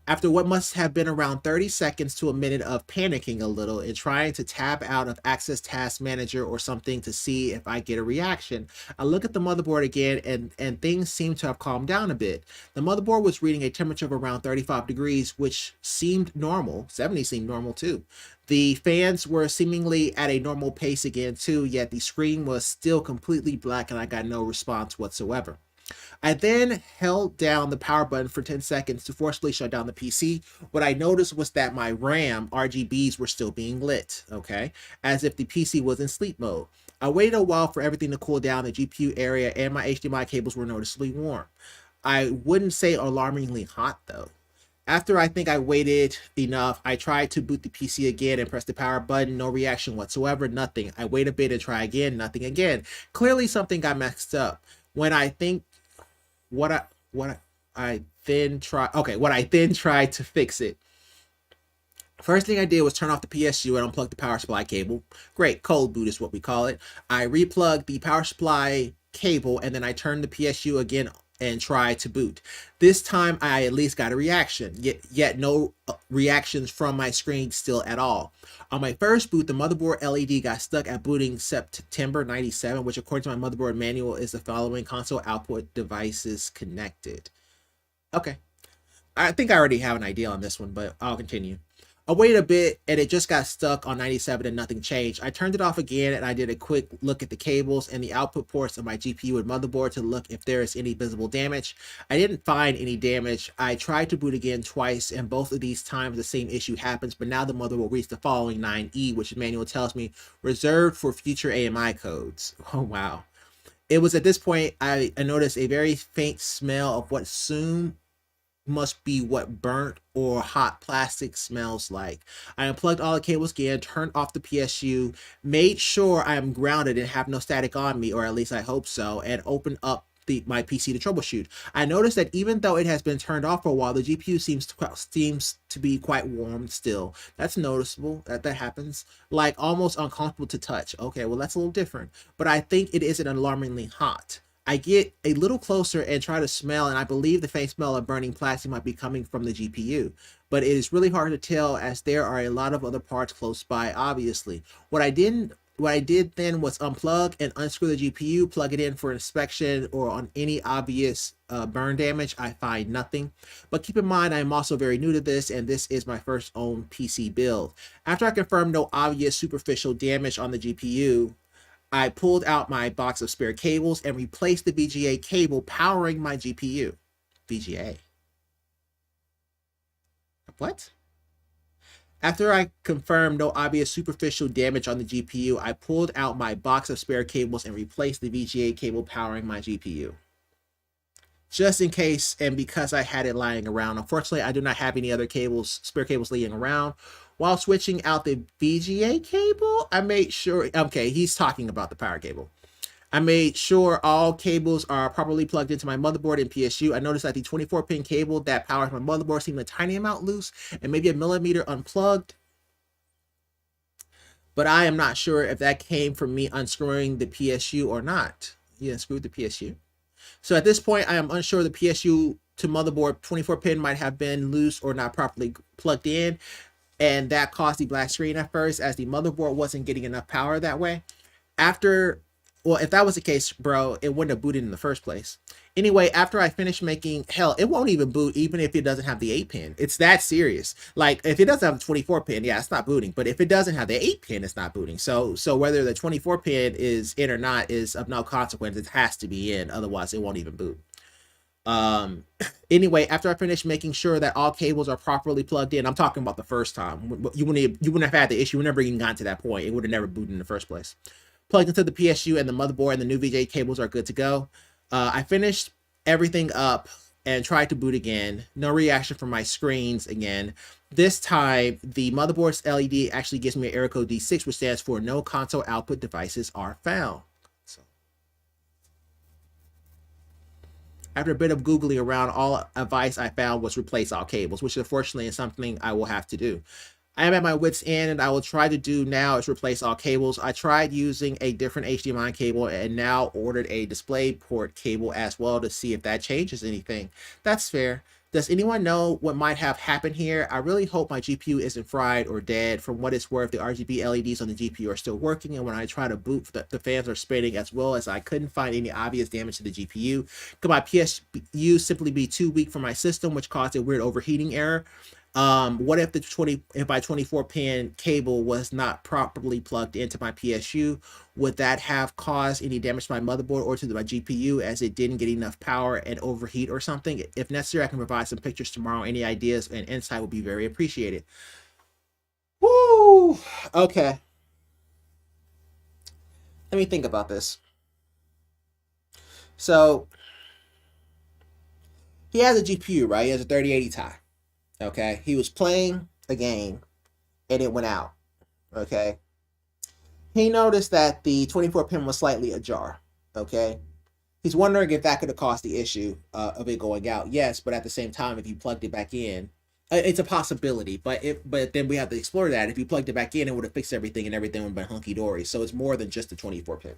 After what must have been around 30 seconds to a minute of panicking a little and trying to tab out of Access Task Manager or something to see if I get a reaction, I look at the motherboard again and things seem to have calmed down a bit. The motherboard was reading a temperature of around 35 degrees, which seemed normal. 70 seemed normal too. The fans were seemingly at a normal pace again too, yet the screen was still completely black and I got no response whatsoever. I then held down the power button for 10 seconds to forcibly shut down the PC. What I noticed was that my RAM RGBs were still being lit, okay, as if the PC was in sleep mode. I waited a while for everything to cool down. The GPU area and my HDMI cables were noticeably warm. I wouldn't say alarmingly hot though. After I think I waited enough, I tried to boot the PC again and press the power button. No reaction whatsoever, nothing. I wait a bit and try again, nothing again. Clearly something got messed up. When I think what I then tried to fix it. First thing I did was turn off the PSU and unplug the power supply cable. Great, cold boot is what we call it. I replugged the power supply cable and then I turned the PSU again and tried to boot. This time I at least got a reaction, yet no reactions from my screen still at all. On my first boot, the motherboard LED got stuck at booting September 97, which according to my motherboard manual is the following: console output devices connected. Okay. I think I already have an idea on this one, but I'll continue. I waited a bit and it just got stuck on 97 and nothing changed. I turned it off again and I did a quick look at the cables and the output ports of my GPU and motherboard to look if there is any visible damage. I didn't find any damage. I tried to boot again twice and both of these times the same issue happens, but now the motherboard reads the following 9E, which the manual tells me reserved for future AMI codes. Oh wow. It was at this point I noticed a very faint smell of what soon must be what burnt or hot plastic smells like. I unplugged all the cables again, turned off the PSU, made sure I am grounded and have no static on me, or at least I hope so, and opened up my PC to troubleshoot. I noticed that even though it has been turned off for a while, the GPU seems to be quite warm still. That's noticeable. That happens. Like almost uncomfortable to touch. Okay, well that's a little different, but I think it isn't alarmingly hot. I get a little closer and try to smell, and I believe the faint smell of burning plastic might be coming from the GPU. But it is really hard to tell as there are a lot of other parts close by, obviously. What I did then was unplug and unscrew the GPU, plug it in for inspection or on any obvious burn damage. I find nothing. But keep in mind, I am also very new to this, and this is my first own PC build. After I confirmed no obvious superficial damage on the GPU, I pulled out my box of spare cables and replaced the VGA cable powering my GPU. VGA. What? After I confirmed no obvious superficial damage on the GPU, I pulled out my box of spare cables and replaced the VGA cable powering my GPU. Just in case, and because I had it lying around. Unfortunately, I do not have any other spare cables laying around. While switching out the VGA cable, I made sure, okay, he's talking about the power cable. I made sure all cables are properly plugged into my motherboard and PSU. I noticed that the 24-pin cable that powers my motherboard seemed a tiny amount loose and maybe a millimeter unplugged. But I am not sure if that came from me unscrewing the PSU or not. You unscrewed the PSU? So at this point, I am unsure the PSU to motherboard 24-pin might have been loose or not properly plugged in, and that caused the black screen at first as the motherboard wasn't getting enough power that way. Well, if that was the case, bro, it wouldn't have booted in the first place. Anyway, after I finished making, hell, it won't even boot even if it doesn't have the 8-pin. It's that serious. Like, if it doesn't have the 24-pin, yeah, it's not booting. But if it doesn't have the 8-pin, it's not booting. So whether the 24-pin is in or not is of no consequence. It has to be in. Otherwise, it won't even boot. Anyway, after I finished making sure that all cables are properly plugged in, I'm talking about the first time. You wouldn't have had the issue. We never even gotten to that point. It would have never booted in the first place. Plugged into the PSU and the motherboard, and the new VGA cables are good to go. I finished everything up and tried to boot again. No reaction from my screens again. This time, the motherboard's LED actually gives me an error code D6, which stands for no console output devices are found. So, after a bit of Googling around, all advice I found was replace all cables, which unfortunately is something I will have to do. I am at my wit's end, and I will try to do now is replace all cables. I tried using a different HDMI cable and now ordered a DisplayPort cable as well to see if that changes anything. That's fair. Does anyone know what might have happened here? I really hope my GPU isn't fried or dead. From what it's worth, the RGB LEDs on the GPU are still working, and when I try to boot, the fans are spinning as well as I couldn't find any obvious damage to the GPU. Could my PSU simply be too weak for my system, which caused a weird overheating error? What if my 24-pin cable was not properly plugged into my PSU? Would that have caused any damage to my motherboard or to my GPU as it didn't get enough power and overheat or something? If necessary, I can provide some pictures tomorrow. Any ideas and insight would be very appreciated. Woo! Okay. Let me think about this. So, he has a GPU, right? He has a 3080 Ti. Okay, he was playing a game and it went out. Okay, he noticed that the 24-pin was slightly ajar. Okay, he's wondering if that could have caused the issue of it going out. Yes, but at the same time, if you plugged it back in, it's a possibility. But then we have to explore that. If you plugged it back in, it would have fixed everything and everything would have been hunky dory. So it's more than just the 24-pin.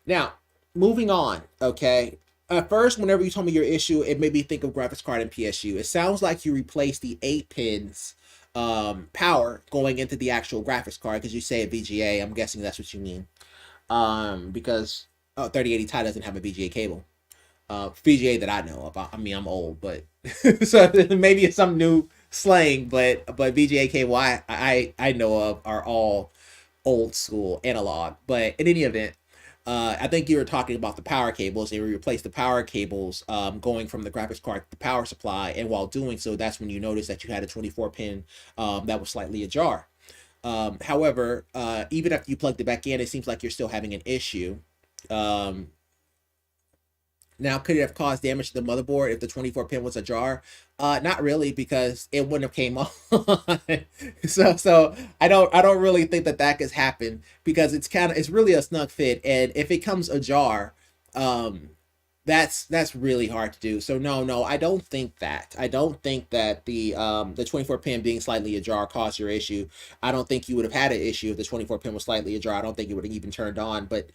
Now, moving on. Okay. At first, whenever you told me your issue, it made me think of graphics card and PSU. It sounds like you replaced the 8 pins power going into the actual graphics card because you say a VGA. I'm guessing that's what you mean. Because 3080 Ti doesn't have a VGA cable. VGA that I know of. I mean, I'm old, but so maybe it's something new slang, but BGAKY I know of are all old school analog. But in any event, I think you were talking about the power cables. They replaced the power cables going from the graphics card to the power supply, and while doing so, that's when you noticed that you had a 24 pin that was slightly ajar. However, even after you plugged it back in, it seems like you're still having an issue. Now, could it have caused damage to the motherboard if the 24 pin was ajar? Not really, because it wouldn't have came on. so I don't really think that could happen, because it's really a snug fit, and if it comes ajar, that's really hard to do. So no, I don't think that. I don't think that the 24 pin being slightly ajar caused your issue. I don't think you would have had an issue if the 24 pin was slightly ajar. I don't think it would have even turned on. But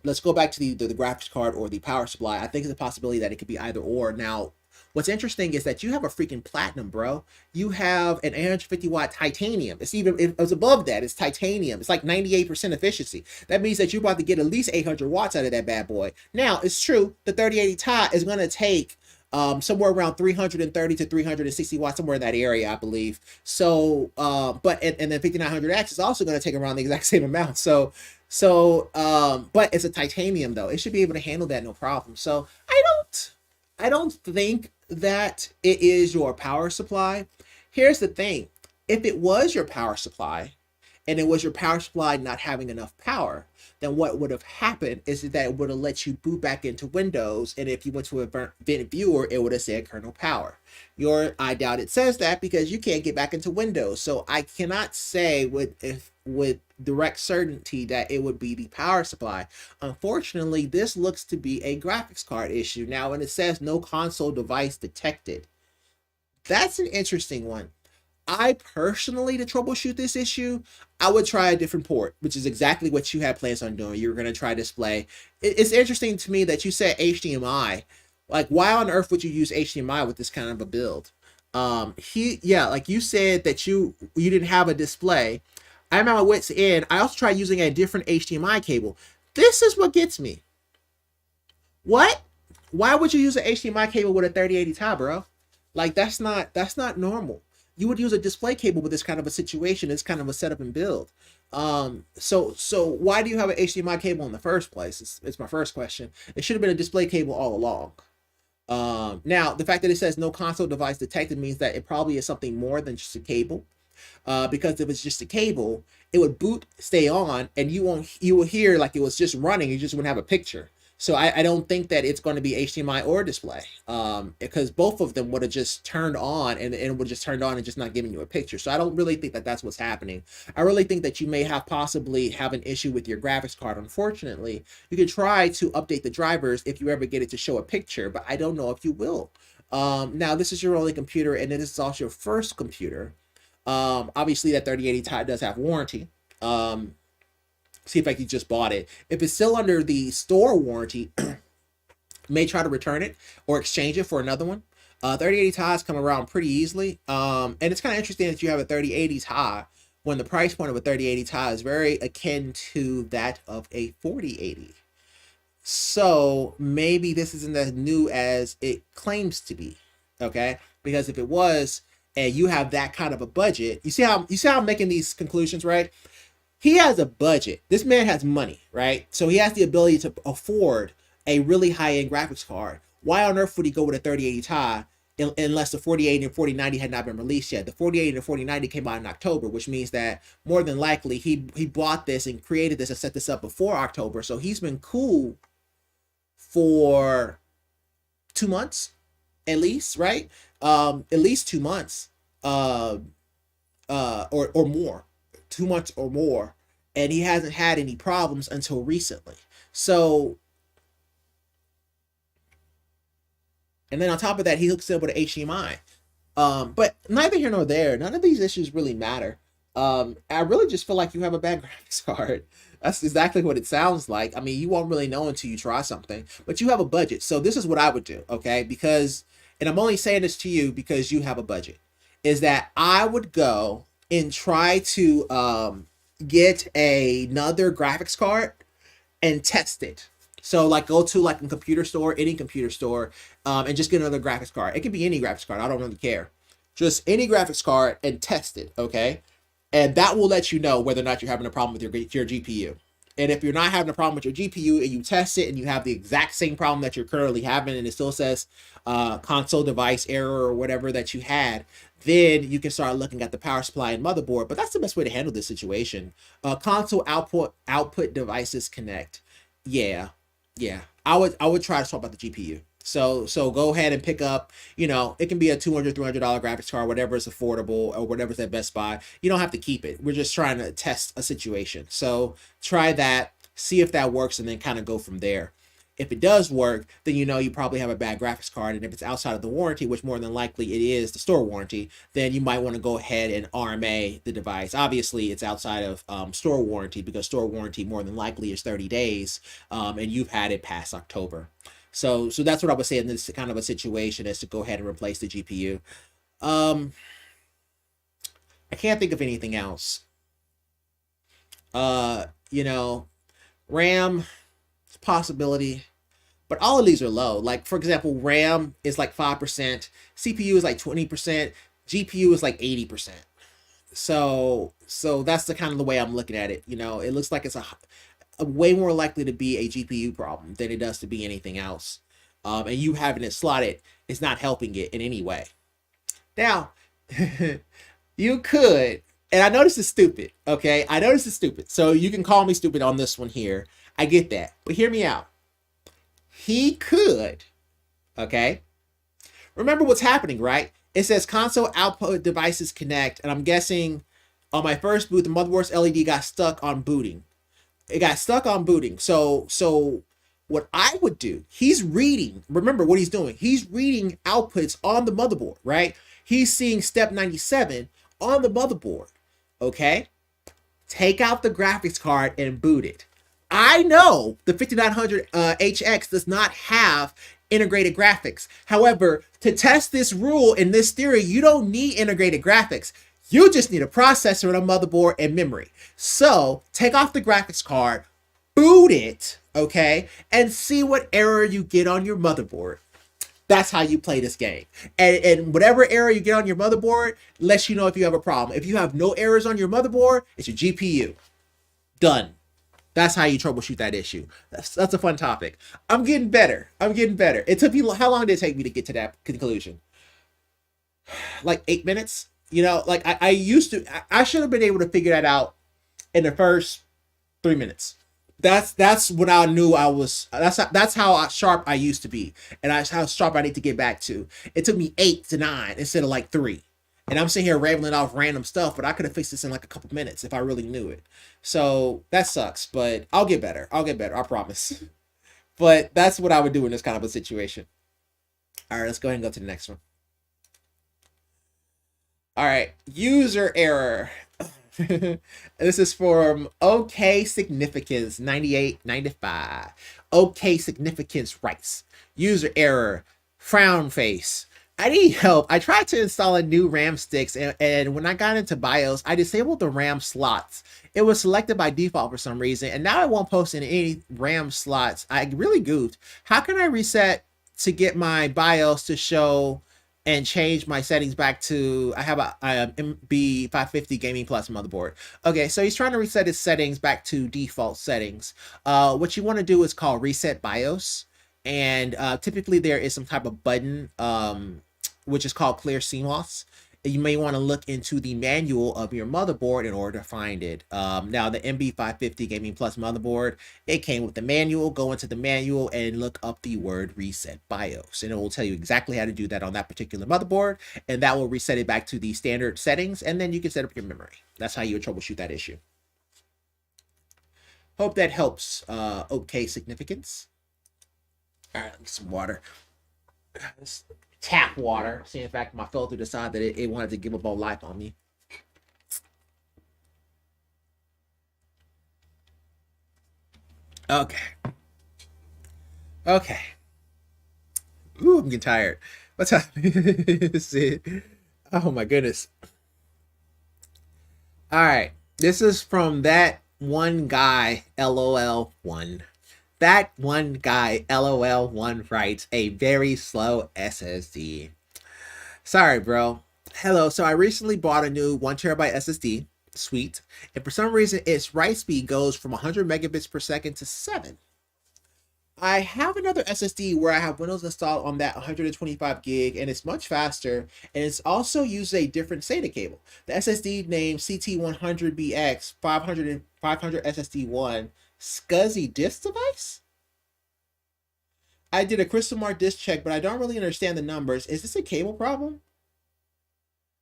let's go back to the graphics card or the power supply. I think it's a possibility that it could be either or. Now, what's interesting is that you have a freaking platinum, bro. You have an 850 watt titanium. It's above that. It's titanium. It's like 98% efficiency. That means that you're about to get at least 800 watts out of that bad boy. Now, it's true, the 3080 Ti is going to take somewhere around 330 to 360 watts, somewhere in that area, I believe. So, but then 5900X is also going to take around the exact same amount. But it's a titanium though. It should be able to handle that no problem. So I don't think that it is your power supply. Here's the thing. If it was your power supply, and it was your power supply not having enough power, then what would have happened is that it would have let you boot back into Windows, and if you went to a event viewer, it would have said kernel power. I doubt it says that, because you can't get back into Windows. So I cannot say with direct certainty that it would be the power supply. Unfortunately, this looks to be a graphics card issue. Now, when it says no console device detected, that's an interesting one. I personally, to troubleshoot this issue, I would try a different port, which is exactly what you had plans on doing. You were going to try display. It's interesting to me that you said HDMI. Like, why on earth would you use HDMI with this kind of a build? Like you said that you didn't have a display. I'm at my wit's end. I also tried using a different HDMI cable. This is what gets me. What? Why would you use an HDMI cable with a 3080 Ti, bro? Like, that's not normal. You would use a display cable with this kind of a situation, this kind of a setup and build. So why do you have an HDMI cable in the first place? It's my first question. It should have been a display cable all along. Now, the fact that it says no console device detected means that it probably is something more than just a cable. Because if it's just a cable, it would boot, stay on, and you will hear like it was just running. You just wouldn't have a picture. So I don't think that it's going to be HDMI or display, because both of them would have just turned on, and it would just turned on and just not giving you a picture. So I don't really think that that's what's happening. I really think that you may possibly have an issue with your graphics card. Unfortunately, you can try to update the drivers if you ever get it to show a picture, but I don't know if you will. Now, this is your only computer, and this is also your first computer. Obviously, that 3080 Ti does have warranty. See if you just bought it. If it's still under the store warranty, may try to return it or exchange it for another one. 3080 Ti's come around pretty easily. And it's kind of interesting that you have a 3080 Ti when the price point of a 3080 Ti is very akin to that of a 4080. So maybe this isn't as new as it claims to be. Okay? Because if it was, and you have that kind of a budget, you see how I'm making these conclusions, right? He has a budget. This man has money, right? So he has the ability to afford a really high-end graphics card. Why on earth would he go with a 3080 Ti unless the 4080 and 4090 had not been released yet? The 4080 and 4090 came out in October, which means that more than likely he bought this and created this and set this up before October. So he's been cool for 2 months, at least, right? At least 2 months, or more. 2 months or more, and he hasn't had any problems until recently. So, and then on top of that, he hooks up with an HDMI. But neither here nor there. None of these issues really matter. I really just feel like you have a bad graphics card. That's exactly what it sounds like. I mean, you won't really know until you try something, but you have a budget. So this is what I would do, okay? Because, and I'm only saying this to you because you have a budget, is that I would go and try to get another graphics card and test it. So like go to like a computer store, any computer store, and just get another graphics card. It can be any graphics card. I don't really care. just any graphics card and test it, okay? And that will let you know whether or not you're having a problem with your GPU. And if you're not having a problem with your GPU and you test it and you have the exact same problem that you're currently having and it still says console device error or whatever that you had, then you can start looking at the power supply and motherboard. But that's the best way to handle this situation. Console output devices connect. Yeah. I would try to swap out the GPU. So go ahead and pick up, you know, it can be a $200, $300 graphics card, whatever is affordable or whatever's at Best Buy. You don't have to keep it. We're just trying to test a situation. So try that, see if that works, and then kind of go from there. If it does work, then you know you probably have a bad graphics card. And if it's outside of the warranty, which more than likely it is the store warranty, then you might want to go ahead and RMA the device. Obviously, it's outside of store warranty because store warranty more than likely is 30 days, and you've had it past October. So that's what I would say in this kind of a situation, is to go ahead and replace the GPU. I can't think of anything else. You know, RAM, it's a possibility, but all of these are low. Like, for example, RAM is like 5%, CPU is like 20%, GPU is like 80%. So that's the kind of the way I'm looking at it. You know, it looks like it's a way more likely to be a GPU problem than it does to be anything else. And you having it slotted is not helping it in any way. Now, you could, and I know this is stupid, okay? I know this is stupid. So you can call me stupid on this one here. I get that. But hear me out. He could, okay? Remember what's happening, right? It says console output devices connect. And I'm guessing on my first boot, the motherboard's LED got stuck on booting. It got stuck on booting. So what I would do, he's reading, remember what he's doing. He's reading outputs on the motherboard, right? He's seeing step 97 on the motherboard, okay? Take out the graphics card and boot it. I know the 5900 HX does not have integrated graphics. However, to test this rule in this theory, you don't need integrated graphics. You just need a processor and a motherboard and memory. So take off the graphics card, boot it, okay, and see what error you get on your motherboard. That's how you play this game. And whatever error you get on your motherboard lets you know if you have a problem. If you have no errors on your motherboard, it's your GPU. Done. That's how you troubleshoot that issue. That's a fun topic. I'm getting better. It took me, how long did it take me to get to that conclusion? Like 8 minutes? You know, like I should have been able to figure that out in the first 3 minutes. That's when I knew I was, that's how sharp I used to be. And that's how sharp I need to get back to. It took me 8 to 9 instead of like 3. And I'm sitting here rambling off random stuff, but I could have fixed this in like a couple minutes if I really knew it. So that sucks, but I'll get better. I promise. But that's what I would do in this kind of a situation. All right, let's go ahead and go to the next one. All right, user error. This is from OK Significance 9895. OK Significance writes, user error, frown face. I need help. I tried to install a new RAM sticks and when I got into BIOS, I disabled the RAM slots. It was selected by default for some reason, and now it won't post in any RAM slots. I really goofed. How can I reset to get my BIOS to show and change my settings back to, I have a MB550 Gaming Plus motherboard. Okay, so he's trying to reset his settings back to default settings. What you want to do is call Reset BIOS. And typically there is some type of button, which is called Clear CMOS. You may want to look into the manual of your motherboard in order to find it. Now, the MB550 Gaming Plus motherboard, it came with the manual. Go into the manual and look up the word Reset BIOS. And it will tell you exactly how to do that on that particular motherboard. And that will reset it back to the standard settings. And then you can set up your memory. That's how you would troubleshoot that issue. Hope that helps. OK Significance. All right, get some water. It's tap water. See, in fact, my filter decided that it wanted to give up on life on me. Okay. Ooh, I'm getting tired. What time is it? Oh my goodness. All right. This is from that one guy, LOL1. That one guy, LOL1, writes, a very slow SSD. Sorry, bro. Hello. So I recently bought a new 1 TB SSD. Sweet. And for some reason, its write speed goes from 100 megabits per second to 7. I have another SSD where I have Windows installed on that 125 gig, and it's much faster, and it's also uses a different SATA cable. The SSD named CT100BX 500 SSD1 SCSI disk device. I did a crystal mark disk check, but I don't really understand the numbers. Is this a cable problem?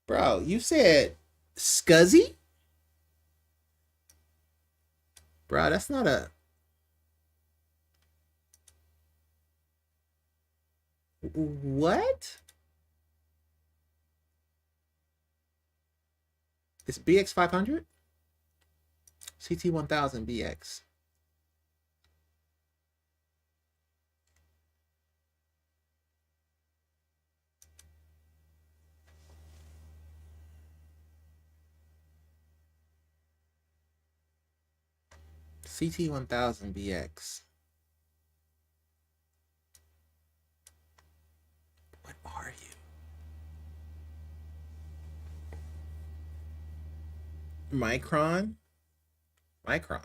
Bro, you said SCSI? Bro, that's not a... What? It's BX500? CT1000 BX. CT1000 BX. What are you? Micron? Micron.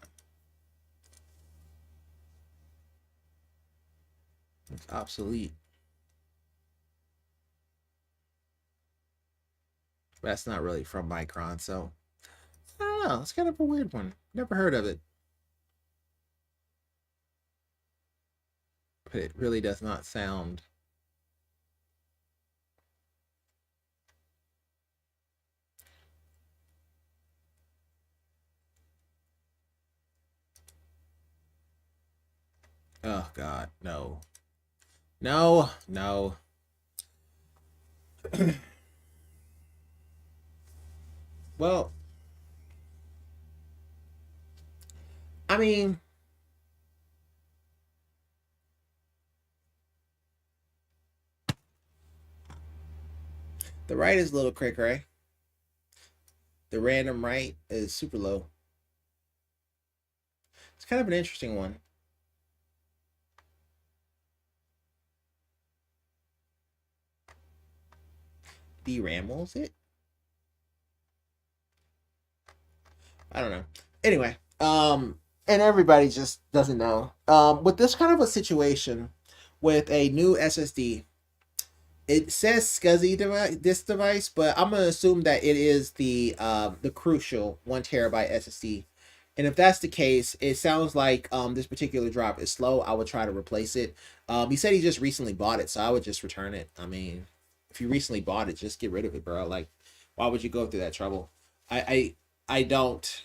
It's obsolete. That's not really from Micron, so I don't know. It's kind of a weird one. Never heard of it. But it really does not sound... Oh God, no. No, no. Well, I mean, the right is a little cray cray. The random right is super low. It's kind of an interesting one. DRAMels it? I don't know. Anyway, and everybody just doesn't know. With this kind of a situation, with a new SSD, it says SCSI this device, but I'm gonna assume that it is the crucial 1 TB SSD. And if that's the case, it sounds like this particular drive is slow. I would try to replace it. He said he just recently bought it, so I would just return it. I mean, if you recently bought it, just get rid of it, bro. Like, why would you go through that trouble? I don't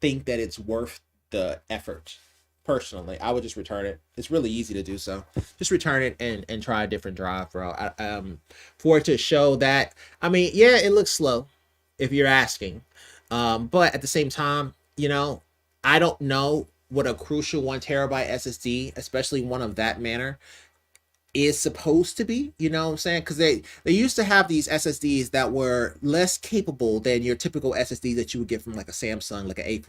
think that it's worth the effort. Personally, I would just return it. It's really easy to do so. Just return it and try a different drive, bro. For it to show that, I mean, yeah, it looks slow, if you're asking. But at the same time, you know, I don't know what a crucial 1 TB SSD, especially one of that manner, is supposed to be, you know what I'm saying? Because they used to have these SSDs that were less capable than your typical SSD that you would get from like a Samsung, like a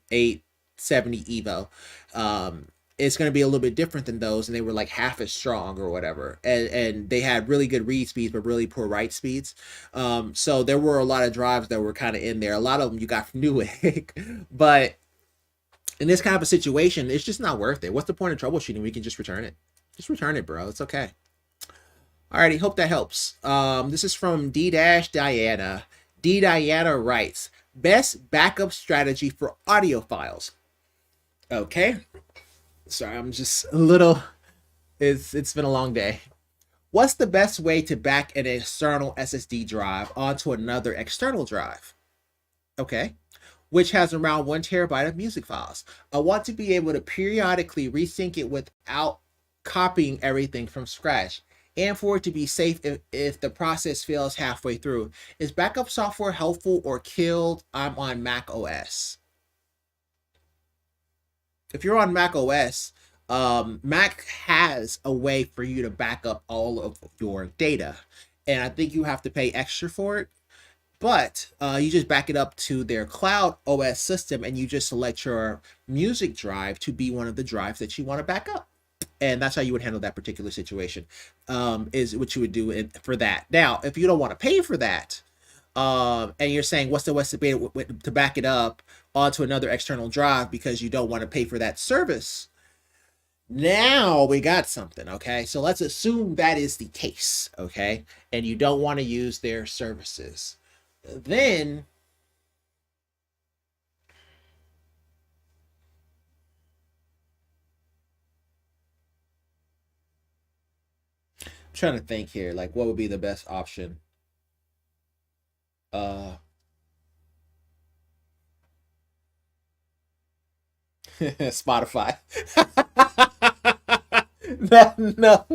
870 Evo. It's going to be a little bit different than those, and they were like half as strong or whatever, and they had really good read speeds but really poor write speeds. So there were a lot of drives that were kind of in there. A lot of them you got from Newegg, but in this kind of a situation, it's just not worth it. What's the point of troubleshooting? We can just return it. Just return it, bro. It's okay. Alrighty, hope that helps. This is from D-Diana. D-Diana writes, best backup strategy for audio files. Okay. Sorry, I'm just a little... It's been a long day. What's the best way to back an external SSD drive onto another external drive? Okay. Which has around 1 TB of music files. I want to be able to periodically resync it without copying everything from scratch, and for it to be safe if the process fails halfway through. Is backup software helpful or killed? I'm on Mac OS. If you're on Mac OS, Mac has a way for you to back up all of your data, and I think you have to pay extra for it. But you just back it up to their cloud OS system, and you just select your music drive to be one of the drives that you want to back up. And that's how you would handle that particular situation, is what you would do for that. Now, if you don't want to pay for that, and you're saying what's the best way to back it up onto another external drive because you don't want to pay for that service, now we got something, okay? So let's assume that is the case, okay? And you don't want to use their services. Then I'm trying to think here, like what would be the best option? Spotify. No.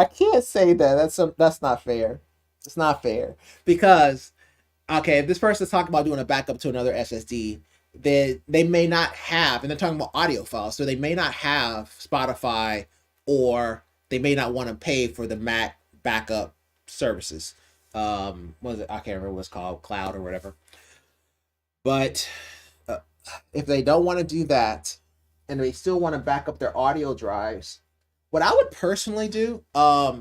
I can't say that. That's not fair. It's not fair because okay, if this person's talking about doing a backup to another SSD, they may not have, and they're talking about audio files, so they may not have Spotify, or they may not want to pay for the Mac backup services. What was it? I can't remember what it's called, cloud or whatever. But if they don't want to do that and they still want to back up their audio drives, what I would personally do, I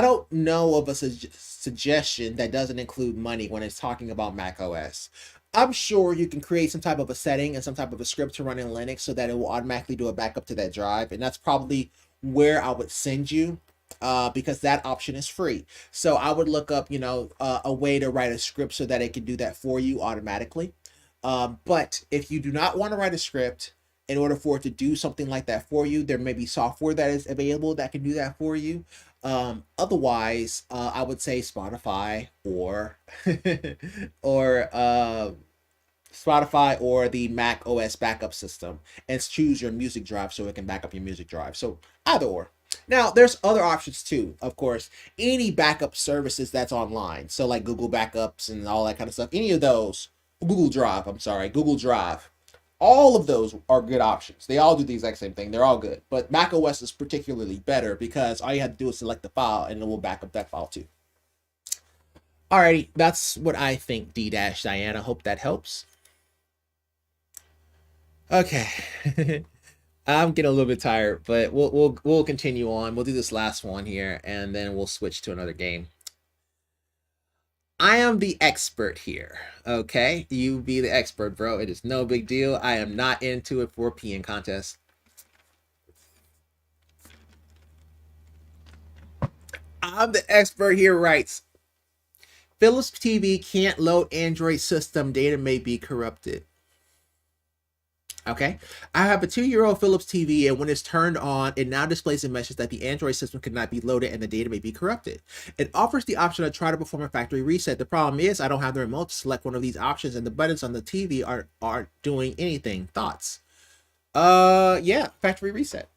don't know of a suggestion that doesn't include money when it's talking about Mac OS. I'm sure you can create some type of a setting and some type of a script to run in Linux so that it will automatically do a backup to that drive, and that's probably where I would send you, because that option is free. So I would look up, a way to write a script so that it can do that for you automatically. But if you do not want to write a script in order for it to do something like that for you, there may be software that is available that can do that for you. Otherwise, I would say Spotify or or Spotify or the Mac OS backup system, and choose your music drive so it can back up your music drive. So either or. Now, there's other options too, of course. Any backup services that's online, so like Google Backups and all that kind of stuff, any of those, Google Drive, all of those are good options. They all do the exact same thing. They're all good. But Mac OS is particularly better because all you have to do is select the file and it will back up that file too. Alrighty, that's what I think, D-Diana. Hope that helps. Okay. I'm getting a little bit tired, but we'll continue on. We'll do this last one here, and then we'll switch to another game. I am the expert here, okay? You be the expert, bro. It is no big deal. I am not into it for a peeing contest. I'm the expert here writes, Philips TV can't load Android system. Data may be corrupted. Okay, I have a 2-year-old Philips TV, and when it's turned on, it now displays a message that the Android system cannot be loaded and the data may be corrupted. It offers the option to try to perform a factory reset. The problem is I don't have the remote to select one of these options, and the buttons on the TV aren't doing anything. Thoughts? Yeah, factory reset.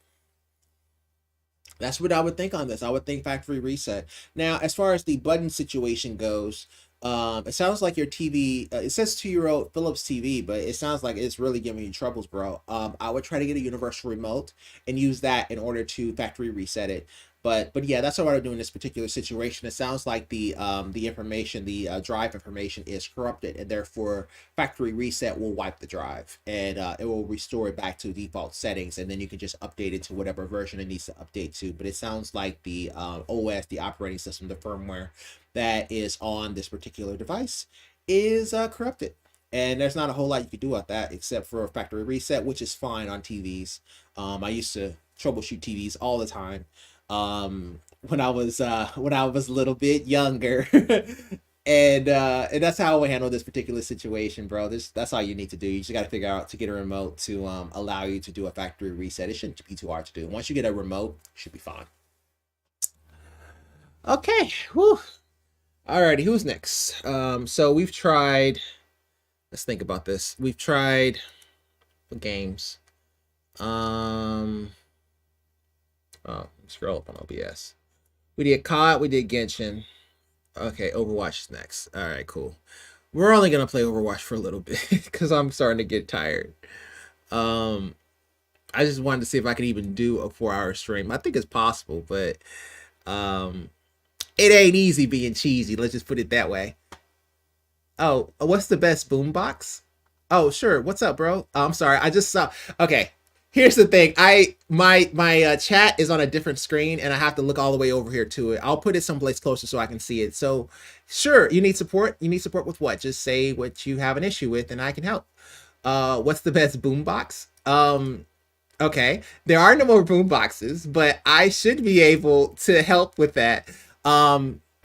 That's what I would think on this. I would think factory reset. Now, as far as the button situation goes, it sounds like your TV, it says 2-year-old Philips TV, but it sounds like it's really giving you troubles, bro. I would try to get a universal remote and use that in order to factory reset it. But yeah, that's what I would do in this particular situation. It sounds like the information, the drive information is corrupted, and therefore factory reset will wipe the drive, and it will restore it back to default settings, and then you can just update it to whatever version it needs to update to. But it sounds like the OS, the operating system, the firmware that is on this particular device is corrupted. And there's not a whole lot you can do about that except for a factory reset, which is fine on TVs. I used to troubleshoot TVs all the time when I was a little bit younger. and that's how I would handle this particular situation, bro. That's all you need to do. You just got to figure out to get a remote to allow you to do a factory reset. It shouldn't be too hard to do. Once you get a remote, it should be fine. Okay. Whew. Alrighty, who's next? So we've tried, let's think about this. We've tried the games. Oh, scroll up on OBS. We did COD, we did Genshin. Okay, Overwatch is next. Alright, cool. We're only gonna play Overwatch for a little bit because I'm starting to get tired. I just wanted to see if I could even do a 4-hour stream. I think it's possible, but it ain't easy being cheesy. Let's just put it that way. Oh, what's the best boombox? Oh, sure. What's up, bro? I'm sorry. I just saw. Okay. Here's the thing. My chat is on a different screen, and I have to look all the way over here to it. I'll put it someplace closer so I can see it. So, sure. You need support. You need support with what? Just say what you have an issue with, and I can help. What's the best boombox? Okay. There are no more boomboxes, but I should be able to help with that.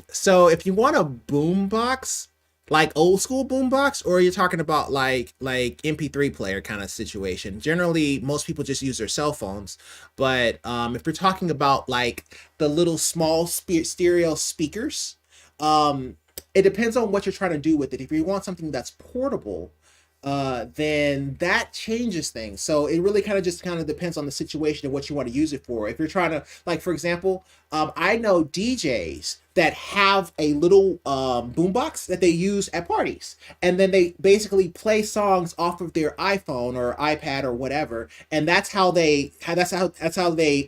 So if you want a boombox, like old school boombox, or you're talking about like MP3 player kind of situation. Generally, most people just use their cell phones, but if you're talking about like the little small stereo speakers, it depends on what you're trying to do with it. If you want something that's portable, then that changes things. So it really kind of depends on the situation and what you want to use it for. If you're trying to, like, for example, I know DJs that have a little boombox that they use at parties, and then they basically play songs off of their iPhone or iPad or whatever, and that's how they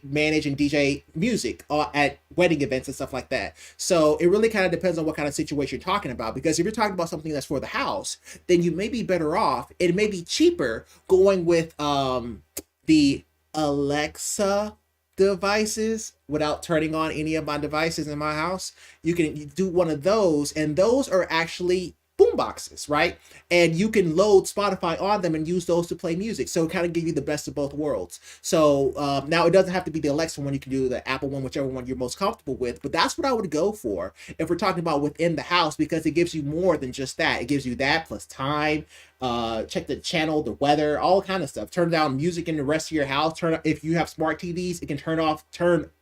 manage and DJ music at wedding events and stuff like that. So it really kind of depends on what kind of situation you're talking about, because if you're talking about something that's for the house, then you may be better off. It may be cheaper going with the Alexa devices without turning on any of my devices in my house. You can do one of those, and those are actually boom boxes, right? And you can load Spotify on them and use those to play music. So it kind of give you the best of both worlds. So now it doesn't have to be the Alexa one. You can do the Apple one, whichever one you're most comfortable with. But that's what I would go for if we're talking about within the house, because it gives you more than just that. It gives you that plus time. Check the channel, the weather, all kind of stuff. Turn down music in the rest of your house. If you have smart TVs, it can turn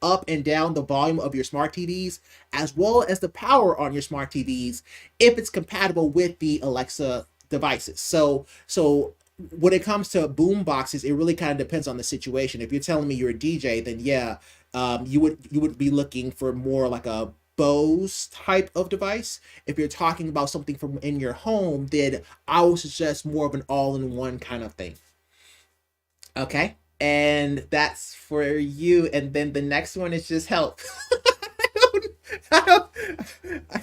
up and down the volume of your smart TVs, as well as the power on your smart TVs, if it's compatible with the Alexa devices. So when it comes to boom boxes, it really kind of depends on the situation. If you're telling me you're a DJ, then yeah, you would be looking for more like a Bose type of device. If you're talking about something from in your home, then I would suggest more of an all-in-one kind of thing. Okay, and that's for you. And then the next one is just help. I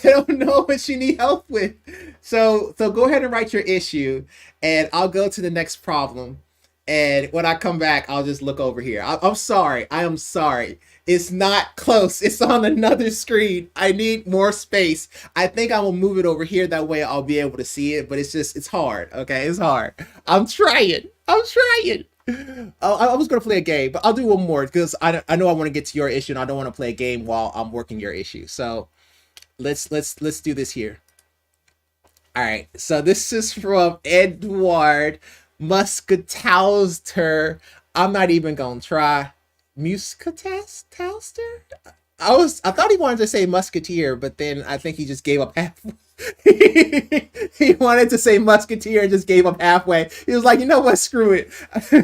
don't know what you need help with. So go ahead and write your issue, and I'll go to the next problem. And when I come back, I'll just look over here. I'm sorry. I am sorry. It's not close. It's on another screen. I need more space. I think I will move it over here. That way I'll be able to see it. But it's hard. Okay, it's hard. I'm trying. I was going to play a game, but I'll do one more because I know I want to get to your issue, and I don't want to play a game while I'm working your issue. So let's do this here. All right. So this is from Edward Muscatauster. I'm not even gonna try. Muscatauster? I thought he wanted to say musketeer, but then I think he just gave up halfway. He wanted to say musketeer and just gave up halfway. He was like, you know what, screw it.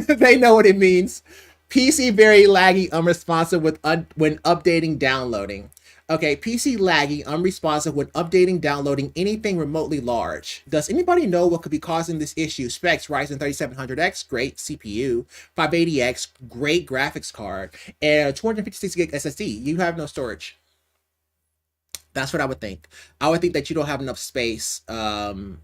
They know what it means. PC very laggy, unresponsive when updating, downloading. Okay, PC laggy, unresponsive when updating, downloading anything remotely large. Does anybody know what could be causing this issue? Specs: Ryzen 3700X, great CPU, 580X, great graphics card, and 256 gig SSD. You have no storage. That's what I would think. I would think that you don't have enough space, and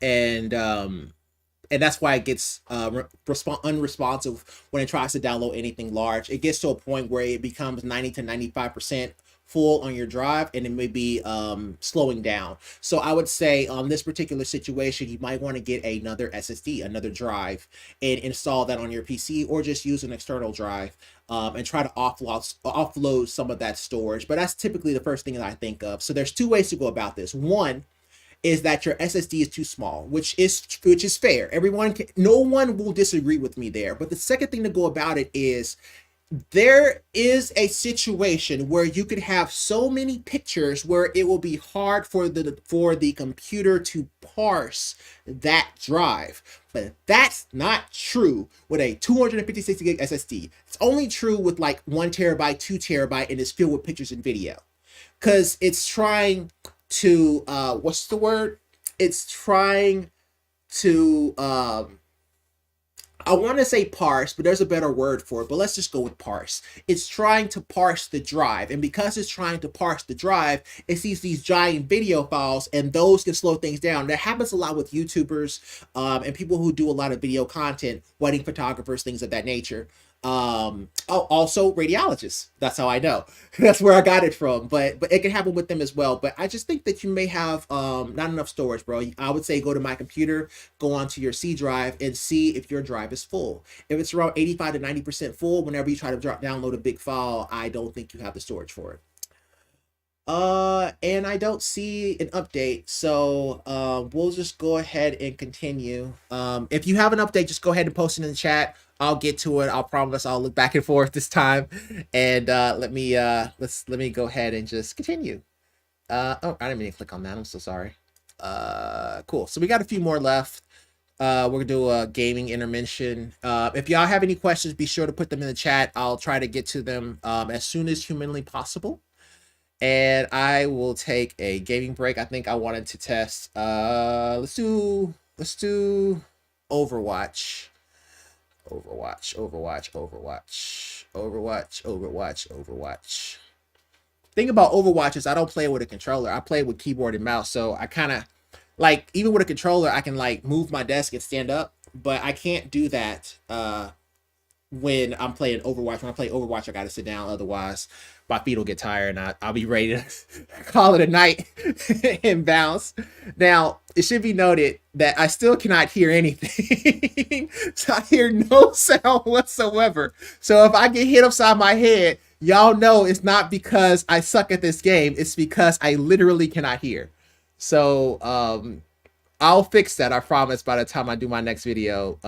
that's why it gets unresponsive when it tries to download anything large. It gets to a point where it becomes 90 to 95% full on your drive, and it may be slowing down. So I would say on this particular situation, you might want to get another SSD, another drive, and install that on your PC, or just use an external drive and try to offload some of that storage. But that's typically the first thing that I think of. So there's two ways to go about this. One is that your SSD is too small, which is fair. No one will disagree with me there. But the second thing to go about it is, there is a situation where you could have so many pictures where it will be hard for the computer to parse that drive. But that's not true with a 256 gig SSD. It's only true with like 1 terabyte, 2 terabyte, and it's filled with pictures and video. Because it's trying to, what's the word? It's trying to, I want to say parse, but there's a better word for it, but let's just go with parse. It's trying to parse the drive, and because it's trying to parse the drive, it sees these giant video files, and those can slow things down. That happens a lot with YouTubers and people who do a lot of video content, wedding photographers, things of that nature. Also radiologists. That's how I know. That's where I got it from. But it can happen with them as well. But I just think that you may have not enough storage, bro. I would say go to my computer, go onto your C drive, and see if your drive is full. If it's around 85 to 90% full, whenever you try to download a big file, I don't think you have the storage for it. And I don't see an update, so we'll just go ahead and continue. If you have an update, just go ahead and post it in the chat. I'll get to it. I'll promise I'll look back and forth this time. And let me go ahead and just continue. Oh, I didn't mean to click on that. I'm so sorry. Cool. So we got a few more left. We're gonna do a gaming intervention. If y'all have any questions, be sure to put them in the chat. I'll try to get to them as soon as humanly possible. And I will take a gaming break. I think I wanted to test. Let's do Overwatch. Thing about Overwatch is I don't play with a controller. I play with keyboard and mouse. So I kind of like, even with a controller, I can like move my desk and stand up, but I can't do that when I'm playing Overwatch. When I play Overwatch, I got to sit down. Otherwise, my feet will get tired and I'll be ready to call it a night and bounce. Now, it should be noted that I still cannot hear anything. So I hear no sound whatsoever. So if I get hit upside my head, y'all know it's not because I suck at this game. It's because I literally cannot hear. So I'll fix that, I promise, by the time I do my next video,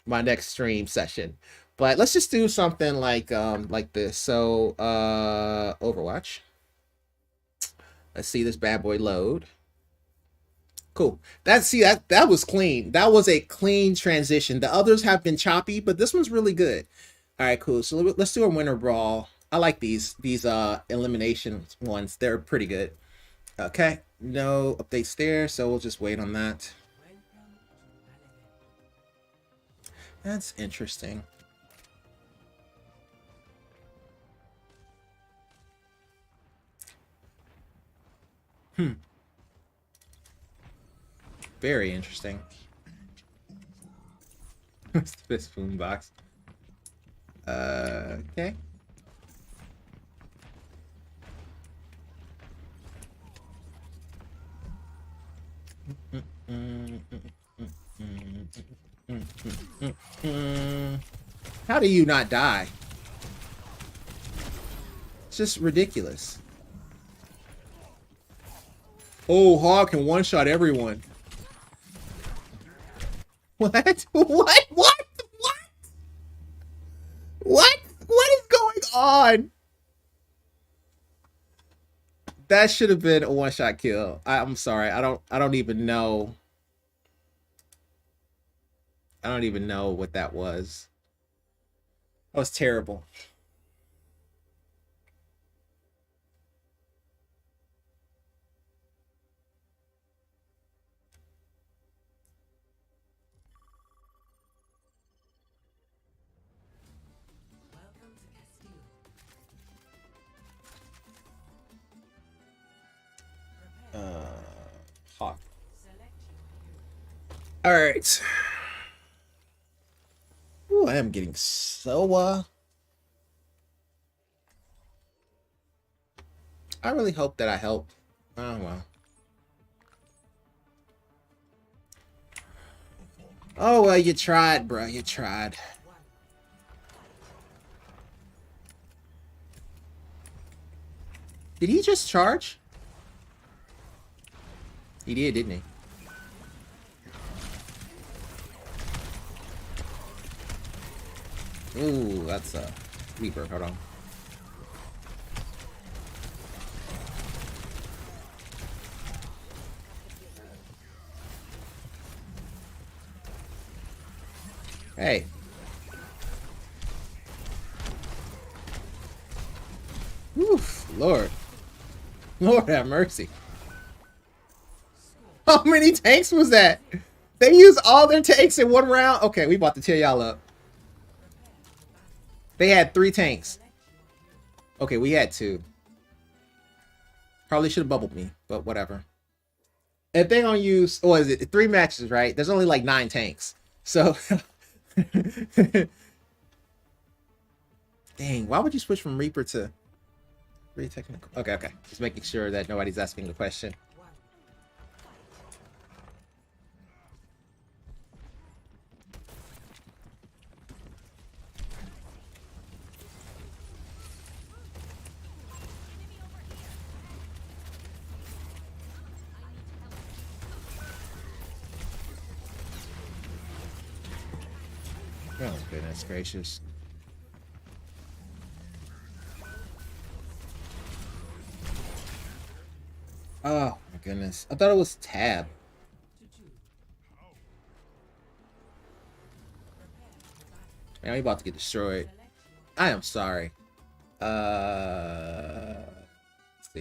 my next stream session. But let's just do something like this. So Overwatch. Let's see this bad boy load. Cool. That was clean. That was a clean transition. The others have been choppy, but this one's really good. All right, cool. So let's do a winter brawl. I like these elimination ones. They're pretty good. Okay. No updates there, so we'll just wait on that. That's interesting. Very interesting. What's this boom box? Okay. How do you not die? It's just ridiculous. Oh, Hog can one-shot everyone. What? What? What is going on? That should have been a one-shot kill. I'm sorry. I don't even know. I don't even know what that was. That was terrible. Hawk. All right. Ooh, I am getting so I really hope that I helped. Oh well. Oh well, you tried, bro. You tried. Did he just charge? He did, didn't he? Ooh, that's a Reaper. Hold on. Hey. Oof, Lord. Lord have mercy. How many tanks was that? They used all their tanks in one round? Okay, we about to tear y'all up. They had 3 tanks. Okay, we had 2. Probably should have bubbled me, but whatever. If they don't use, what is it, 3 matches, right? There's only like 9 tanks. So, dang, why would you switch from Reaper to technical? Okay. Just making sure that nobody's asking the question. Oh, goodness gracious. Oh, my goodness. I thought it was tab. Man, I'm about to get destroyed. I am sorry. Let's see.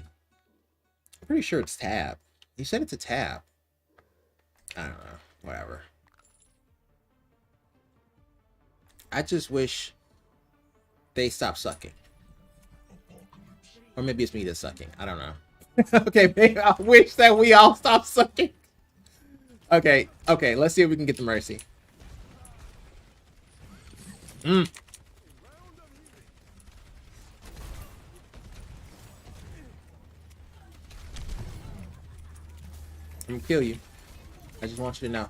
I'm pretty sure it's tab. You said it's a tab. I don't know. Whatever. I just wish they stop sucking. Or maybe it's me that's sucking. I don't know. Okay, maybe I wish that we all stop sucking. Okay, let's see if we can get the mercy. I'm gonna kill you. I just want you to know.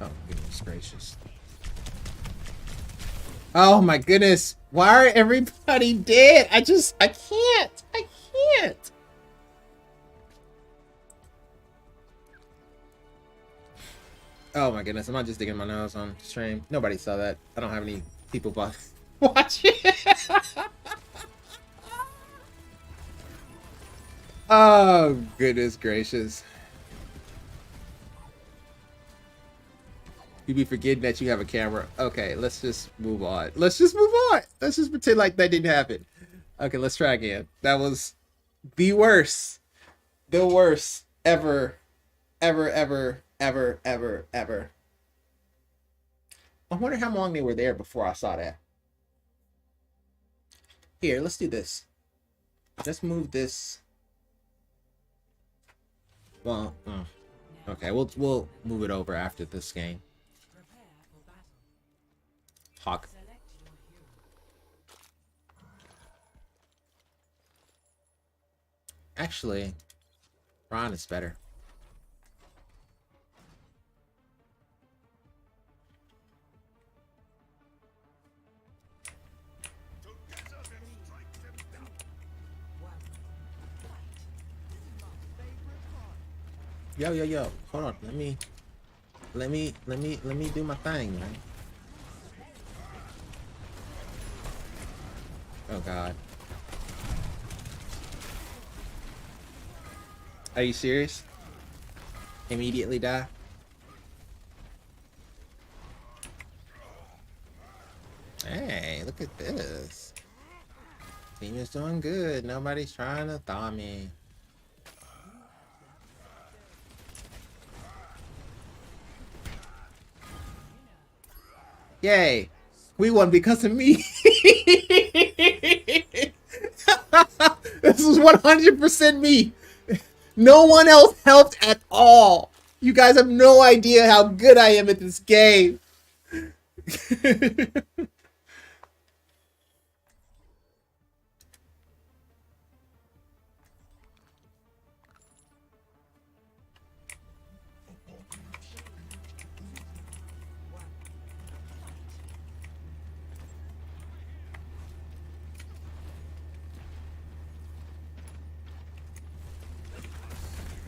Oh, goodness gracious. Oh my goodness. Why are everybody dead? I can't. I can't. Oh my goodness. I'm not just digging my nose on stream. Nobody saw that. I don't have any people watching. Oh, goodness gracious. You be forgetting that you have a camera. Okay, let's just move on. Let's just pretend like that didn't happen. Okay, let's try again. That was the worst. The worst ever. Ever. I wonder how long they were there before I saw that. Here, let's do this. Let's move this. Well, okay, we'll move it over after this game. Hawk. Actually, Ron is better. Yo. Hold on. Let me do my thing, man. Oh God. Are you serious? Immediately die? Hey, look at this. Team is doing good. Nobody's trying to thaw me. Yay! We won because of me. This was 100% me. No one else helped at all. You guys have no idea how good I am at this game.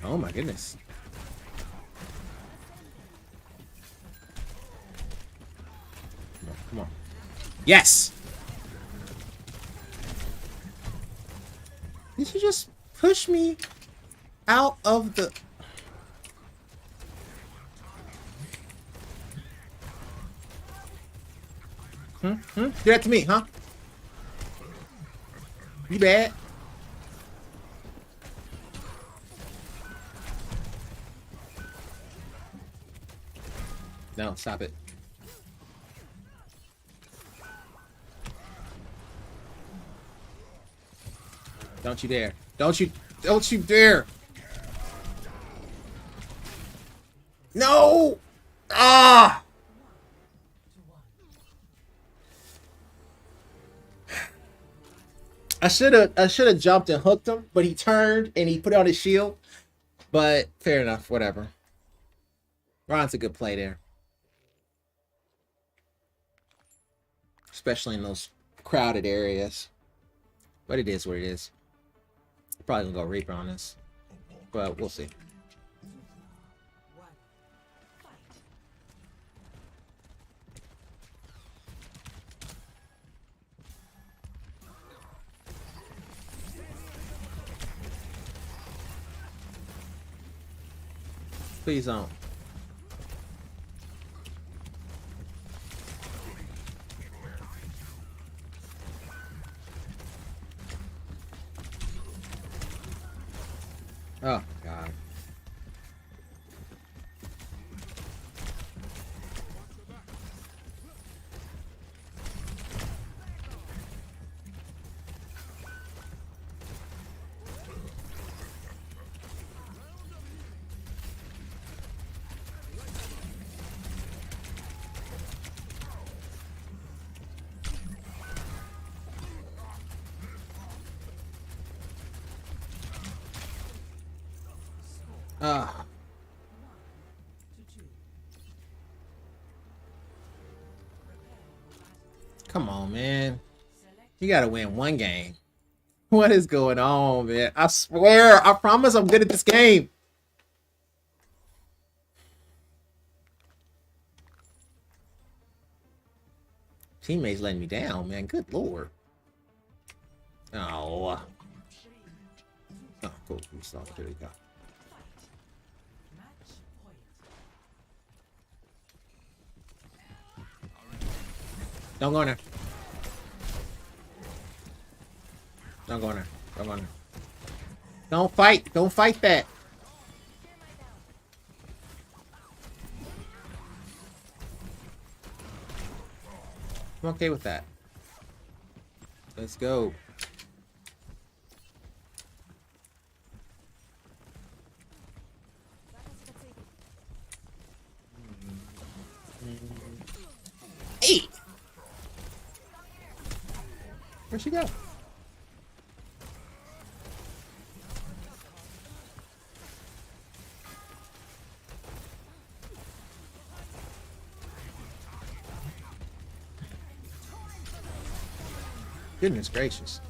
Oh my goodness. Come on. Yes! Did you just push me out of the... Do that to me, huh? You bad? No, stop it. Don't you dare. Don't you dare. No! Ah! I should have jumped and hooked him, but he turned and he put on his shield. But fair enough, whatever. Ron's a good play there. Especially in those crowded areas. But it is what it is. Probably gonna go Reaper on this. But we'll see. Please don't. Oh, God. Ah. Come on, man. You gotta win one game. What is going on, man? I swear, I promise I'm good at this game. Teammates letting me down, man. Good lord. Oh. Oh, cool. There we go. Don't go in there. Don't go in there. Don't go in there. Don't fight. Don't fight that. I'm okay with that. Let's go. Hey! Where'd she go? Goodness gracious.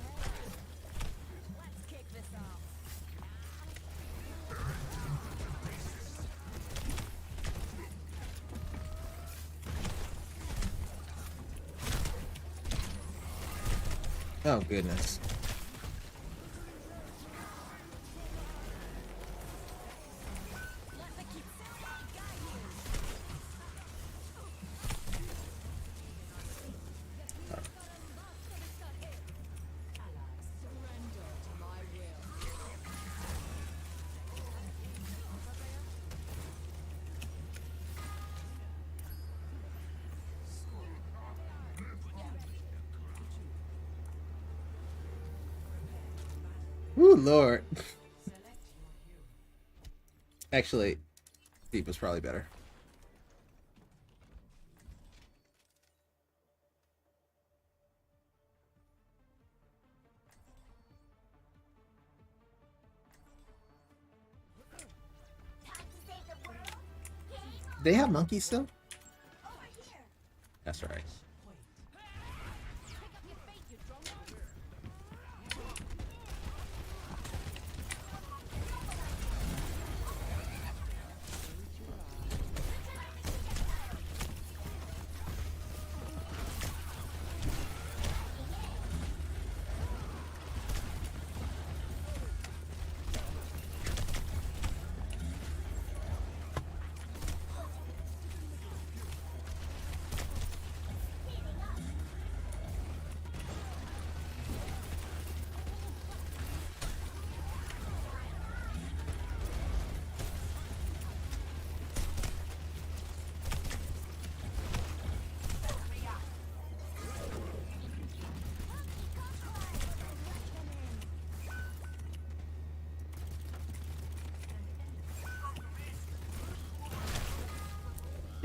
Oh, goodness. Ooh, Lord. Actually, Deep was probably better. They have monkeys still? That's right.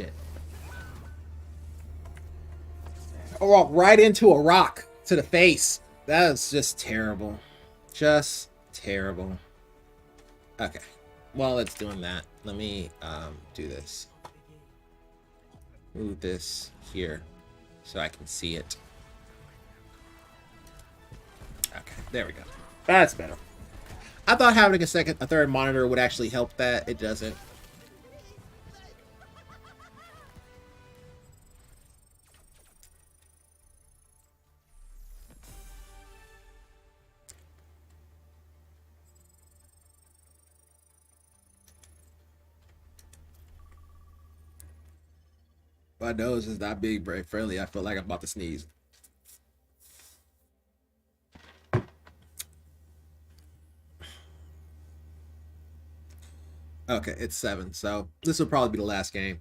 Shit. I walked right into a rock to the face. That is just terrible. Just terrible. Okay. While it's doing that, let me do this. Move this here so I can see it. Okay, there we go. That's better. I thought having a third monitor would actually help that. It doesn't. My nose is not being very friendly. I feel like I'm about to sneeze. Okay, it's 7, so this will probably be the last game.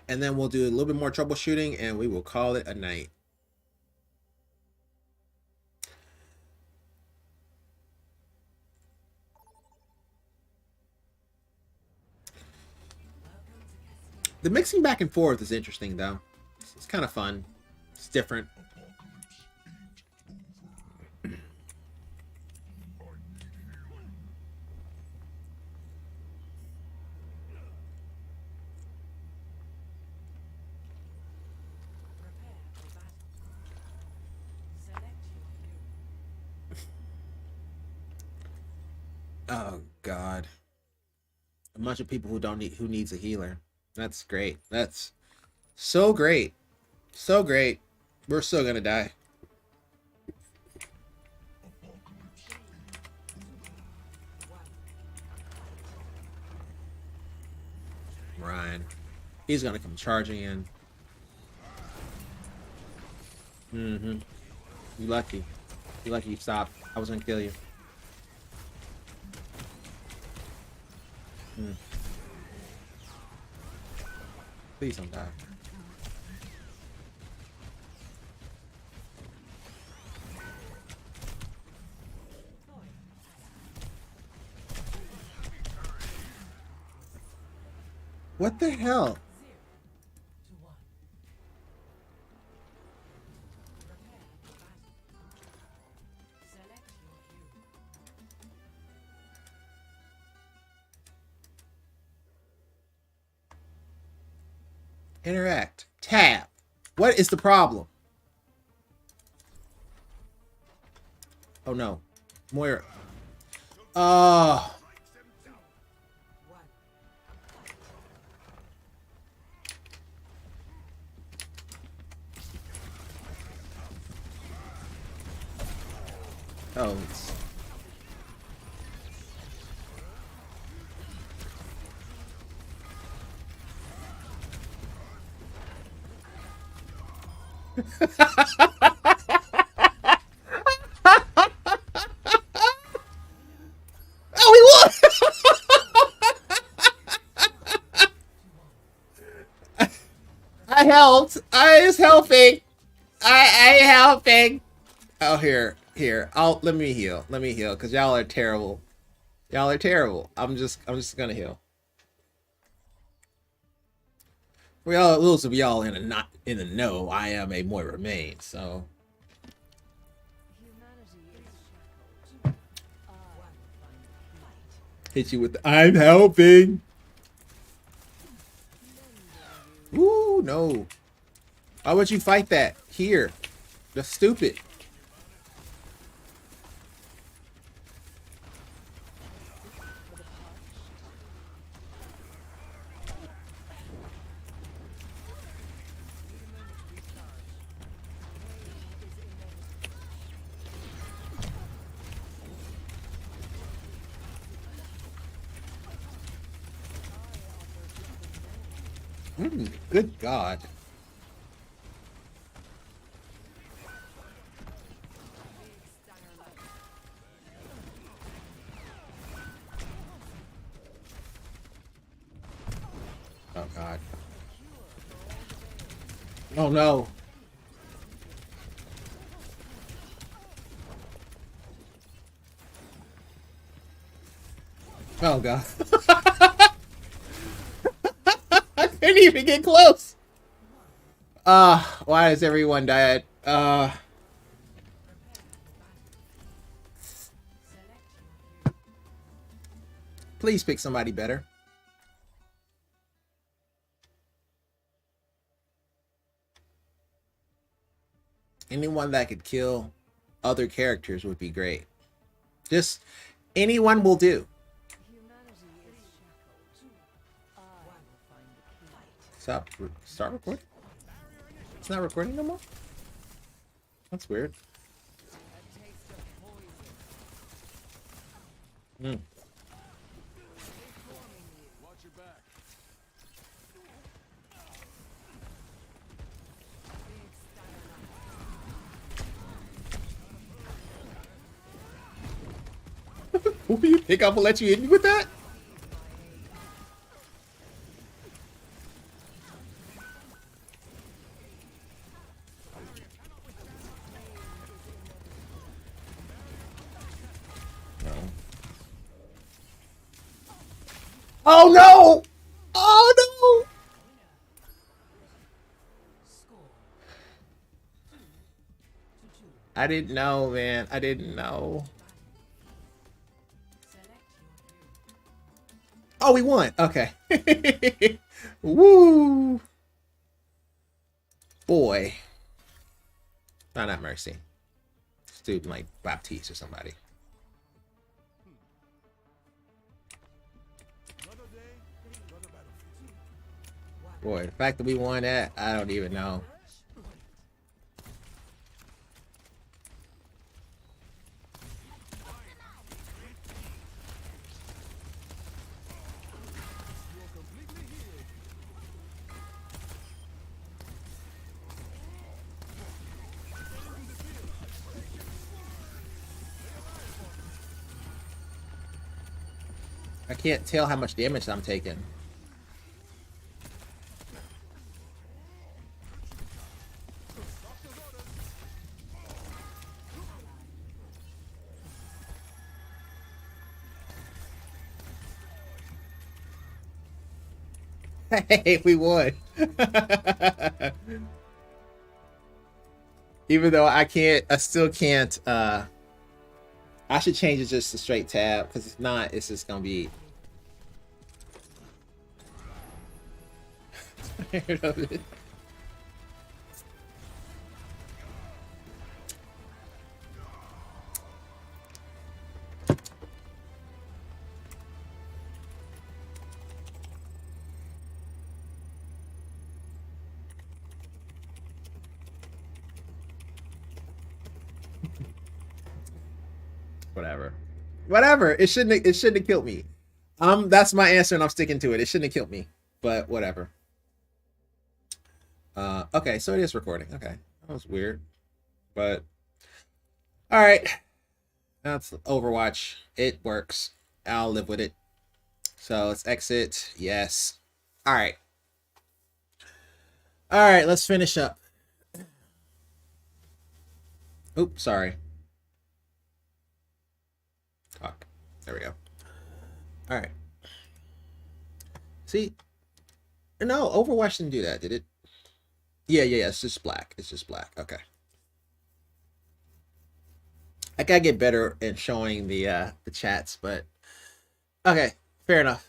And then we'll do a little bit more troubleshooting, and we will call it a night. The mixing back and forth is interesting, though. It's kind of fun. It's different. Oh God. A bunch of people who needs a healer. That's great. That's so great. So great. We're still gonna die. Ryan. He's gonna come charging in. Mm-hmm. You lucky. You lucky you stopped. I was gonna kill you. Please don't die. What the hell? Interact. Tab. What is the problem? Oh no. Moira. Oh. Oh. Oh, he won! I helped. I was helping. I helping. Oh, here. Let me heal, because y'all are terrible. Y'all are terrible. I'm just gonna heal. Well, those of y'all not in the know, I am a Moira main, so. Hit you with the I'm helping. Ooh, no. Why would you fight that? Here. That's stupid. Good God. Oh God. Oh no. Oh God. Didn't even get close. Why is everyone dead? Please pick somebody better. Anyone that could kill other characters would be great. Just anyone will do. Start recording? It's not recording no more? That's weird. Hmm. Will you think I'm gonna let you hit me with that? No. Oh no! Oh no! I didn't know, man. I didn't know. Oh, we won. Okay. Woo. Boy. No, not Mercy. This dude like Baptiste or somebody. Boy, the fact that we won that, I don't even know. I can't tell how much damage I'm taking. Hey, we won. Even though I still can't, I should change it just to straight tab, because if not, it's just gonna be tired of it. Whatever. It shouldn't have killed me. That's my answer and I'm sticking to it. It shouldn't have killed me. But whatever. Okay, so it is recording. Okay. That was weird. But alright. That's Overwatch. It works. I'll live with it. So let's exit. Yes. Alright. Alright, let's finish up. Oops, sorry. Talk. There we go. All right. See? No, Overwatch didn't do that, did it? Yeah. It's just black. It's just black. Okay. I gotta get better at showing the chats, but okay, fair enough.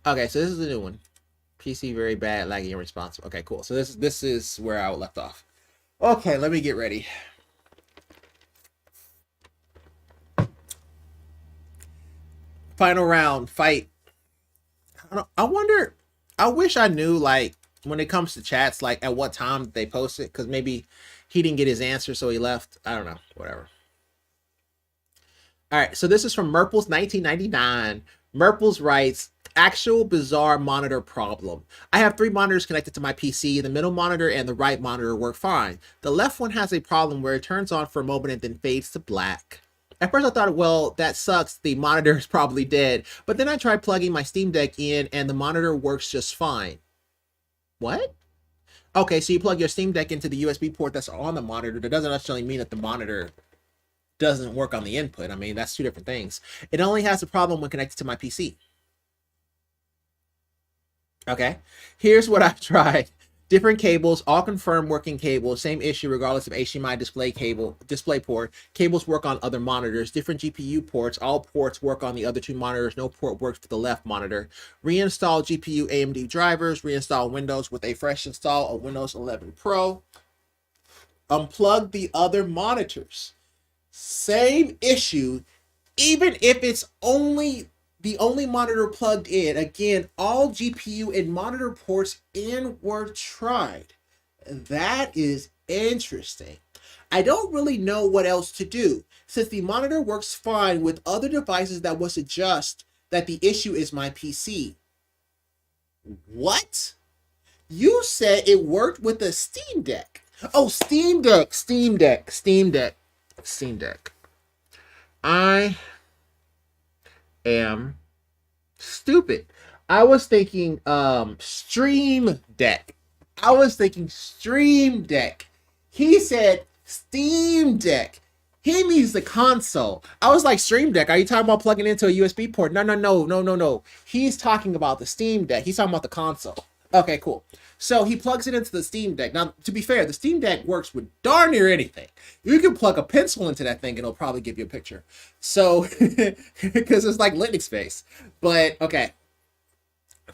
Okay, so this is the new one. PC very bad, laggy, and responsive. Okay, cool. So this is where I left off. Okay, let me get ready. Final round, fight. I wonder, I wish I knew, like, when it comes to chats, like, at what time they post it, because maybe he didn't get his answer, so he left. I don't know, whatever. All right, so this is from Merples 1999. Merples writes, actual bizarre monitor problem. I have 3 monitors connected to my PC. The middle monitor and the right monitor work fine. The left one has a problem where it turns on for a moment and then fades to black. At first I thought, well, that sucks. The monitor is probably dead. But then I tried plugging my Steam Deck in and the monitor works just fine. What? Okay, so you plug your Steam Deck into the USB port that's on the monitor. That doesn't necessarily mean that the monitor doesn't work on the input. I mean, that's two different things. It only has a problem when connected to my PC. Okay, here's what I've tried. Different cables, all confirmed working cables, same issue regardless of HDMI display port. Cables work on other monitors, different GPU ports, all ports work on the other two monitors, no port works for the left monitor. Reinstall GPU AMD drivers, reinstall Windows with a fresh install of Windows 11 Pro. Unplug the other monitors. Same issue, even if it's only the only monitor plugged in. Again, all GPU and monitor ports in were tried. That is interesting. I don't really know what else to do, since the monitor works fine with other devices that would suggest that the issue is my PC. What? You said it worked with the Steam Deck. Oh, Steam Deck. I am stupid. I was thinking Stream Deck. He said Steam Deck. He means the console. I was like, Stream Deck, are you talking about plugging into a USB port? No. He's talking about the Steam Deck. He's talking about the console. Okay, cool. So he plugs it into the Steam Deck. Now, to be fair, the Steam Deck works with darn near anything. You can plug a pencil into that thing and it'll probably give you a picture. So, because it's like Linux based. But, okay.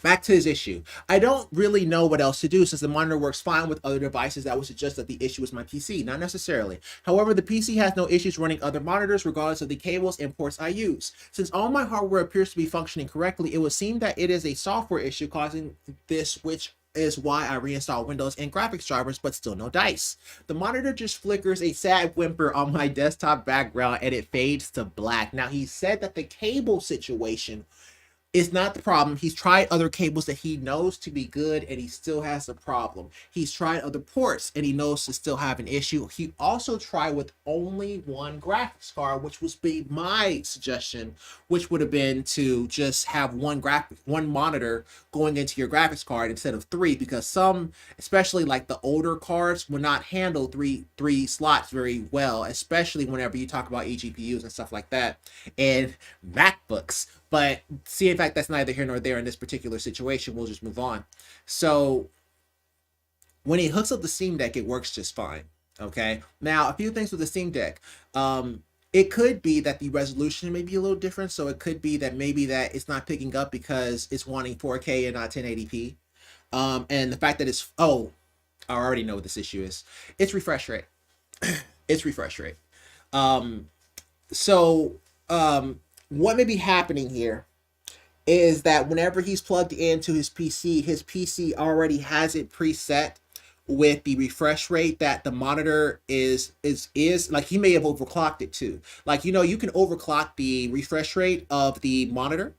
Back to his issue. I don't really know what else to do, since the monitor works fine with other devices that would suggest that the issue is my PC. Not necessarily. However, the PC has no issues running other monitors regardless of the cables and ports I use. Since all my hardware appears to be functioning correctly, it would seem that it is a software issue causing this, which is why I reinstalled Windows and graphics drivers, but still no dice. The monitor just flickers a sad whimper on my desktop background and it fades to black. Now, he said that the cable situation is not the problem. He's tried other cables that he knows to be good and he still has a problem. He's tried other ports and he knows to still have an issue. He also tried with only one graphics card, which was be my suggestion, which would have been to just have one monitor going into your graphics card instead of three, because some, especially like the older cards, would not handle three slots very well, especially whenever you talk about eGPUs and stuff like that, and MacBooks. But see, in fact, that's neither here nor there in this particular situation. We'll just move on. So when he hooks up the Steam Deck, it works just fine. Okay. Now, a few things with the Steam Deck. It could be that the resolution may be a little different. So it could be that maybe that it's not picking up because it's wanting 4K and not 1080p. And the fact that it's, I already know what this issue is. It's refresh rate. What may be happening here is that whenever he's plugged into his PC already has it preset with the refresh rate that the monitor is like, he may have overclocked it too. Like, you can overclock the refresh rate of the monitor.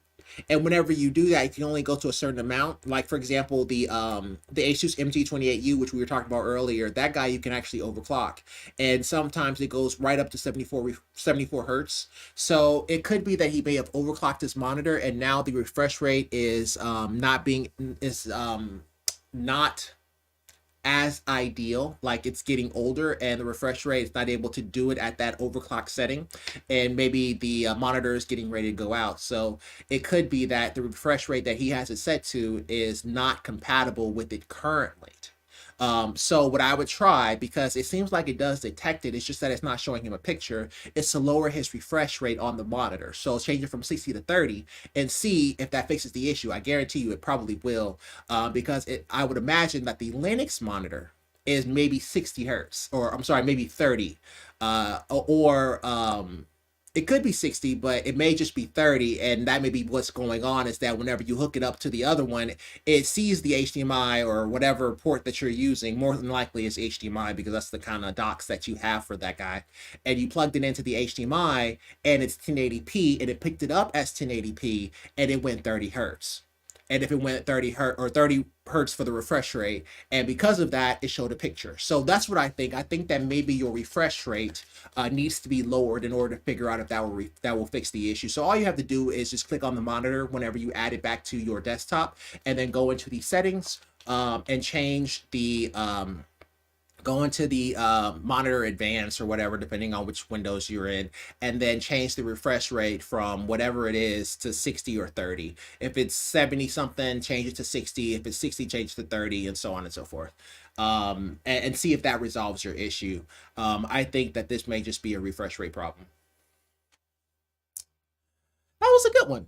And whenever you do that, you can only go to a certain amount. Like, for example, the Asus MG28U, which we were talking about earlier, that guy you can actually overclock. And sometimes it goes right up to 74 hertz. So it could be that he may have overclocked his monitor, and now the refresh rate is not as ideal. Like, it's getting older and the refresh rate is not able to do it at that overclock setting, and maybe the monitor is getting ready to go out. So it could be that the refresh rate that he has it set to is not compatible with it currently. So what I would try, because it seems like it does detect it, it's just that it's not showing him a picture, is to lower his refresh rate on the monitor. So change it from 60 to 30 and see if that fixes the issue. I guarantee you it probably will, because I would imagine that the Linux monitor is maybe 60 hertz, or I'm sorry, maybe 30, it could be 60, but it may just be 30, and that may be what's going on, is that whenever you hook it up to the other one, it sees the HDMI or whatever port that you're using. More than likely it's HDMI, because that's the kind of docks that you have for that guy. And you plugged it into the HDMI, and it's 1080p, and it picked it up as 1080p, and it went 30 hertz. And if it went 30 hertz for the refresh rate, and because of that, it showed a picture. So that's what I think. I think that maybe your refresh rate needs to be lowered in order to figure out if that will fix the issue. So all you have to do is just click on the monitor whenever you add it back to your desktop, and then go into the settings and change the go into the monitor advanced or whatever, depending on which windows you're in, and then change the refresh rate from whatever it is to 60 or 30. If it's 70 something, change it to 60. If it's 60, change it to 30, and so on and so forth. And see if that resolves your issue. I think that this may just be a refresh rate problem. That was a good one.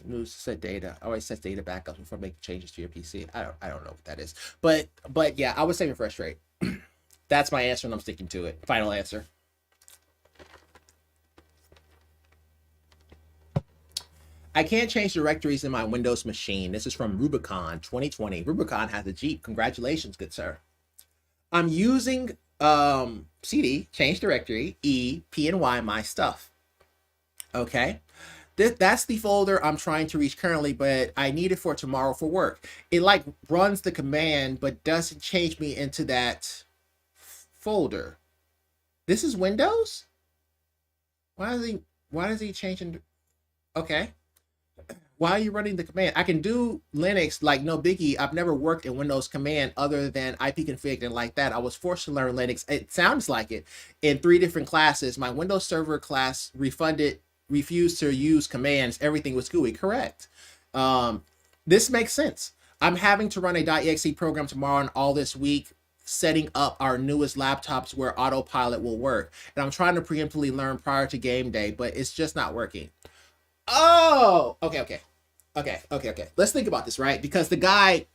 News set data. Always set data backups before making changes to your PC. I don't know what that is. But yeah, I would say refresh rate. That's my answer and I'm sticking to it. Final answer. I can't change directories in my Windows machine. This is from Rubicon 2020. Rubicon has a Jeep. Congratulations, good sir. I'm using CD, change directory, E, P, and Y, my stuff. Okay. That's the folder I'm trying to reach currently, but I need it for tomorrow for work. It like runs the command, but doesn't change me into that folder. This is Windows? Why is he changing? Okay. Why are you running the command? I can do Linux like no biggie. I've never worked in Windows command other than ipconfig and like that. I was forced to learn Linux. It sounds like it in 3 different classes. My Windows Server class refused to use commands. Everything was GUI. Correct. This makes sense. I'm having to run a .exe program tomorrow and all this week, setting up our newest laptops where autopilot will work. And I'm trying to preemptively learn prior to game day, but it's just not working. Oh, okay. Let's think about this, right? Because the guy,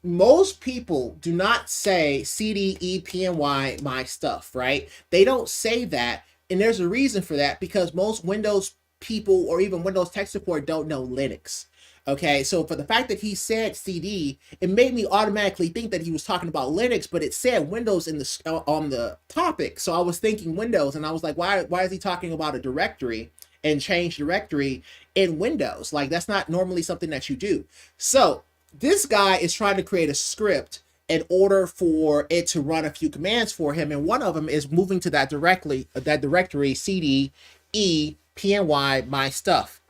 most people do not say CD, E, P, and Y, my stuff, right? They don't say that. And there's a reason for that, because most Windows people or even Windows tech support don't know Linux. Okay, so for the fact that he said CD, it made me automatically think that he was talking about Linux, but it said Windows in the on the topic. So I was thinking Windows, and I was like, why is he talking about a directory and change directory in Windows? Like, that's not normally something that you do. So this guy is trying to create a script in order for it to run a few commands for him, and one of them is moving to that directory CD, E, P, and Y, my stuff.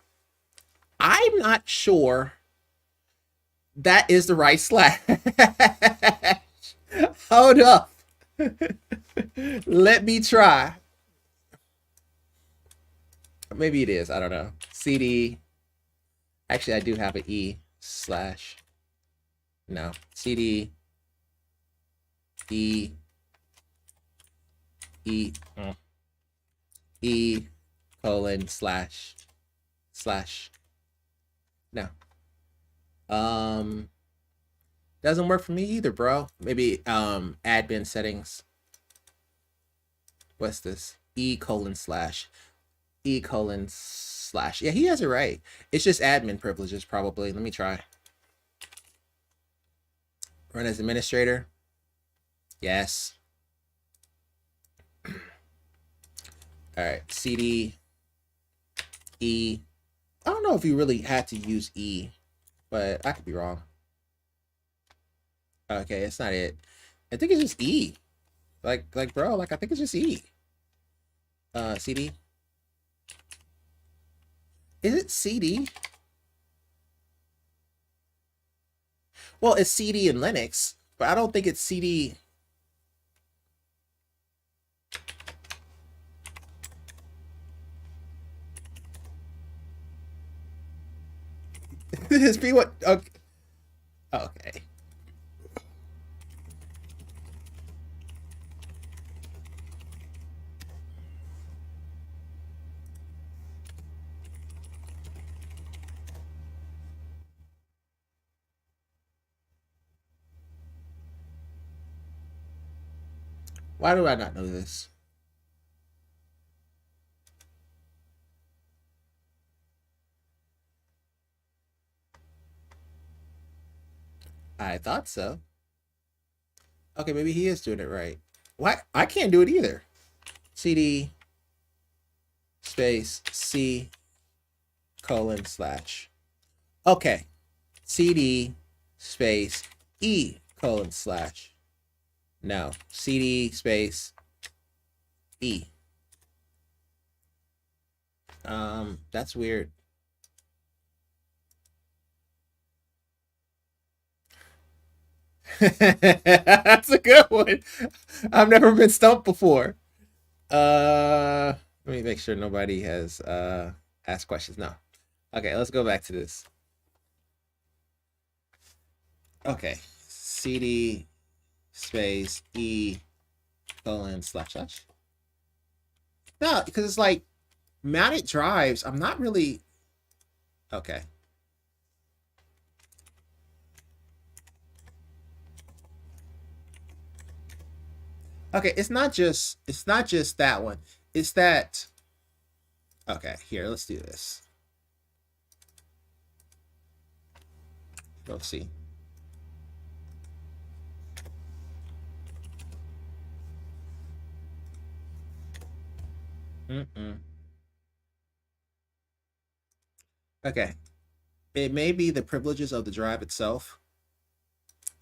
I'm not sure that is the right slash. Hold up. Let me try. Maybe it is. I don't know. CD. Actually, I do have an E slash. No. CD. E. E. E colon slash. No. Doesn't work for me either, bro. Maybe admin settings. What's this? E colon slash. E colon slash. Yeah, he has it right. It's just admin privileges, probably. Let me try. Run as administrator. Yes. All right. CD. E. I don't know if you really had to use E, but I could be wrong. Okay, it's not it. I think it's just E. Like bro, like I think it's just E. CD. Is it CD? Well, it's CD in Linux, but I don't think it's CD. This be what? Okay. Okay. Why do I not know this? I thought so. Okay, maybe he is doing it right. What? I can't do it either. CD space C colon slash. Okay. CD space E colon slash. No. CD space E. That's weird. That's a good one. I've never been stumped before. Let me make sure nobody has asked questions. No. Okay, let's go back to this. Okay. CD space E colon slash slash. No, because it's like mounted drives. I'm not really okay. Okay, it's not just that one. It's that okay, here, let's do this. Let's see. Okay. It may be the privileges of the drive itself.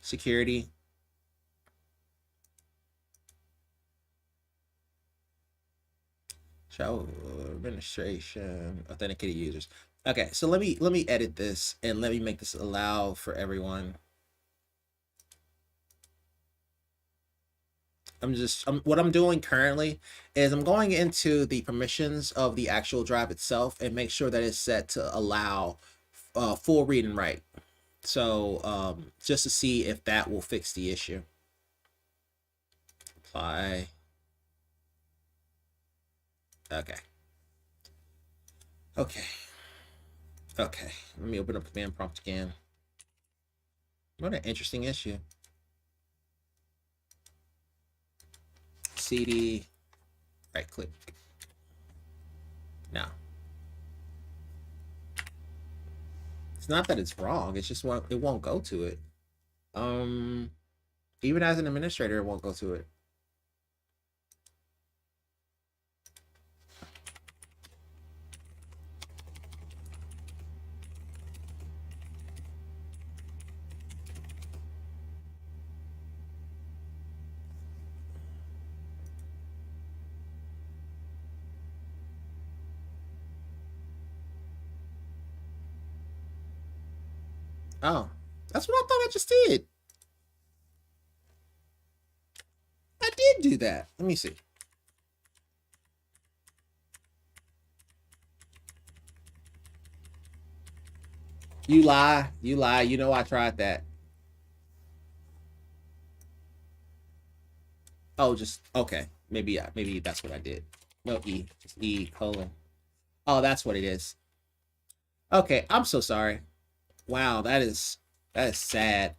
Security. Show administration, authenticated users. Okay, so let me edit this and let me make this allow for everyone. What I'm doing currently is I'm going into the permissions of the actual drive itself and make sure that it's set to allow full read and write. So just to see if that will fix the issue. Apply. Okay. Okay. Okay. Let me open up command prompt again. What an interesting issue. CD, right click. No. It's not that it's wrong. It's just it won't go to it. Even as an administrator, it won't go to it. Oh, that's what I thought I just did. I did do that. Let me see. You lie. You lie. You know I tried that. Oh, just okay. Maybe that's what I did. No E, just E colon. Oh, that's what it is. Okay, I'm so sorry. Wow, that is sad.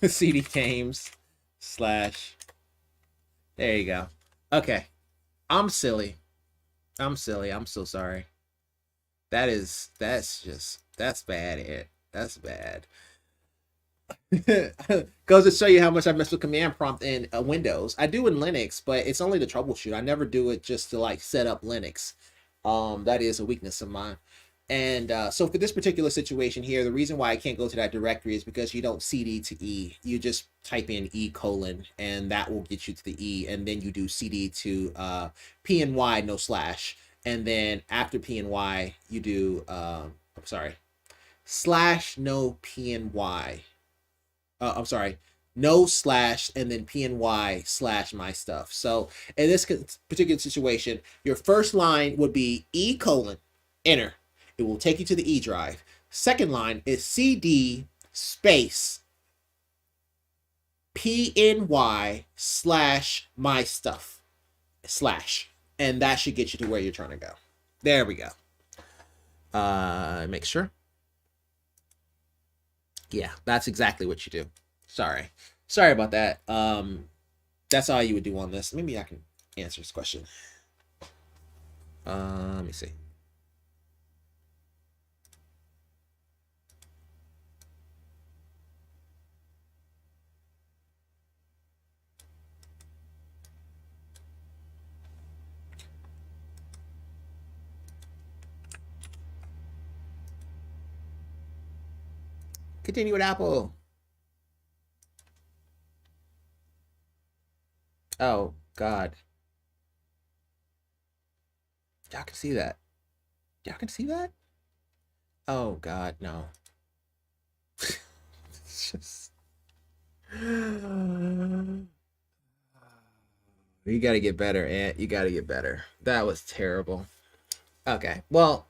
CD games / there you go. Okay. I'm silly. I'm so sorry. That's bad. That's bad. Goes to show you how much I mess with command prompt in Windows. I do in Linux, but it's only to troubleshoot. I never do it just to like set up Linux. That is a weakness of mine. And so for this particular situation here, the reason why I can't go to that directory is because you don't CD to E. You just type in E colon, and that will get you to the E. And then you do CD to P and Y, no slash. And then after P and Y, you do, I'm sorry, slash no P and Y. I'm sorry, no slash and then P and Y / my stuff. So in this particular situation, your first line would be E colon, enter. It will take you to the E drive. Second line is CD space PNY / my stuff /, and that should get you to where you're trying to go. There we go. Make sure. Yeah, that's exactly what you do. Sorry about that. That's all you would do on this. Maybe I can answer this question. Let me see. Continue with Apple. Oh, God. Y'all can see that. Y'all can see that? Oh, God, no. It's just... You got to get better, Ant. You got to get better. That was terrible. Okay, well,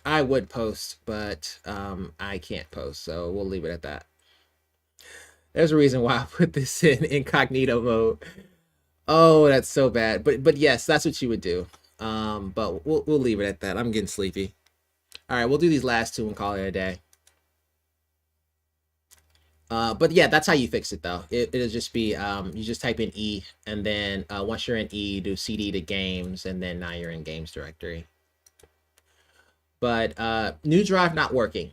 I would post, but I can't post, so we'll leave it at that. There's a reason why I put this in incognito mode. Oh, that's so bad. But yes, that's what you would do. But we'll leave it at that. I'm getting sleepy. All right, we'll do these last two and call it a day. But yeah, that's how you fix it though. It'll just be you just type in E, and then once you're in E, you do CD to games, and then now you're in games directory. But new drive not working.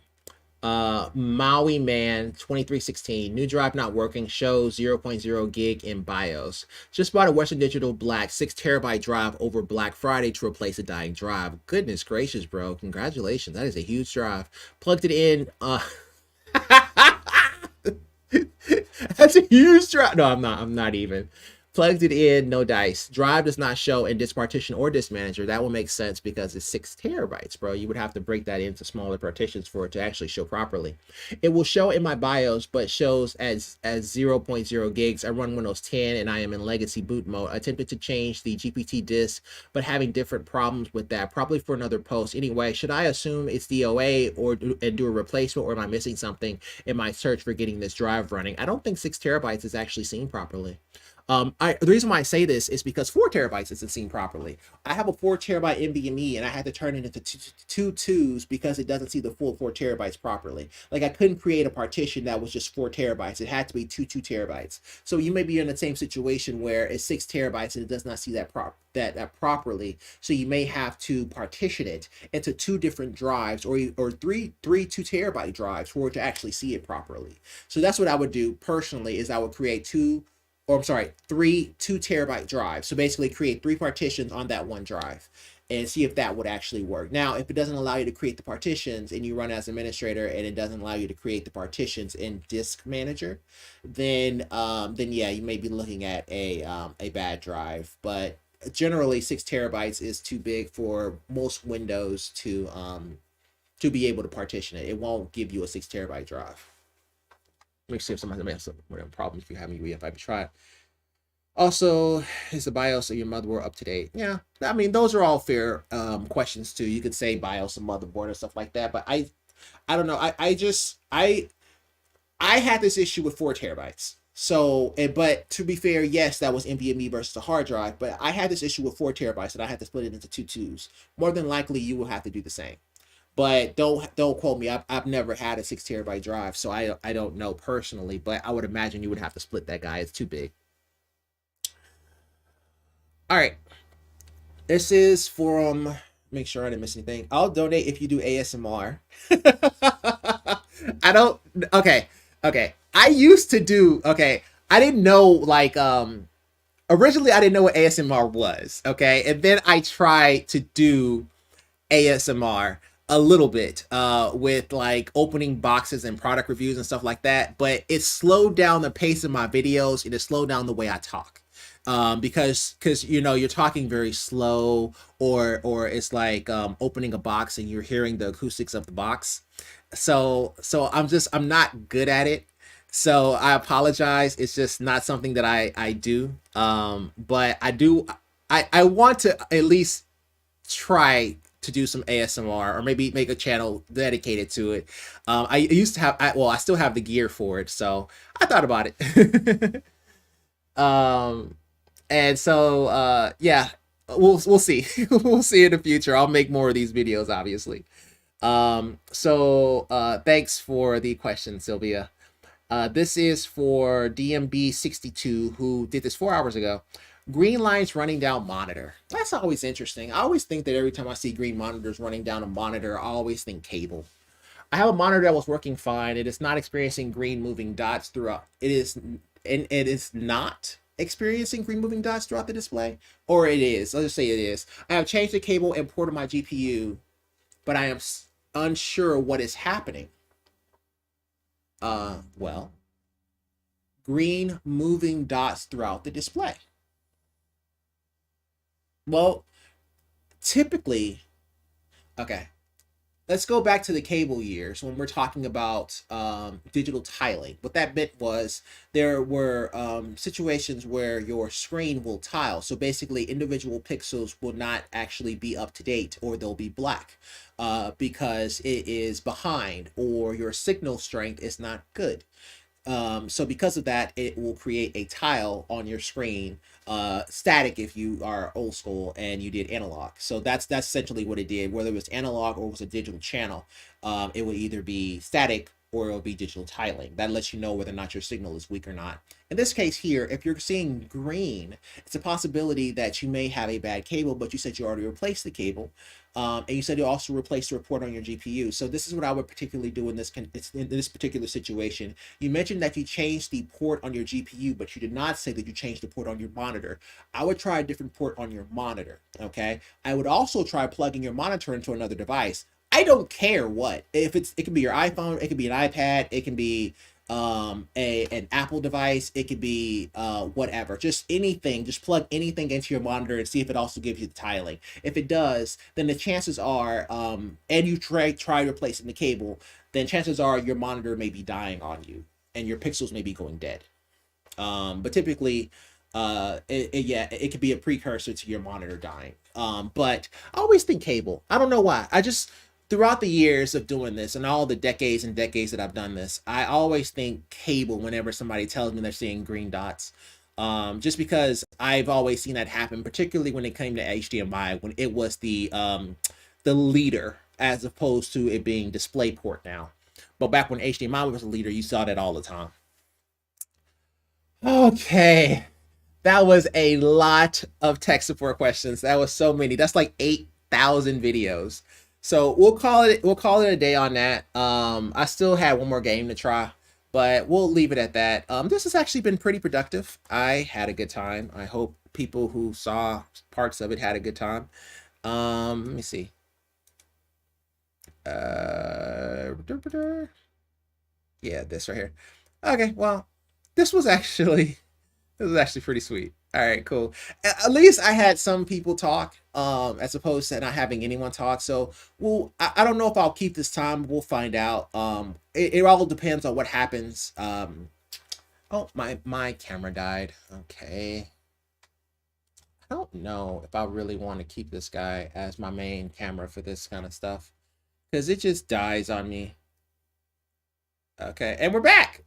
Maui Man 2316, new drive not working, shows 0.0 gig in BIOS. Just bought a Western Digital Black 6 terabyte drive over Black Friday to replace a dying drive. Goodness gracious, bro. Congratulations. That is a huge drive. Plugged it in. That's a huge drive. No, I'm not even. Plugged it in, no dice. Drive does not show in disk partition or disk manager. That will make sense because it's 6 terabytes, bro. You would have to break that into smaller partitions for it to actually show properly. It will show in my BIOS, but shows as 0.0 gigs. I run Windows 10 and I am in legacy boot mode. I attempted to change the GPT disk, but having different problems with that. Probably for another post. Anyway, should I assume it's DOA and do a replacement, or am I missing something in my search for getting this drive running? I don't think 6 terabytes is actually seen properly. The reason why I say this is because 4 terabytes isn't seen properly. I have a 4 terabyte NVMe and I had to turn it into two twos because it doesn't see the full 4 terabytes properly. Like I couldn't create a partition that was just 4 terabytes. It had to be 2 terabytes. So you may be in the same situation where it's 6 terabytes and it does not see that properly. So you may have to partition it into 2 different drives or three 2 terabyte drives for it to actually see it properly. So that's what I would do personally, is I would create 3 2 terabyte drives. So basically create 3 partitions on that one drive and see if that would actually work. Now, if it doesn't allow you to create the partitions and you run as administrator and it doesn't allow you to create the partitions in disk manager, then yeah, you may be looking at a bad drive. But generally 6 terabytes is too big for most Windows to be able to partition it. It won't give you a 6 terabyte drive. Let me see if somebody has some problems if you have any UEFI. Try it. Also, is the BIOS of your motherboard up to date? Yeah, I mean, those are all fair questions too. You could say BIOS and motherboard and stuff like that, but I don't know. I had this issue with 4 terabytes. So, but to be fair, yes, that was NVMe versus a hard drive, but I had this issue with 4 terabytes and I had to split it into 2 twos. More than likely, you will have to do the same. But don't quote me. I've never had a 6 terabyte drive, so I don't know personally. But I would imagine you would have to split that guy. It's too big. All right. This is from. Make sure I didn't miss anything. I'll donate if you do ASMR. I don't. Okay. I used to do. Okay. I didn't know like originally I didn't know what ASMR was. Okay, and then I tried to do ASMR a little bit with like opening boxes and product reviews and stuff like that, but it slowed down the pace of my videos. It slowed down the way I talk because you know, you're talking very slow, or it's like opening a box and you're hearing the acoustics of the box. So I'm not good at it, so I apologize. It's just not something that I do, but I want to at least try to do some ASMR, or maybe make a channel dedicated to it. I used to have, I still have the gear for it, so I thought about it. And so yeah, we'll see. We'll see in the future. I'll make more of these videos, obviously. So thanks for the question, Sylvia. This is for DMB62, who did this 4 hours ago. Green lines running down monitor. That's always interesting. I always think that every time I see green monitors running down a monitor, I always think cable. I have a monitor that was working fine. It is not experiencing green moving dots throughout. It is not experiencing green moving dots throughout the display, or it is. Let's just say it is. I have changed the cable and ported my GPU, but I am unsure what is happening. Well, green moving dots throughout the display. Well, typically, okay, let's go back to the cable years when we're talking about digital tiling. What that meant was there were situations where your screen will tile. So basically, individual pixels will not actually be up to date, or they'll be black because it is behind, or your signal strength is not good. So because of that, it will create a tile on your screen, static if you are old school and you did analog. So that's essentially what it did. Whether it was analog or it was a digital channel, it would either be static or it'll be digital tiling. That lets you know whether or not your signal is weak or not. In this case here, if you're seeing green, it's a possibility that you may have a bad cable, but you said you already replaced the cable. And you said you also replaced the report on your GPU. So this is what I would particularly do in this particular situation. You mentioned that you changed the port on your GPU, but you did not say that you changed the port on your monitor. I would try a different port on your monitor, okay? I would also try plugging your monitor into another device. I don't care what. It can be your iPhone, it could be an iPad, it can be an Apple device, it could be whatever, just anything. Just plug anything into your monitor and see if it also gives you the tiling. If it does, then the chances are and you try replacing the cable, then chances are your monitor may be dying on you and your pixels may be going dead. But typically it could be a precursor to your monitor dying. But I always think cable. I don't know why. I just, throughout the years of doing this and all the decades and decades that I've done this, I always think cable whenever somebody tells me they're seeing green dots. Just because I've always seen that happen, particularly when it came to HDMI, when it was the leader as opposed to it being DisplayPort now. But back when HDMI was the leader, you saw that all the time. Okay, that was a lot of tech support questions. That was so many. That's like 8,000 videos. So we'll call it a day on that. I still had one more game to try, but we'll leave it at that. This has actually been pretty productive. I had a good time. I hope people who saw parts of it had a good time. Let me see. Yeah, this right here. Okay, well, this was actually pretty sweet. All right, cool. At least I had some people talk, as opposed to not having anyone talk. So, well, I don't know if I'll keep this time. We'll find out. It all depends on what happens. Oh, my camera died. Okay. I don't know if I really want to keep this guy as my main camera for this kind of stuff, because it just dies on me. Okay, and we're back.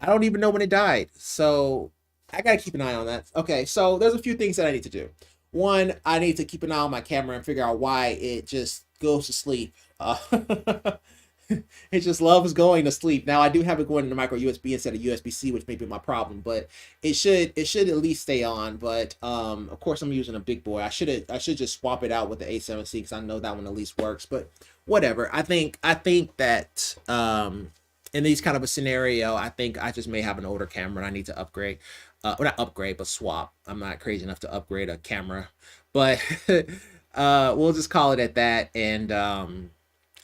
I don't even know when it died, so I gotta keep an eye on that. Okay, so there's a few things that I need to do. One, I need to keep an eye on my camera and figure out why it just goes to sleep. It just loves going to sleep. Now I do have it going into micro USB instead of USB-C, which may be my problem, but it should at least stay on. But of course I'm using a big boy. I should just swap it out with the A7C because I know that one at least works. But whatever. I think that in these kind of a scenario, I think I just may have an older camera and I need to upgrade. Well, not upgrade, but swap. I'm not crazy enough to upgrade a camera, but we'll just call it at that. And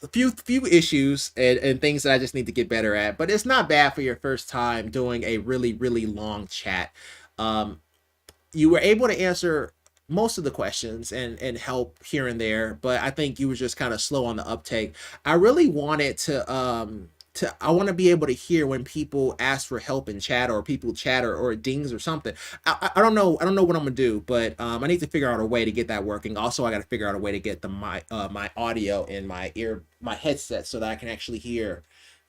a few issues and things that I just need to get better at, but it's not bad for your first time doing a really, really long chat. You were able to answer most of the questions and help here and there, but I think you were just kind of slow on the uptake. I really wanted I want to be able to hear when people ask for help in chat, or people chat, or it dings or something. I don't know what I'm gonna do, but I need to figure out a way to get that working. Also, I got to figure out a way to get my audio in my headset so that I can actually hear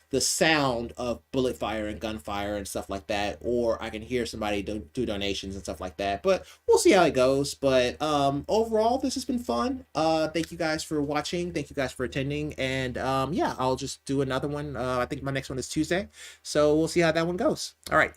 the sound of bullet fire and gunfire and stuff like that, or I can hear somebody do donations and stuff like that. But we'll see how it goes. But overall, this has been fun. Thank you guys for watching. Thank you guys for attending. And yeah, I'll just do another one. I think my next one is Tuesday. So we'll see how that one goes. All right.